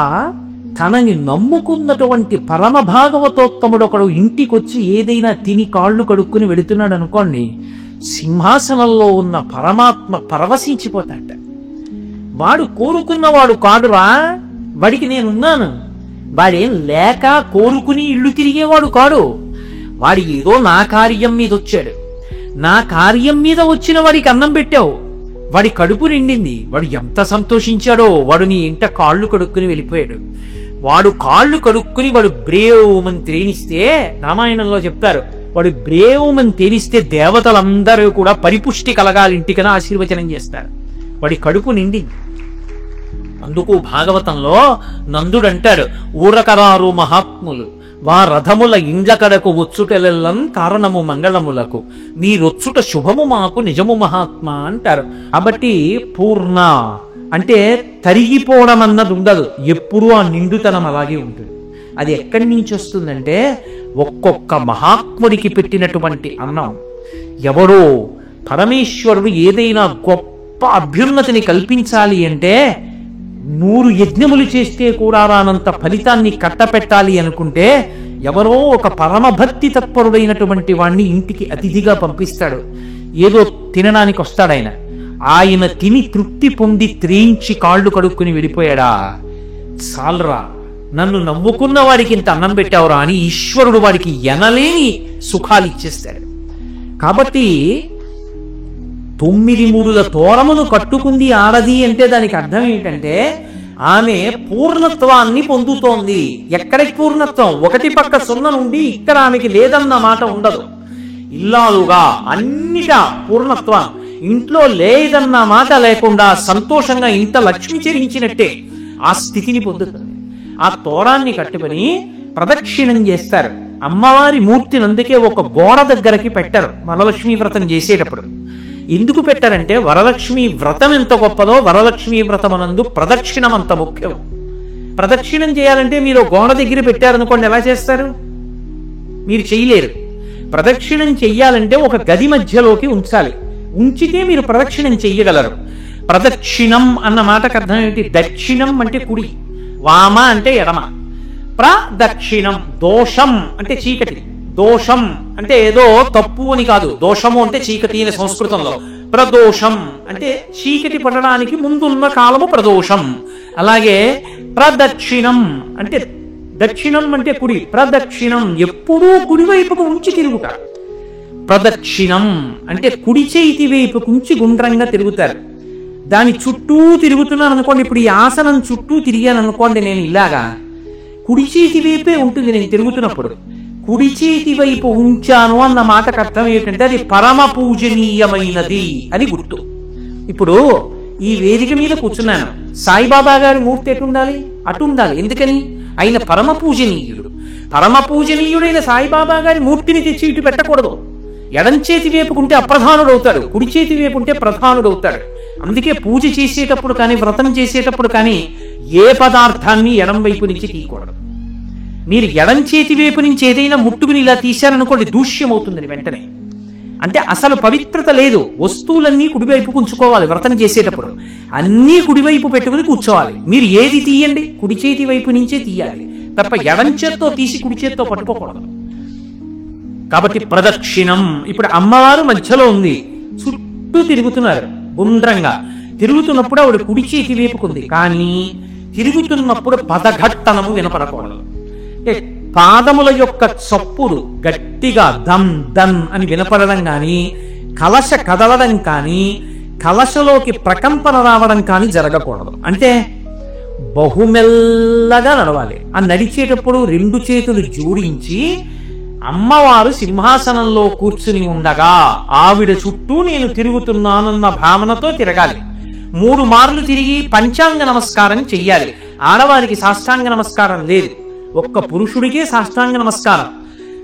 తనని నమ్ముకున్నటువంటి పరమ భాగవతోత్తముడు ఒకడు ఇంటికి వచ్చి ఏదైనా తిని కాళ్ళు కడుక్కుని వెళుతున్నాడు అనుకోండి, సింహాసనంలో ఉన్న పరమాత్మ పరవశించిపోతాట. వాడు కోరుకున్నవాడు కాడురా, వాడికి నేనున్నాను. వాడేం లేక కోరుకుని ఇల్లు తిరిగేవాడు కాడు. వాడి ఏదో నా కార్యం మీద వచ్చాడు, నా కార్యం మీద వచ్చిన వాడికి అన్నం పెట్టావు, వాడి కడుపు నిండింది, వాడు ఎంత సంతోషించాడో. వాడు నీ ఇంట కాళ్ళు కడుక్కుని వెళ్ళిపోయాడు. వాడు కాళ్ళు కడుక్కుని వాడు బ్రేవమని తేనిస్తే, రామాయణంలో చెప్తారు, వాడు బ్రేవమని తేనిస్తే దేవతలందరూ కూడా పరిపుష్టి కలగాలి ఇంటికని ఆశీర్వచనం చేస్తారు. వాడి కడుపు నిండింది. అందుకు భాగవతంలో నందుడంటాడు, ఊరకరారు మహాత్ములు వా రథముల ఇండ్ల కడకు వచ్చుటెల్లెల్లం కారణము మంగళములకు మీరొచ్చుట శుభము మాకు నిజము మహాత్మా అంటారు. కాబట్టి పూర్ణ అంటే తరిగిపోవడం అన్నది ఉండదు, ఎప్పుడూ ఆ నిండుతనం అలాగే ఉంటుంది. అది ఎక్కడి నుంచి వస్తుందంటే ఒక్కొక్క మహాత్ముడికి పెట్టినటువంటి అన్నం. ఎవరో పరమేశ్వరుడు ఏదైనా గొప్ప అభ్యున్నతిని కల్పించాలి అంటే 100 యజ్ఞములు చేస్తే కూడా రానంత ఫలితాన్ని కట్టపెట్టాలి అనుకుంటే ఎవరో ఒక పరమభక్తి తత్పరుడైనటువంటి వాణ్ణి ఇంటికి అతిథిగా పంపిస్తాడు. ఏదో తినడానికి వస్తాడు ఆయన. ఆయన తిని తృప్తి పొంది త్రేయించి కాళ్ళు కడుక్కుని వెళ్ళిపోయాడా, చాలరా నన్ను నవ్వుకున్న వాడికి ఇంత అన్నం పెట్టావురా అని ఈశ్వరుడు వాడికి ఎనలేని సుఖాలు ఇచ్చేస్తాడు. కాబట్టి 9 మూడుల తోరమును కట్టుకుంది ఆడది అంటే దానికి అర్థం ఏంటంటే ఆమె పూర్ణత్వాన్ని పొందుతోంది. ఎక్కడికి పూర్ణత్వం? ఒకటి పక్క 0 నుండి ఇక్కడ ఆమెకి లేదన్న మాట ఉండదు. ఇల్లాలుగా అన్నిటా పూర్ణత్వం. ఇంట్లో లేదన్న మాట లేకుండా సంతోషంగా ఇంత లక్ష్మి చెరించినట్టే ఆ స్థితిని పొందుతుంది. ఆ తోరాన్ని కట్టుకుని ప్రదక్షిణం చేస్తారు. అమ్మవారి మూర్తిని అందుకే ఒక గోడ దగ్గరకి పెట్టారు వరలక్ష్మీ వ్రతం చేసేటప్పుడు. ఎందుకు పెట్టారంటే వరలక్ష్మి వ్రతం ఎంత గొప్పదో వరలక్ష్మీ వ్రతం అనందు ప్రదక్షిణం అంత ముఖ్యం. ప్రదక్షిణం చేయాలంటే మీరు గోడ దగ్గర పెట్టారనుకోండి, ఎలా చేస్తారు? మీరు చేయలేరు. ప్రదక్షిణం చెయ్యాలంటే ఒక గది మధ్యలోకి ఉంచాలి, ఉంచితే మీరు ప్రదక్షిణం చెయ్యగలరు. ప్రదక్షిణం అన్న మాటకు అర్థం ఏంటి? దక్షిణం అంటే కుడి, వామ అంటే ఎడమ. ప్రదక్షిణం దోషం అంటే చీకటి, దోషం అంటే ఏదో తప్పు అని కాదు, దోషము అంటే చీకటి అనే సంస్కృతంలో. ప్రదోషం అంటే చీకటి పడడానికి ముందున్న కాలము ప్రదోషం. అలాగే ప్రదక్షిణం అంటే దక్షిణం అంటే కుడి, ప్రదక్షిణం ఎప్పుడూ కుడివైపుకు ఉంచి తిరుగుట. ప్రదక్షిణం అంటే కుడి చేతి వైపుకు ఉంచి గుండ్రంగా తిరుగుతారు. దాని చుట్టూ తిరుగుతున్నాను అనుకోండి, ఇప్పుడు ఈ ఆసనం చుట్టూ తిరిగాను అనుకోండి, నేను ఇలాగా కుడి చేతి వైపే ఉంటుంది నేను తిరుగుతున్నప్పుడు. కుడి చేతి వైపు ఉంచాను అన్న మాటకు అర్థం ఏంటంటే అది పరమ పూజనీయమైనది అని గుర్తు. ఇప్పుడు ఈ వేదిక మీద కూర్చున్నాను, సాయిబాబా గారి మూర్తి ఎటు ఉండాలి? అటు ఉండాలి. ఎందుకని? ఆయన పరమ పూజనీయుడు. పరమ పూజనీయుడైన సాయిబాబా గారి మూర్తిని తెచ్చి ఇటు పెట్టకూడదు. ఎడం చేతి వైపుకుంటే అప్రధానుడు అవుతాడు, కుడి చేతి వైపుంటే ప్రధానుడు అవుతాడు. అందుకే పూజ చేసేటప్పుడు కానీ వ్రతం చేసేటప్పుడు కానీ ఏ పదార్థాన్ని ఎడం వైపు నుంచి తీయకూడదు. మీరు ఎడం చేతి వైపు నుంచి ఏదైనా ముట్టుకుని ఇలా తీశారనుకోండి, దూష్యం అవుతుంది వెంటనే. అంటే అసలు పవిత్రత లేదు. వస్తువులన్నీ కుడివైపు ఉంచుకోవాలి. వ్రతం చేసేటప్పుడు అన్నీ కుడివైపు పెట్టుకుని కూర్చోవాలి. మీరు ఏది తీయండి కుడి చేతి వైపు నుంచే తీయాలి తప్ప ఎడం చేత్తో తీసి కుడి చేత్తో పట్టుకోకూడదు. కాబట్టి ప్రదక్షిణం. ఇప్పుడు అమ్మవారు మధ్యలో ఉంది, చుట్టూ తిరుగుతున్నారు గుండ్రంగా. తిరుగుతున్నప్పుడు ఆవిడ కుడి చేతి వైపుకుంది, కానీ తిరుగుతున్నప్పుడు పదఘట్టనము వినపడకూడదు. పాదముల యొక్క చప్పుడు గట్టిగా దమ్ దమ్ అని వినపడడం కానీ, కలశ కదలడం కానీ, కలశలోకి ప్రకంపన రావడం కానీ జరగకూడదు. అంటే బహుమెల్లగా నడవాలి. ఆ నడిచేటప్పుడు 2 చేతులు జోడించి అమ్మవారు సింహాసనంలో కూర్చుని ఉండగా ఆవిడ చుట్టూ నేను తిరుగుతున్నానన్న భావనతో తిరగాలి. 3 మార్లు తిరిగి పంచాంగ నమస్కారం చెయ్యాలి. ఆడవారికి సాష్టాంగ నమస్కారం లేదు, ఒక్క పురుషుడికే సాష్టాంగ నమస్కారం.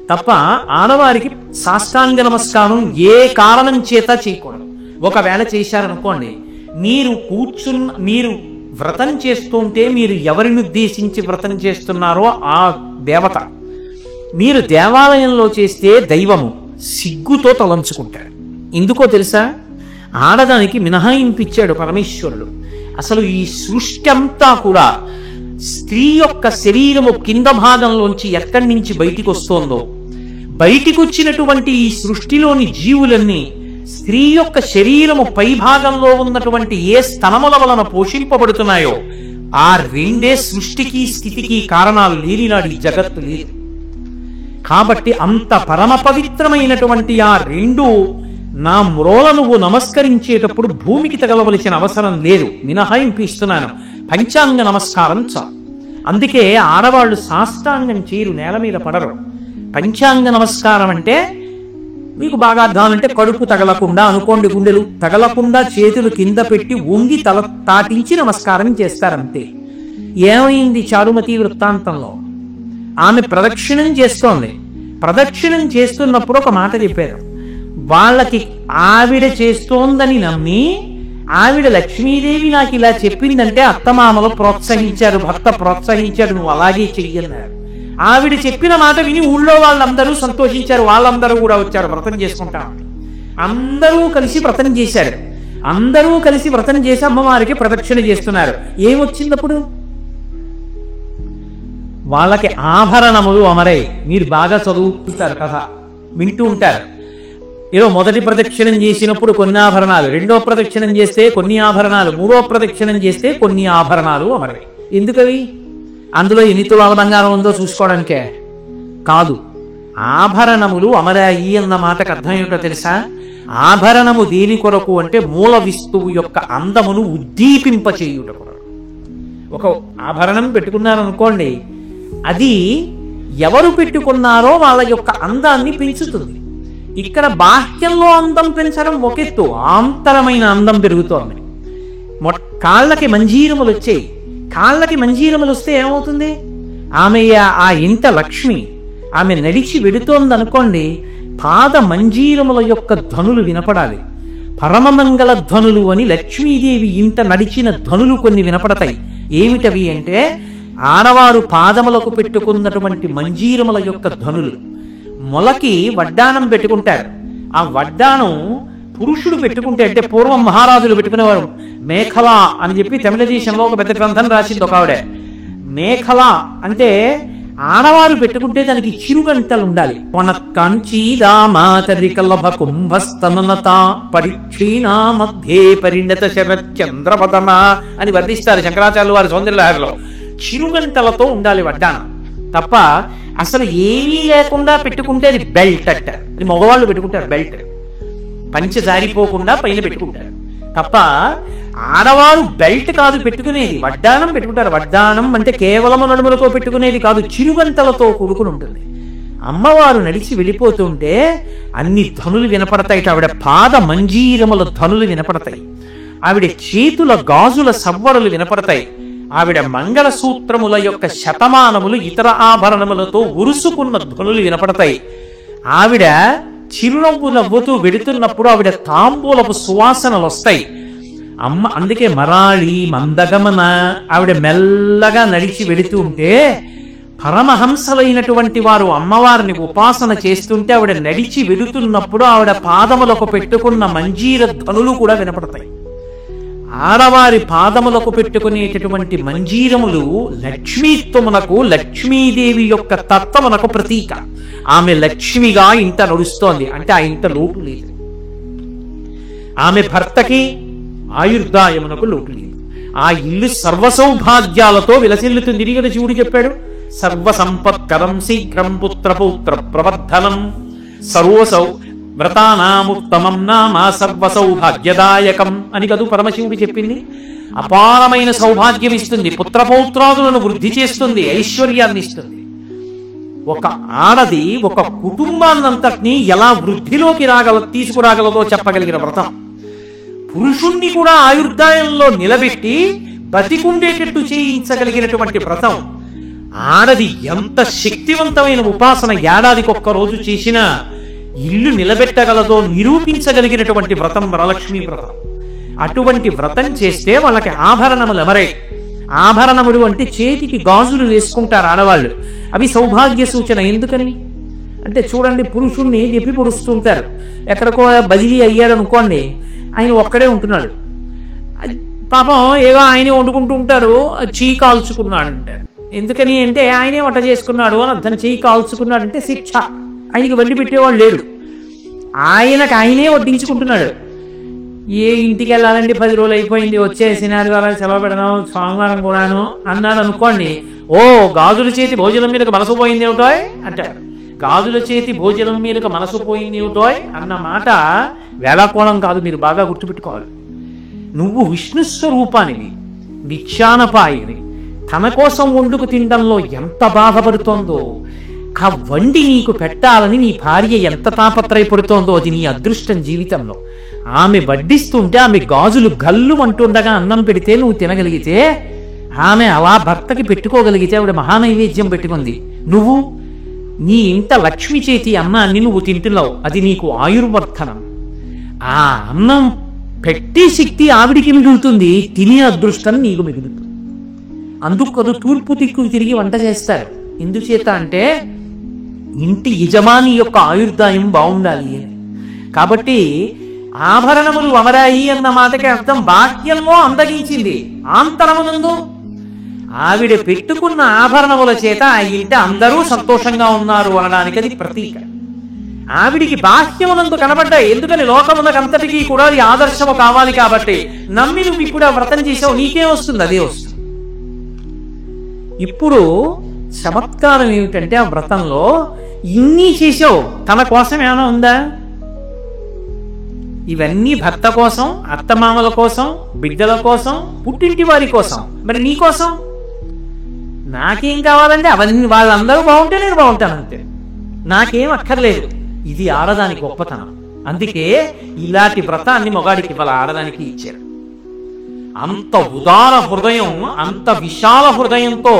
తప్ప ఆడవారికి సాష్టాంగ నమస్కారం ఏ కారణం చేత చేయకూడదు. ఒకవేళ చేశారనుకోండి, మీరు వ్రతం చేస్తుంటే మీరు ఎవరిని ఉద్దేశించి వ్రతం చేస్తున్నారో ఆ దేవత, మీరు దేవాలయంలో చేస్తే దైవము సిగ్గుతో తలంచుకుంటాడు. ఎందుకో తెలుసా? ఆడదానికి మినహాయింపు ఇచ్చాడు పరమేశ్వరుడు. అసలు ఈ సృష్టి అంతా కూడా స్త్రీ యొక్క శరీరము కింద భాగంలోంచి ఎక్కడి నుంచి బయటికి వస్తోందో, బయటికి వచ్చినటువంటి ఈ సృష్టిలోని జీవులన్నీ స్త్రీ యొక్క శరీరము పై భాగంలో ఉన్నటువంటి ఏ స్తనముల వలన పోషింపబడుతున్నాయో ఆ రెండే సృష్టికి స్థితికి కారణాలు. లేనినాడు ఈ జగత్తు లేదు. కాబట్టి అంత పరమ పవిత్రమైనటువంటి ఆ రెండు నా మ్రోల నువ్వు నమస్కరించేటప్పుడు భూమికి తగలవలసిన అవసరం లేదు. మినహాయింపు ఇస్తున్నాను. పంచాంగ నమస్కారం చాలు. అందుకే ఆడవాళ్ళు సాష్టాంగం చేయరు, నేల మీద పడరు. పంచాంగ నమస్కారం అంటే మీకు బాగా అర్థాలంటే కడుపు తగలకుండా అనుకోండి, గుండెలు తగలకుండా చేతులు కింద పెట్టి వంగి తల తాటించి నమస్కారం చేస్తారంతే. ఏమైంది చారుమతి వృత్తాంతంలో? ఆమె ప్రదక్షిణం చేస్తోంది. ప్రదక్షిణం చేస్తున్నప్పుడు ఒక మాట చెప్పారు. వాళ్ళకి ఆవిడ చేస్తోందని నమ్మి, ఆవిడ లక్ష్మీదేవి నాకు ఇలా చెప్పిందంటే అత్తమామలు ప్రోత్సహించారు, భర్త ప్రోత్సహించారు, నువ్వు అలాగే చెయ్యన్నారు. ఆవిడ చెప్పిన మాట విని ఊళ్ళో వాళ్ళందరూ సంతోషించారు. వాళ్ళందరూ కూడా వచ్చారు వ్రతం చేసుకుంటాం. అందరూ కలిసి వ్రతం చేశారు. అందరూ కలిసి వ్రతం చేసి అమ్మవారికి ప్రదక్షిణ చేస్తున్నారు. ఏమొచ్చిందప్పుడు? వాళ్ళకి ఆభరణములు అమరై. మీరు బాగా చదువుతుంటారు, కథ వింటూ ఉంటారు. ఏదో మొదటి ప్రదక్షిణం చేసినప్పుడు కొన్ని ఆభరణాలు, రెండో ప్రదక్షిణం చేస్తే కొన్ని ఆభరణాలు, మూడో ప్రదక్షిణం చేస్తే కొన్ని ఆభరణాలు అమరై. ఎందుకవి? అందులో ఎన్ని తులాల బంగారం ఉందో చూసుకోవడానికే కాదు. ఆభరణములు అమరాయి అన్న మాటకు అర్థం ఏమిటో తెలుసా? ఆభరణము దేని కొరకు అంటే మూల విస్తువు యొక్క అందమును ఉద్దీపింపచేయుట కొరకు. ఒక ఆభరణం పెట్టుకున్నారనుకోండి, అది ఎవరు పెట్టుకున్నారో వాళ్ళ యొక్క అందాన్ని పెంచుతుంది. ఇక్కడ బాహ్యంలో అందం పెంచడం ఒకెత్తు, ఆంతరమైన అందం పెరుగుతోంది. కాళ్ళకి మంజీరములు వచ్చాయి. కాళ్ళకి మంజీరములు వస్తే ఏమవుతుంది? ఆమె ఆ ఇంట లక్ష్మి, ఆమె నడిచి వెడుతోందనుకోండి, పాద మంజీరముల యొక్క ధ్వనులు వినపడాలి. పరమమంగళ ధ్వనులు అని లక్ష్మీదేవి ఇంట నడిచిన ధ్వనులు కొన్ని వినపడతాయి. ఏమిటవి అంటే ఆడవారు పాదములకు పెట్టుకున్నటువంటి మంజీరముల యొక్క ధ్వనులు. మొలకి వడ్డానం పెట్టుకుంటారు. ఆ వడ్డానం పురుషుడు పెట్టుకుంటే, అంటే పూర్వం మహారాజులు పెట్టుకునేవారు. మేఖల అని చెప్పి తమిళ దేశంలో ఒక పెద్ద గ్రంథం రాసింది ఒక ఆవిడ. మేఖల అంటే ఆడవారు పెట్టుకుంటే దానికి చిరుగంటలు ఉండాలి. వనత్కాంచీదామాతరికలభ కుంభస్తనత పరిక్షీణా మధ్యే పరిణత శరచంద్రపదమ అని వర్ణిస్తారు శంకరాచార్యులు వారి సౌందర్యలహరిలో. చిరుగంటలతో ఉండాలి వడ్డానం. తప్ప అసలు ఏమీ లేకుండా పెట్టుకుంటే అది బెల్ట్ అట్ట. అది మగవాళ్ళు పెట్టుకుంటారు బెల్ట్, పంచె జారిపోకుండా పైన పెట్టుకుంటారు. తప్ప ఆడవారు బెల్ట్ కాదు పెట్టుకునేది, వడ్డానం పెట్టుకుంటారు. వడ్డానం అంటే కేవలం నడుములతో పెట్టుకునేది కాదు, చిరుగంటలతో కూడుకుని ఉంటుంది. అమ్మవారు నడిచి వెళ్ళిపోతుంటే అన్ని ధ్వనులు వినపడతాయి. ఆవిడ పాద మంజీరముల ధ్వనులు వినపడతాయి. ఆవిడ చేతుల గాజుల సవ్వరులు వినపడతాయి. ఆవిడ మంగళసూత్రముల యొక్క శతమానములు ఇతర ఆభరణములతో ఉరుసుకున్న ధ్వనులు వినపడతాయి. ఆవిడ చిరునవ్వు నవ్వుతూ వెడుతున్నప్పుడు ఆవిడ తాంబూలపు సువాసనలు వస్తాయి. అందుకే మరాళి మందగమన. ఆవిడ మెల్లగా నడిచి వెడుతూ ఉంటే పరమహంసలైనటువంటి వారు అమ్మవారిని ఉపాసన చేస్తుంటే ఆవిడ నడిచి వెడుతున్నప్పుడు ఆవిడ పాదములకు పెట్టుకున్న మంజీర ధ్వనులు కూడా వినపడతాయి. ఆడవారి పాదములకు పెట్టుకునేటటువంటి మంజీరములు లక్ష్మీత్వమునకు, లక్ష్మీదేవి యొక్క తత్వమునకు ప్రతీక. ఆమె లక్ష్మిగా ఇంట నడుస్తోంది అంటే ఆ ఇంట లోటు లేదు. ఆమె భర్తకి ఆయుర్దాయమునకు లోటు లేదు. ఆ ఇల్లు సర్వసౌభాగ్యాలతో విలసిల్లుతుంది. కదా శివుడు చెప్పాడు, సర్వసంపత్కరం శీఘ్రం పుత్రపౌత్ర ప్రవర్ధనం సర్వసౌ వ్రతానాముత్తమం నామ సర్వసౌభాగ్యదాయకం అని కదూ పరమశివుడు చెప్పింది. అపారమైన సౌభాగ్యం ఇస్తుంది, పుత్రపౌత్రాదులను వృద్ధి చేస్తుంది, ఐశ్వర్యాన్ని ఇస్తుంది. ఒక ఆడది ఒక కుటుంబాన్నంతటినీ ఎలా వృద్ధిలోకి తీసుకురాగలదో చెప్పగలిగిన వ్రతం. పురుషుణ్ణి కూడా ఆయుర్దాయంలో నిలబెట్టి బతికుండేటట్టు చేయించగలిగినటువంటి వ్రతం. ఆడది ఎంత శక్తివంతమైన ఉపాసన ఏడాదికి ఒక్క రోజు చేసినా ఇల్లు నిలబెట్టగలదో నిరూపించగలిగినటువంటి వ్రతం వరలక్ష్మీ వ్రతం. అటువంటి వ్రతం చేస్తే వాళ్ళకి ఆభరణములు ఎవరై, ఆభరణములు అంటే చేతికి గాజులు వేసుకుంటారు ఆడవాళ్ళు. అవి సౌభాగ్య సూచన. ఎందుకని అంటే చూడండి, పురుషుణ్ణి చెప్పి పొడుస్తుంటారు. ఎక్కడికో బదిలీ అయ్యాడు అనుకోండి, ఆయన ఒక్కడే ఉంటున్నాడు, పాపం ఏదో ఆయనే వండుకుంటూ ఉంటారు, చెయ్యి కాల్చుకున్నాడు అంటారు. ఎందుకని అంటే ఆయనే వంట చేసుకున్నాడు అని అతను చెయ్యి కాల్చుకున్నాడు అంటే శిక్ష. ఆయనకి వండి పెట్టేవాడు లేడు, ఆయనకు ఆయనే వడ్డించుకుంటున్నాడు. ఏ ఇంటికి వెళ్ళాలండి, 10 రోజులు అయిపోయింది, వచ్చేసి ఆదివారాలు సెలవు పెడదాం, సోమవారం కూడాను అన్నాడు అనుకోండి, ఓ గాజుల చేతి భోజనం మీదకి మనసు పోయింది ఏమిటోయ్ అంటారు. గాజుల చేతి భోజనం మీదకి మనసు పోయింది ఏమిటోయ్ అన్న మాట వేళాకోళం కాదు, మీరు బాగా గుర్తుపెట్టుకోవాలి. నువ్వు విష్ణు స్వరూపానివి, భిక్షానపాయిని, తన కోసం వండుకు తినడంలో ఎంత బాధపడుతోందో, వండి నీకు పెట్టాలని నీ భార్య ఎంత తాపత్రయపడుతోందో అది నీ అదృష్టం జీవితంలో. ఆమె వడ్డిస్తుంటే ఆమె గాజులు గల్లు అంటుండగా అన్నం పెడితే నువ్వు తినగలిగితే, ఆమె అలా భర్తకి పెట్టుకోగలిగితే ఆవిడ మహానైవేద్యం పెట్టుకుంది. నువ్వు నీ ఇంట లక్ష్మి చేతి అన్నాన్ని నువ్వు తింటున్నావు, అది నీకు ఆయుర్వర్ధనం. ఆ అన్నం పెట్టే శక్తి ఆవిడికి మిగులుతుంది, తినే అదృష్టం నీకు మిగులుతుంది. అందుకు తూర్పు దిక్కు తిరిగి వంట చేస్తారు. ఎందుచేత అంటే ఇంటి యజమాని యొక్క ఆయుర్దాయం బాగుండాలి అని. కాబట్టి ఆభరణములు అమరాయి అన్న మాటకి అర్థం బాహ్యంలో అందగించింది, ఆంతరమునందు ఆవిడ పెట్టుకున్న ఆభరణముల చేత ఆ ఇంట అందరూ సంతోషంగా ఉన్నారు అనడానికి అది ప్రతీక. ఆవిడికి బాహ్యమునందు కనబడ్డాయి. ఎందుకని లోకమునకంతటికీ కూడా అది ఆదర్శము కావాలి కాబట్టి. నమ్మి నువ్వు ఇప్పుడు వ్రతం చేసావు, నీకే వస్తుంది, అదే వస్తుంది. ఇప్పుడు చమత్కారం ఏమిటంటే ఆ వ్రతంలో ఇన్ని చేసావు, తన కోసం ఏమైనా ఉందా? ఇవన్నీ భర్త కోసం, అత్తమామల కోసం, బిడ్డల కోసం, పుట్టింటి వారి కోసం. మరి నీ కోసం నాకేం కావాలంటే అవన్నీ వాళ్ళందరూ బాగుంటే నేను బాగుంటాను అంతే, నాకేం అక్కర్లేదు. ఇది ఆడదానికి గొప్పతనం. అందుకే ఇలాంటి వ్రతాన్ని మొగాడికి వాళ్ళ ఆడదానికి ఇచ్చారు. అంత ఉదార హృదయం, అంత విశాల హృదయంతో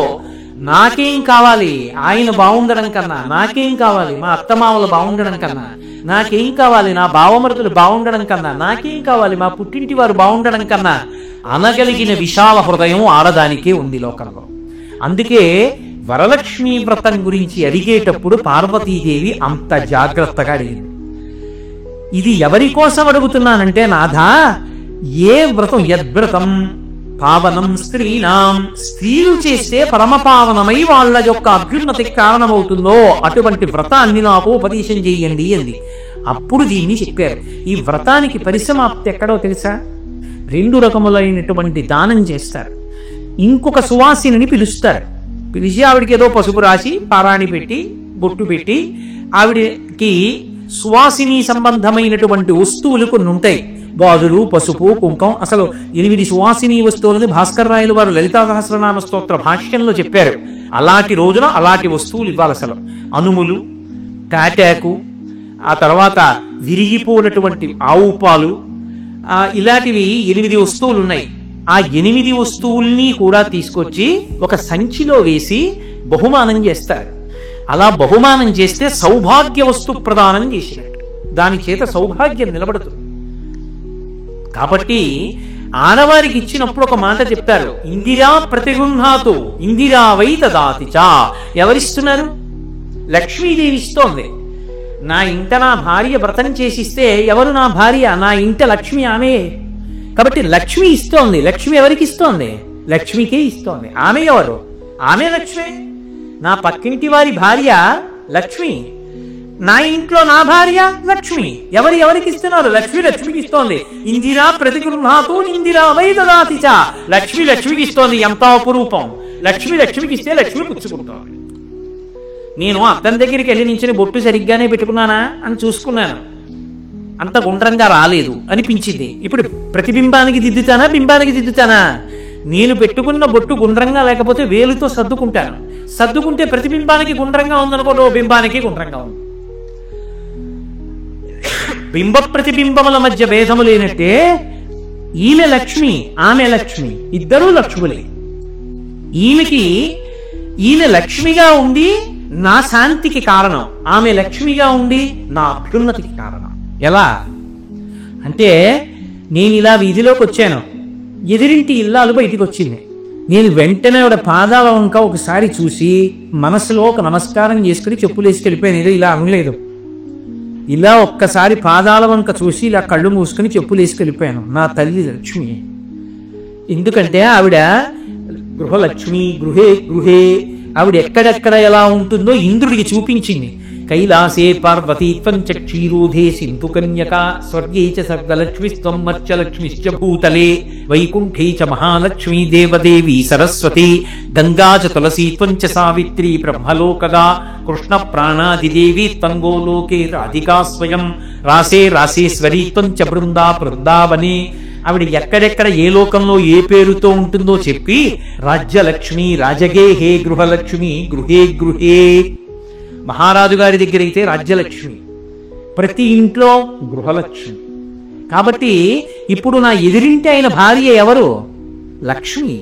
నాకేం కావాలి, ఆయన బాగుండడం కన్నా, నాకేం కావాలి మా అత్తమామలు బాగుండడం కన్నా, నాకేం కావాలి నా బావమరుదులు బాగుండడం కన్నా, నాకేం కావాలి మా పుట్టింటి వారు బాగుండడం కన్నా అనగలిగిన విశాల హృదయం ఆడదానికే ఉంది లోకంలో. అందుకే వరలక్ష్మీ వ్రతం గురించి అడిగేటప్పుడు పార్వతీదేవి అంత జాగ్రత్తగా అడిగింది. ఇది ఎవరి కోసం అడుగుతున్నానంటే, నాథా ఏ వ్రతం, యద్వ్రతం పావనం స్త్రీనాం, స్త్రీలు చేస్తే పరమపావనమై వాళ్ళ యొక్క అభ్యున్నతికి కారణమవుతుందో అటువంటి వ్రతాన్ని నాకు ఉపదేశం చేయండి అంది. అప్పుడు దీన్ని చెప్పారు. ఈ వ్రతానికి పరిసమాప్తి ఎక్కడో తెలుసా? 2 రకములైనటువంటి దానం చేస్తారు. ఇంకొక సువాసిని పిలుస్తారు. పిలిచి ఆవిడికి ఏదో పసుపు రాసి పారాణి పెట్టి బొట్టు పెట్టి ఆవిడకి సువాసిని సంబంధమైనటువంటి వస్తువులు కొన్ని ఉంటాయి. బాదులు, పసుపు, కుంకం, అసలు 8 సువాసిని వస్తువులని భాస్కర్ రాయలు వారు లలితా సహస్రనామ స్తోత్ర భాష్యంలో చెప్పారు. అలాంటి రోజున అలాంటి వస్తువులు ఇవ్వాలి. అసలు అనుములు, తాటాకు, ఆ తర్వాత విరిగిపోయినటువంటి ఆవు పాలు, ఇలాంటివి 8 వస్తువులు ఉన్నాయి. ఆ 8 వస్తువుల్ని కూడా తీసుకొచ్చి ఒక సంచిలో వేసి బహుమానం చేస్తారు. అలా బహుమానం చేస్తే సౌభాగ్య వస్తు ప్రదానం చేసినట్టు, దాని చేత సౌభాగ్యం నిలబడుతుంది. కాబట్టి ఆడవారికి ఇచ్చినప్పుడు ఒక మాట చెప్తారు, ఇందిరా ప్రతిగృహాతు ఇందిరా వై తదాతిచా. ఎవరిస్తున్నారు? లక్ష్మీదేవి ఇస్తోంది. నా ఇంట నా భార్య వ్రతం చేసిస్తే ఎవరు నా భార్య? నా ఇంట లక్ష్మి ఆమె. కాబట్టి లక్ష్మి ఇస్తోంది. లక్ష్మి ఎవరికి ఇస్తోంది? లక్ష్మికే ఇస్తోంది. ఆమె ఎవరు? ఆమె లక్ష్మి. నా పక్కింటి వారి భార్య లక్ష్మి, నా ఇంట్లో నా భార్య లక్ష్మి. ఎవరికి ఇస్తున్నారు? లక్ష్మి లక్ష్మికి ఇస్తోంది. ఇందిరా ప్రతిగృహాతు ఇందిరా వై దదాతిచ. లక్ష్మి లక్ష్మికి ఇస్తోంది. ఎంత అపురూపం! లక్ష్మి లక్ష్మికి ఇస్తే లక్ష్మి పుచ్చుకుంటోంది. నేను అతని దగ్గరికి వెళ్ళి నించుని బొట్టు సరిగ్గానే పెట్టుకున్నానా అని చూసుకున్నాను, అంత గుండ్రంగా రాలేదు అనిపించింది. ఇప్పుడు ప్రతిబింబానికి దిద్దుతానా, బింబానికి దిద్దుతానా? నేను పెట్టుకున్న బొట్టు గుండ్రంగా లేకపోతే వేలుతో సర్దుకుంటాను. సర్దుకుంటే ప్రతిబింబానికి గుండ్రంగా ఉందనుకోండి, బింబానికి గుండ్రంగా ఉంది. బింబ ప్రతిబింబముల మధ్య భేదము లేనట్టే ఈమె లక్ష్మి, ఆమె లక్ష్మి, ఇద్దరూ లక్ష్ములే. ఈమెకి ఈయన లక్ష్మిగా ఉండి నా శాంతికి కారణం, ఆమె లక్ష్మిగా ఉండి నా అభ్యున్నతికి కారణం. ఎలా అంటే, నేను ఇలా వీధిలోకి వచ్చాను, ఎదిరింటి ఇల్లాలు బయటికి వచ్చింది. నేను వెంటనే ఆవిడ పాదాల వంక ఒకసారి చూసి మనసులో ఒక నమస్కారం చేసుకుని చెప్పులు వేసుకెళ్ళిపోయాను. ఏదో ఇలా అనలేదు, ఇలా ఒక్కసారి పాదాల వంక చూసి ఇలా కళ్ళు మూసుకుని చెప్పులు వేసుకెళ్ళిపోయాను. నా తల్లి లక్ష్మి. ఎందుకంటే ఆవిడ గృహలక్ష్మి, గృహే గృహే. ఆవిడ ఎక్కడెక్కడ ఎలా ఉంటుందో ఇంద్రుడికి చూపించింది. కైలాసే పార్వతీ త్వంచ క్షీరోధే సింధు కన్యక స్వర్గే చ సర్గలక్ష్మిస్త్వం మర్చలక్ష్మిశ్చ భూతలే వైకుంఠే చ మహాలక్ష్మీ దేవదేవి సరస్వతి గంగా చ తులసీ త్వంచ సావిత్రి బ్రహ్మలోకగా కృష్ణ ప్రాణాదిదేవి త్వంగోలోకే రాధికా స్వయం రాసే రాసేశ్వరీ త్వంచ బృందా బృందావనే. ఆవిడ ఎక్కడెక్కడ ఏ లోకంలో ఏ పేరుతో ఉంటుందో చెప్పి రాజ్యలక్ష్మి రాజగేహే గృహలక్ష్మి గృహే గృహే. మహారాజు గారి దగ్గర అయితే రాజ్యలక్ష్మి, ప్రతి ఇంట్లో గృహలక్ష్మి. కాబట్టి ఇప్పుడు నా ఎదిరింటి అయిన భార్య ఎవరు? లక్ష్మి.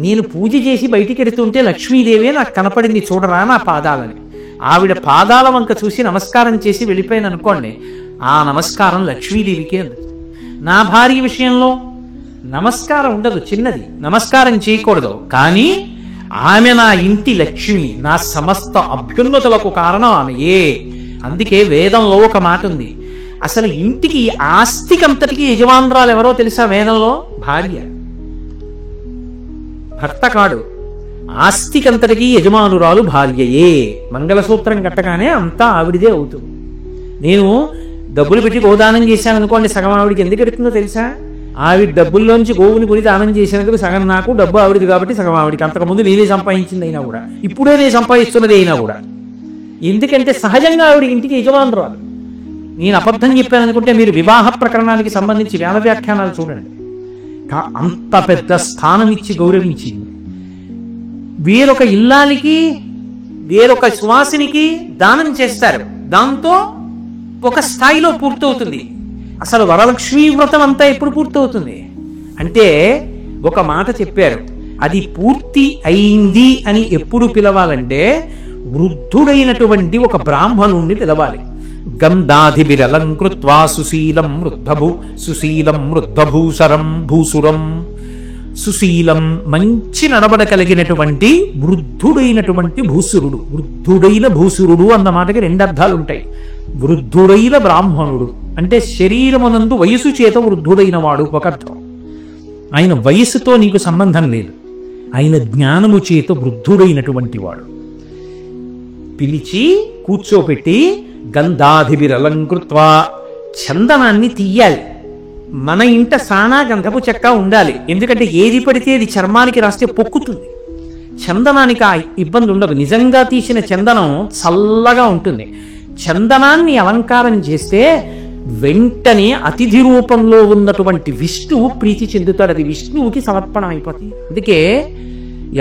నేను పూజ చేసి బయటికి వెడుతుంటే లక్ష్మీదేవి నాకు కనపడింది, చూడరా నా పాదాలని. ఆవిడ పాదాల వంక చూసి నమస్కారం చేసి వెళ్ళిపోయాను అనుకోండి, ఆ నమస్కారం లక్ష్మీదేవికే ఉంది. నా భార్య విషయంలో నమస్కారం ఉండదు, చిన్నది, నమస్కారం చేయకూడదు. కానీ ఆమె నా ఇంటి లక్ష్మి, నా సమస్త అభ్యున్నతులకు కారణం ఆమెయే. అందుకే వేదంలో ఒక మాట ఉంది, అసలు ఇంటికి ఆస్తికంతటికి యజమానురాలు ఎవరో తెలుసా? వేదంలో భార్య, భర్త కాడు. ఆస్తికంతటికి యజమానురాలు భార్యయే. మంగళసూత్రం కట్టగానే అంతా ఆవిడిదే అవుతుంది. నేను డబ్బులు పెట్టి గోదానం చేశాను అనుకోండి, సగం ఆవిడికి ఎందుకు ఎడుతుందో తెలుసా? ఆవిడ డబ్బుల్లోంచి గోవుని కొని దానం చేసినందుకు సగం నాకు, డబ్బు ఆవిడిది కాబట్టి సగం ఆవిడికి. అంతకుముందు నేనే సంపాదించింది అయినా కూడా, ఇప్పుడే నేను సంపాదిస్తున్నది అయినా కూడా. ఎందుకంటే సహజంగా ఆవిడ ఇంటికి యజమానురాలు. నేను అబద్ధం చెప్పాను అనుకుంటే మీరు వివాహ ప్రకరణానికి సంబంధించి వేద వ్యాఖ్యానాలు చూడండి. అంత పెద్ద స్థానం ఇచ్చి గౌరవించింది. వేరొక ఇల్లాలికి, వేరొక సువాసినికి దానం చేస్తారు, దాంతో ఒక స్థాయిలో పూర్తవుతుంది. అసలు వరలక్ష్మీ వ్రతం అంతా ఎప్పుడు పూర్తవుతుంది అంటే, ఒక మాట చెప్పారు, అది పూర్తి అయింది అని ఎప్పుడు పిలవాలంటే వృద్ధుడైనటువంటి ఒక బ్రాహ్మణుణ్ణి పిలవాలి. గంధాధిభిరలంకృత్వా సుశీలం వృద్ధభూసరం భూసురం. సుశీలం, మంచి నడవడ కలిగినటువంటి వృద్ధుడైనటువంటి భూసురుడు. వృద్ధుడైన భూసురుడు అన్న మాటకి రెండు అర్థాలు ఉంటాయి. వృద్ధుడైన బ్రాహ్మణుడు అంటే శరీరమునందు వయసు చేత వృద్ధుడైన వాడు ఒక అర్థం. ఆయన వయసుతో నీకు సంబంధం లేదు, ఆయన జ్ఞానము చేత వృద్ధుడైనటువంటి వాడు. పిలిచి కూర్చోపెట్టి గంధాధిభిరలంకృత్వా, చందనాన్ని తీయాలి. మన ఇంట సానా గంధపు చెక్క ఉండాలి. ఎందుకంటే ఏది పడితే అది చర్మానికి రాస్తే పొక్కుతుంది. చందనానికి ఆ ఇబ్బంది ఉండదు. నిజంగా తీసిన చందనం చల్లగా ఉంటుంది. చందనాన్ని అలంకారం చేస్తే వెంటనే అతిథి రూపంలో ఉన్నటువంటి విష్ణువు ప్రీతి చెందుతాడు. అది విష్ణువుకి సమర్పణం అయిపోతుంది. అందుకే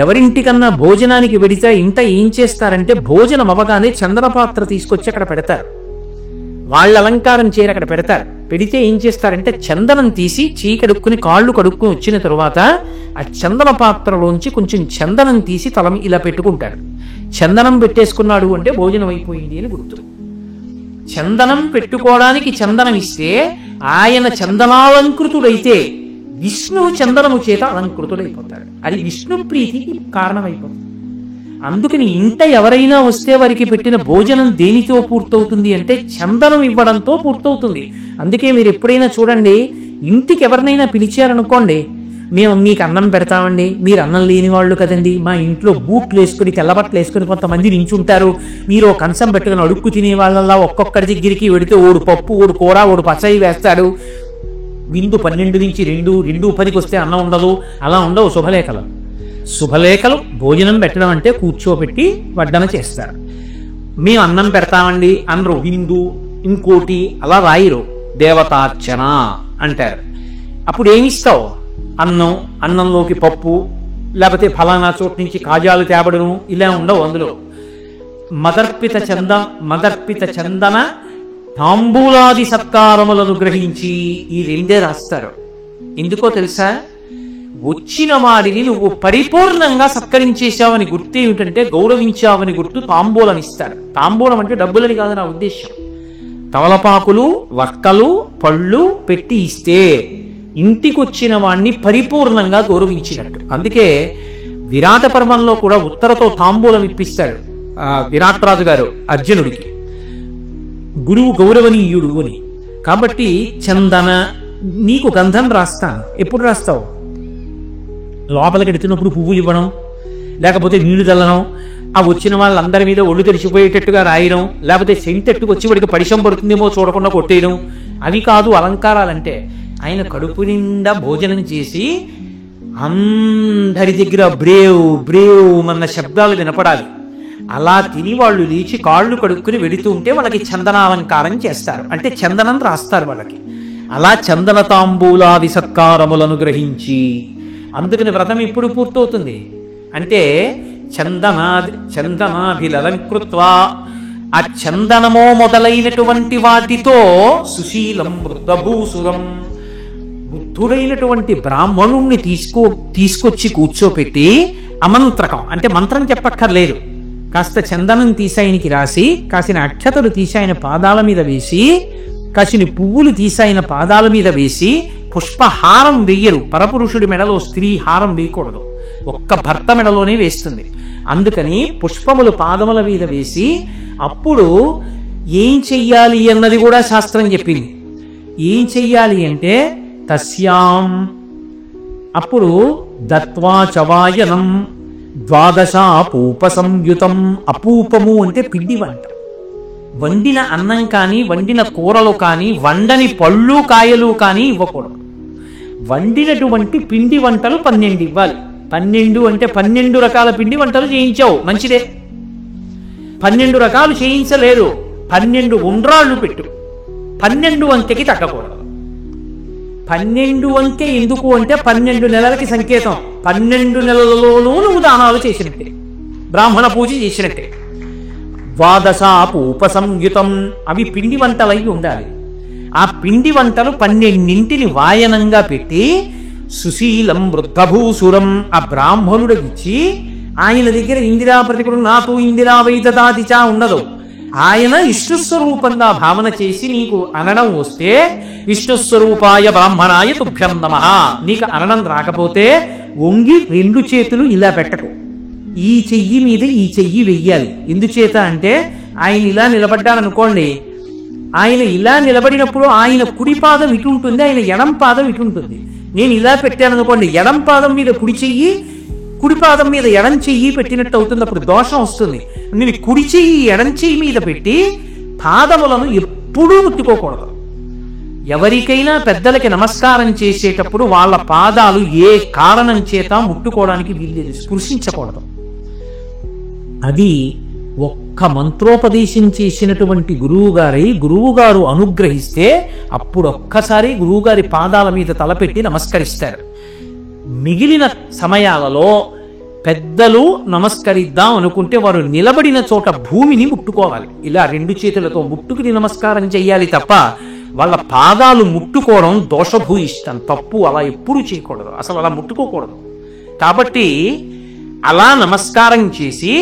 ఎవరింటికన్నా భోజనానికి వెడితే ఇంట ఏం చేస్తారంటే, భోజనం అవ్వగానే చందన పాత్ర తీసుకొచ్చి అక్కడ పెడతారు. వాళ్ళ అలంకారం చేయరు, అక్కడ పెడతారు. పెడితే ఏం చేస్తారంటే చందనం తీసి చీకడుక్కుని కాళ్ళు కడుక్కుని వచ్చిన తరువాత ఆ చందన పాత్రలోంచి కొంచెం చందనం తీసి తలం ఇలా పెట్టుకుంటాడు. చందనం పెట్టేసుకున్నాడు అంటే భోజనం అయిపోయింది అని గుర్తు. చందనం పెట్టుకోవడానికి చందనం ఇస్తే ఆయన చందనాలంకృతుడైతే విష్ణువు చందనము చేత అలంకృతుడైపోతాడు. అది విష్ణు ప్రీతికి కారణమైపోతుంది. అందుకని ఇంట ఎవరైనా వస్తే వారికి పెట్టిన భోజనం దేనితో పూర్తవుతుంది అంటే చందనం ఇవ్వడంతో పూర్తవుతుంది. అందుకే మీరు ఎప్పుడైనా చూడండి, ఇంటికి ఎవరినైనా పిలిచారనుకోండి, మేము మీకు అన్నం పెడతామండి, మీరు అన్నం లేని వాళ్ళు కదండి, మా ఇంట్లో బూట్లు వేసుకుని తెల్లబట్టలు వేసుకుని కొంతమంది నించుంటారు, మీరు ఒక కంచం పెట్టుకుని అడుక్కు తినే వాళ్ళలా ఒక్కొక్కరి దగ్గరికి వెడితే ఓడు పప్పు, ఓడు కూర, ఓడు పచ్చడి వేస్తాడు. విందు 12 నుంచి 2:10 వస్తే అన్నం ఉండదు. అలా ఉండవు శుభలేఖలు. శుభలేఖలు భోజనం పెట్టడం అంటే కూర్చోబెట్టి వడ్డన చేస్తారు. మేము అన్నం పెడతామండి అనరు. విందు ఇంకోటి అలా రాయిరు, దేవతార్చన అంటారు. అప్పుడు ఏమిస్తావు? అన్నం, అన్నంలోకి పప్పు, లేకపోతే ఫలానా చోటు నుంచి కాజాలు తేబడము, ఇలా ఉండవు. అందులో మదర్పిత చందన తాంబూలాది సత్కారములను గ్రహించి ఈ రెండే రాస్తారు. ఎందుకో తెలుసా? వచ్చిన వారిని నువ్వు పరిపూర్ణంగా సత్కరించేశావని గుర్తు ఏమిటంటే గౌరవించావని గుర్తు తాంబూలం ఇస్తారు. తాంబూలం అంటే డబ్బులని కాదు నా ఉద్దేశం. తమలపాకులు, వక్కలు, పళ్ళు పెట్టి ఇస్తే ఇంటికి వచ్చిన వాణ్ణి పరిపూర్ణంగా గౌరవించినట్టు. అందుకే విరాట పర్వంలో కూడా ఉత్తరతో తాంబూలం ఇప్పిస్తాడు విరాట్రాజు గారు అర్జునుడికి, గురువు గౌరవనీయుడు అని. కాబట్టి చందన, నీకు గంధం రాస్తాను. ఎప్పుడు రాస్తావు? లోపలికి ఎడుతున్నప్పుడు పువ్వులు ఇవ్వడం, లేకపోతే నీళ్లు చల్లడం, ఆ వచ్చిన వాళ్ళందరి మీద ఒళ్ళు తెరిచిపోయేటట్టుగా రాయడం, లేకపోతే సెంటెట్టుకు వచ్చి వాడికి పరిశం పడుతుందేమో చూడకుండా కొట్టేయడం, అవి కాదు అలంకారాలంటే. ఆయన కడుపు నిండా భోజనం చేసి అందరి దగ్గర బ్రేవ్ బ్రేవ్ అన్న శబ్దాలు వినపడాలి. అలా తిని వాళ్ళు లేచి కాళ్ళు కడుక్కుని వెళుతూ ఉంటే వాళ్ళకి చందనాలంకారం చేస్తారు, అంటే చందనం రాస్తారు వాళ్ళకి. అలా చందన తాంబూలాది సత్కారములను గ్రహించి, అందుకని వ్రతం ఎప్పుడు పూర్తవుతుంది అంటే చందనాభిలలంకృత్వా, ఆ చందనమో మొదలైనటువంటి వాటితో సుశీలం వృద్ధభూసురం, బుద్ధుడైనటువంటి బ్రాహ్మణుణ్ణి తీసుకొచ్చి కూర్చోపెట్టి అమంత్రకం అంటే మంత్రం చెప్పక్కర్లేదు, కాస్త చందనం తీసాయనికి రాసి, కాసిన అక్షతలు తీసాయన పాదాల మీద వేసి, కాసిన పువ్వులు తీసాయన పాదాల మీద వేసి, పుష్పహారం వెయ్యరు. పరపురుషుడి మెడలో స్త్రీ హారం వేయకూడదు, ఒక్క భర్త మెడలోనే వేస్తుంది. అందుకని పుష్పములు పాదముల మీద వేసి, అప్పుడు ఏం చెయ్యాలి అన్నది కూడా శాస్త్రం చెప్పింది. ఏం చెయ్యాలి అంటే తస్యాం, అప్పుడు దత్వా చవాయనం ద్వాదశాపూప సంయుతం. అపూపము అంటే పిండి వంట. వండిన అన్నం కానీ, వండిన కూరలు కానీ, వండని పళ్ళు కాయలు కానీ ఇవ్వకూడదు. వండినటువంటి పిండి వంటలు 12 ఇవ్వాలి. 12 అంటే 12 రకాల పిండి వంటలు చేయించావు, మంచిదే. 12 రకాలు చేయించలేదు, 12 ఉండ్రాళ్ళు పెట్టు. 12 అంకెకి తగ్గకూడదు. 12 అంకె ఎందుకు అంటే 12 నెలలకి సంకేతం. 12 నెలలలోనూ నువ్వు దానాలు చేసినట్టే, బ్రాహ్మణ పూజ చేసినట్టే. ద్వాదశాపూప సంయుతం, అవి పిండి వంటలై ఉండాలి. ఆ పిండి వంటలు 12 వాయనంగా పెట్టి సుశీలం వృద్ధభూసురం ఆ బ్రాహ్మణుడు ఇచ్చి, ఆయన దగ్గర ఇందిరా ప్రతికుడు నాతో ఇందిరా వైదదాదిచా ఉండదు. ఆయన విష్ణుస్వరూపంగా భావన చేసి నీకు అనడం వస్తే విష్ణుస్వరూపాయ బ్రాహ్మణాయ తుభ్యం నమః. నీకు అనడం రాకపోతే వంగి 2 చేతులు ఇలా పెట్టకు, ఈ చెయ్యి మీద ఈ చెయ్యి వెయ్యాలి. ఎందుచేత అంటే ఆయన ఇలా నిలబడ్డారనుకోండి, ఆయన ఇలా నిలబడినప్పుడు ఆయన కుడి పాదం ఇటు ఉంటుంది, ఆయన ఎడం పాదం ఇటు ఉంటుంది. నేను ఇలా పెట్టాననుకోండి, ఎడం పాదం మీద కుడి చెయ్యి, కుడి పాదం మీద ఎడం చెయ్యి పెట్టినట్టు అవుతుంది, అప్పుడు దోషం వస్తుంది. నేను కుడి చెయ్యి ఎడం చెయ్యి మీద పెట్టి పాదములను ఎప్పుడూ ముట్టుకోకూడదు. ఎవరికైనా పెద్దలకి నమస్కారం చేసేటప్పుడు వాళ్ళ పాదాలు ఏ కారణం చేత ముట్టుకోవడానికి వీల్లేదు, స్పృశించకూడదు. అది ఒక్క మంత్రోపదేశం చేసినటువంటి గురువుగారు అనుగ్రహిస్తే అప్పుడు ఒక్కసారి గురువుగారి పాదాల మీద తలపెట్టి నమస్కరిస్తారు. మిగిలిన సమయాలలో పెద్దలు నమస్కరిద్దాం అనుకుంటే వారు నిలబడిన చోట భూమిని ముట్టుకోవాలి. ఇలా 2 చేతులతో ముట్టుకుని నమస్కారం చెయ్యాలి తప్ప వాళ్ళ పాదాలు ముట్టుకోవడం దోషభూయిష్టం, తప్పు. అలా ఎప్పుడు చేయకూడదు, అసలు అలా ముట్టుకోకూడదు. కాబట్టి అలా నమస్కారం చేసి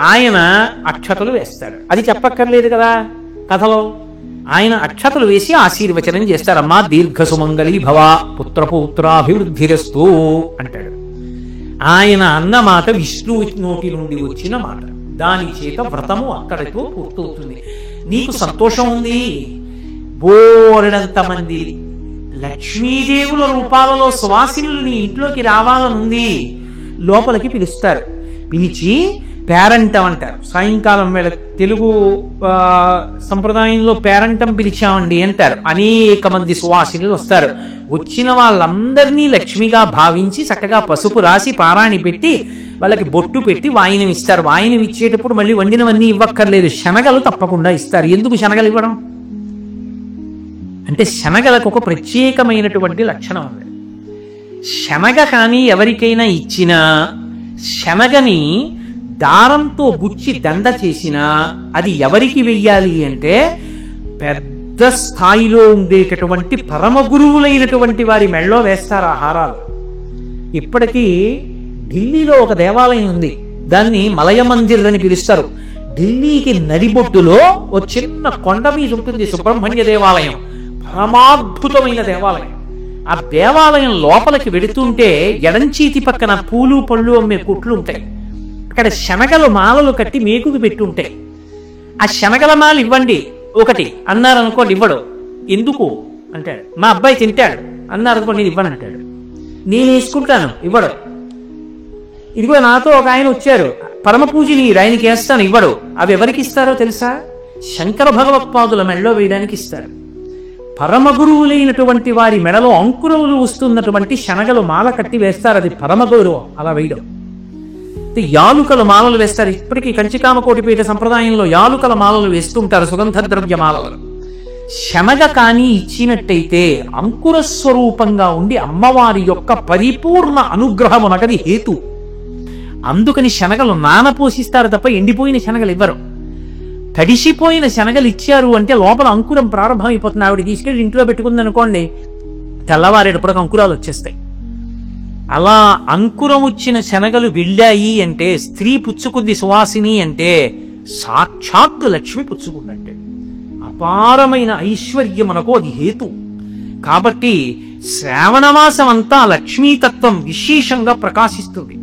ఆయన అక్షతలు వేస్తాడు. అది చెప్పక్కర్లేదు కదా కథలో. ఆయన అక్షతలు వేసి ఆశీర్వచనం చేస్తారమ్మా దీర్ఘ సుమంగళీ భవ పుత్రపౌత్రాభివృద్ధిరస్తు అంటాడు. ఆయన అన్న మాట విష్ణువు నోటి నుండి వచ్చిన మాట, దాని చేత వ్రతము అక్కడితో పూర్తవుతుంది. నీకు సంతోషం ఉంది, బోరెడంత మంది లక్ష్మీదేవుల రూపాలలో సువాసినులు నీ ఇంట్లోకి రావాలనుంది. లోపలికి పిలుస్తారు, పిలిచి పేరంటం అంటారు. సాయంకాలం వేళ తెలుగు సంప్రదాయంలో పేరంటం పిలిచామండి అంటారు. అనేక మంది సువాసినులు వస్తారు. వచ్చిన వాళ్ళందరినీ లక్ష్మిగా భావించి చక్కగా పసుపు రాసి పారాణి పెట్టి వాళ్ళకి బొట్టు పెట్టి వాయినం ఇస్తారు. వాయినం ఇచ్చేటప్పుడు మళ్ళీ వండినవన్నీ ఇవ్వక్కర్లేదు, శనగలు తప్పకుండా ఇస్తారు. ఎందుకు శనగలు ఇవ్వడం అంటే శనగలకు ఒక ప్రత్యేకమైనటువంటి లక్షణం ఉంది. శనగ కానీ ఎవరికైనా ఇచ్చినా శనగని దారంతో గుచ్చి దండ చేసినా అది ఎవరికి వెయ్యాలి అంటే పెద్ద స్థాయిలో ఉండేటటువంటి పరమ గురువులైనటువంటి వారి మెళ్ళో వేస్తారు ఆ హారాలు. ఇప్పటికీ ఢిల్లీలో ఒక దేవాలయం ఉంది, దాన్ని మలయ మందిర్ అని పిలుస్తారు. ఢిల్లీకి నడిబొట్టులో ఒక చిన్న కొండ మీద ఉంటుంది సుబ్రహ్మణ్య దేవాలయం. పరమాద్భుతమైన దేవాలయం. ఆ దేవాలయం లోపలికి వెడుతుంటే ఎడంచీతి పక్కన పూలు పళ్ళు అమ్మే కొట్లు ఉంటాయి. అక్కడ శనగలు మాలలు కట్టి మేకుకి పెట్టి ఉంటాయి. ఆ శనగల మాల ఇవ్వండి ఒకటి అన్నారు అనుకోండి, ఇవ్వడు. ఎందుకు అంటాడు. మా అబ్బాయి తింటాడు అన్నారు అనుకోండి, నేను ఇవ్వను అంటాడు. నేను వేసుకుంటాను, ఇవ్వడు. ఇదిగో నాతో ఒక ఆయన వచ్చారు, పరమ పూజని ఆయనకి వేస్తాను, ఇవ్వడు. అవి ఎవరికి ఇస్తారో తెలుసా? శంకర భగవత్పాదుల మెడలో వేయడానికి ఇస్తారు. పరమ గురువులైనటువంటి వారి మెడలో అంకురములు వస్తున్నటువంటి శనగలు మాల కట్టి వేస్తారు. అది పరమ గౌరవం అలా వేయడం. యాలుకల మాలలు వేస్తారు. ఇప్పటికీ కంచికామకోటిపీఠ సంప్రదాయంలో యాలుకల మాలలు వేస్తుంటారు, సుగంధ ద్రవ్య మాలలు. శనగ కానీ ఇచ్చినట్టయితే అంకుర స్వరూపంగా ఉండి అమ్మవారి యొక్క పరిపూర్ణ అనుగ్రహమునకది హేతు. అందుకని శనగలు నానపోసిస్తారు తప్ప ఎండిపోయిన శనగలు ఇవ్వరు. తడిసిపోయిన శనగలు ఇచ్చారు అంటే లోపల అంకురం ప్రారంభమైపోతుంది. ఆవిడ తీసుకెళ్ళి ఇంట్లో పెట్టుకుంది అనుకోండి, తెల్లవారేటప్పుడు అంకురాలు వచ్చేస్తాయి. అలా అంకురం వచ్చిన శనగలు వెళ్ళాయి అంటే, స్త్రీ పుచ్చుకుంది సువాసిని అంటే సాక్షాత్తు లక్ష్మి పుచ్చుకుందంటే అపారమైన ఐశ్వర్యమునకు అది హేతు. కాబట్టి శ్రావణమాసం అంతా లక్ష్మీతత్వం విశేషంగా ప్రకాశిస్తుంది.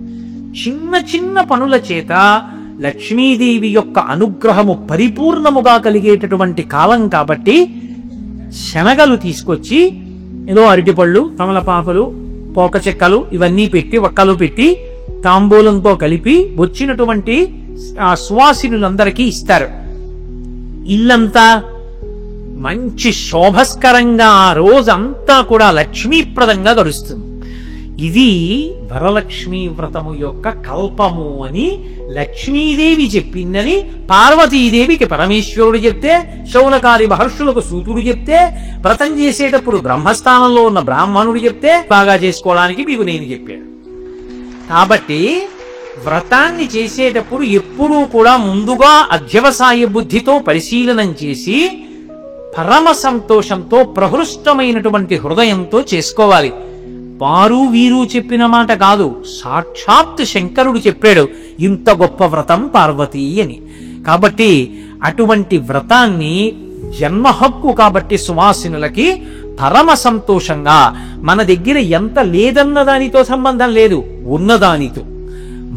చిన్న చిన్న పనుల చేత లక్ష్మీదేవి యొక్క అనుగ్రహము పరిపూర్ణముగా కలిగేటటువంటి కాలం. కాబట్టి శనగలు తీసుకొచ్చి ఏదో అరటిపళ్ళు, తమలపాకులు, పోక చెక్కలు ఇవన్నీ పెట్టి ఒక్కలు పెట్టి తాంబూలంతో కలిపి వచ్చినటువంటి ఆ సువాసినులందరికీ ఇస్తారు. ఇల్లంతా మంచి శోభస్కరంగా ఆ రోజంతా కూడా లక్ష్మీప్రదంగా గడుస్తుంది. ఇది వరలక్ష్మీ వ్రతము యొక్క కల్పము అని లక్ష్మీదేవి చెప్పిందని పార్వతీదేవికి పరమేశ్వరుడు చెప్తే, శౌనకాది మహర్షులకు సూతుడు చెప్తే, వ్రతం చేసేటప్పుడు బ్రహ్మస్థానంలో ఉన్న బ్రాహ్మణుడు చెప్తే బాగా చేసుకోవడానికి మీకు నేను చెప్పాను. కాబట్టి వ్రతాన్ని చేసేటప్పుడు ఎప్పుడూ కూడా ముందుగా అధ్యవసాయ బుద్ధితో పరిశీలనం చేసి పరమ సంతోషంతో ప్రహృష్టమైనటువంటి హృదయంతో చేసుకోవాలి. వారు వీరు చెప్పిన మాట కాదు, సాక్షాత్ శంకరుడు చెప్పాడు ఇంత గొప్ప వ్రతం పార్వతీ అని. కాబట్టి అటువంటి వ్రతాన్ని జన్మ హక్కు కాబట్టి సువాసినులకి పరమ సంతోషంగా, మన దగ్గర ఎంత లేదన్న దానితో సంబంధం లేదు, ఉన్నదానితో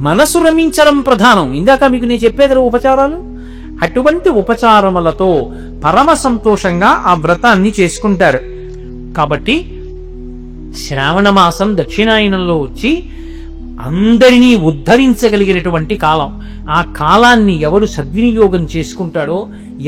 మనసు రమించడం ప్రధానం. ఇందాక మీకు నేను చెప్పేది ఉపచారాలు, అటువంటి ఉపచారములతో పరమ సంతోషంగా ఆ వ్రతాన్ని చేసుకుంటారు. కాబట్టి శ్రావణ మాసం దక్షిణాయనంలో వచ్చి అందరినీ ఉద్ధరించగలిగినటువంటి కాలం. ఆ కాలాన్ని ఎవడు సద్వినియోగం చేసుకుంటాడో,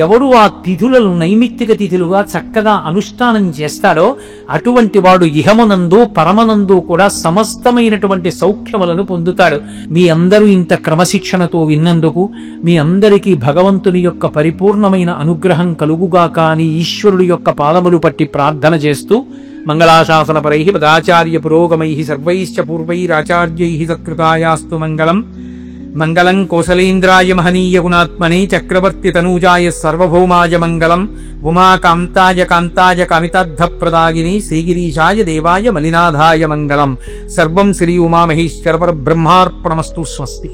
ఎవడు ఆ తిథులను నైమిత్తిక తిథులుగా చక్కగా అనుష్ఠానం చేస్తాడో అటువంటి వాడు ఇహమునందు పరమనందు కూడా సమస్తమైనటువంటి సౌఖ్యములను పొందుతాడు. మీ అందరూ ఇంత క్రమశిక్షణతో విన్నందుకు మీ అందరికీ భగవంతుని యొక్క పరిపూర్ణమైన అనుగ్రహం కలుగుగాక అని ఈశ్వరుడి యొక్క పాదములు పట్టి ప్రార్థన చేస్తూ, మంగళాశాసనపరై పదాచార్య పురోగమై సర్వైశ్చ పూర్వైరాచార్యై సత్కృతాయాస్తు మంగళం. మంగళం కోసలేంద్రాయ మహనీయ గుణాత్మనే చక్రవర్తి తనూజాయ సర్వభౌమాయ మంగళం. ఉమాకాంతాయ కాంతాయ కామితార్థప్రదాయిని శ్రీగిరీశాయ దేవాయ మలినాథాయ మంగళం. సర్వం శ్రీ ఉమామహేశ్వర పరబ్రహ్మార్పణమస్తు. స్వస్తి.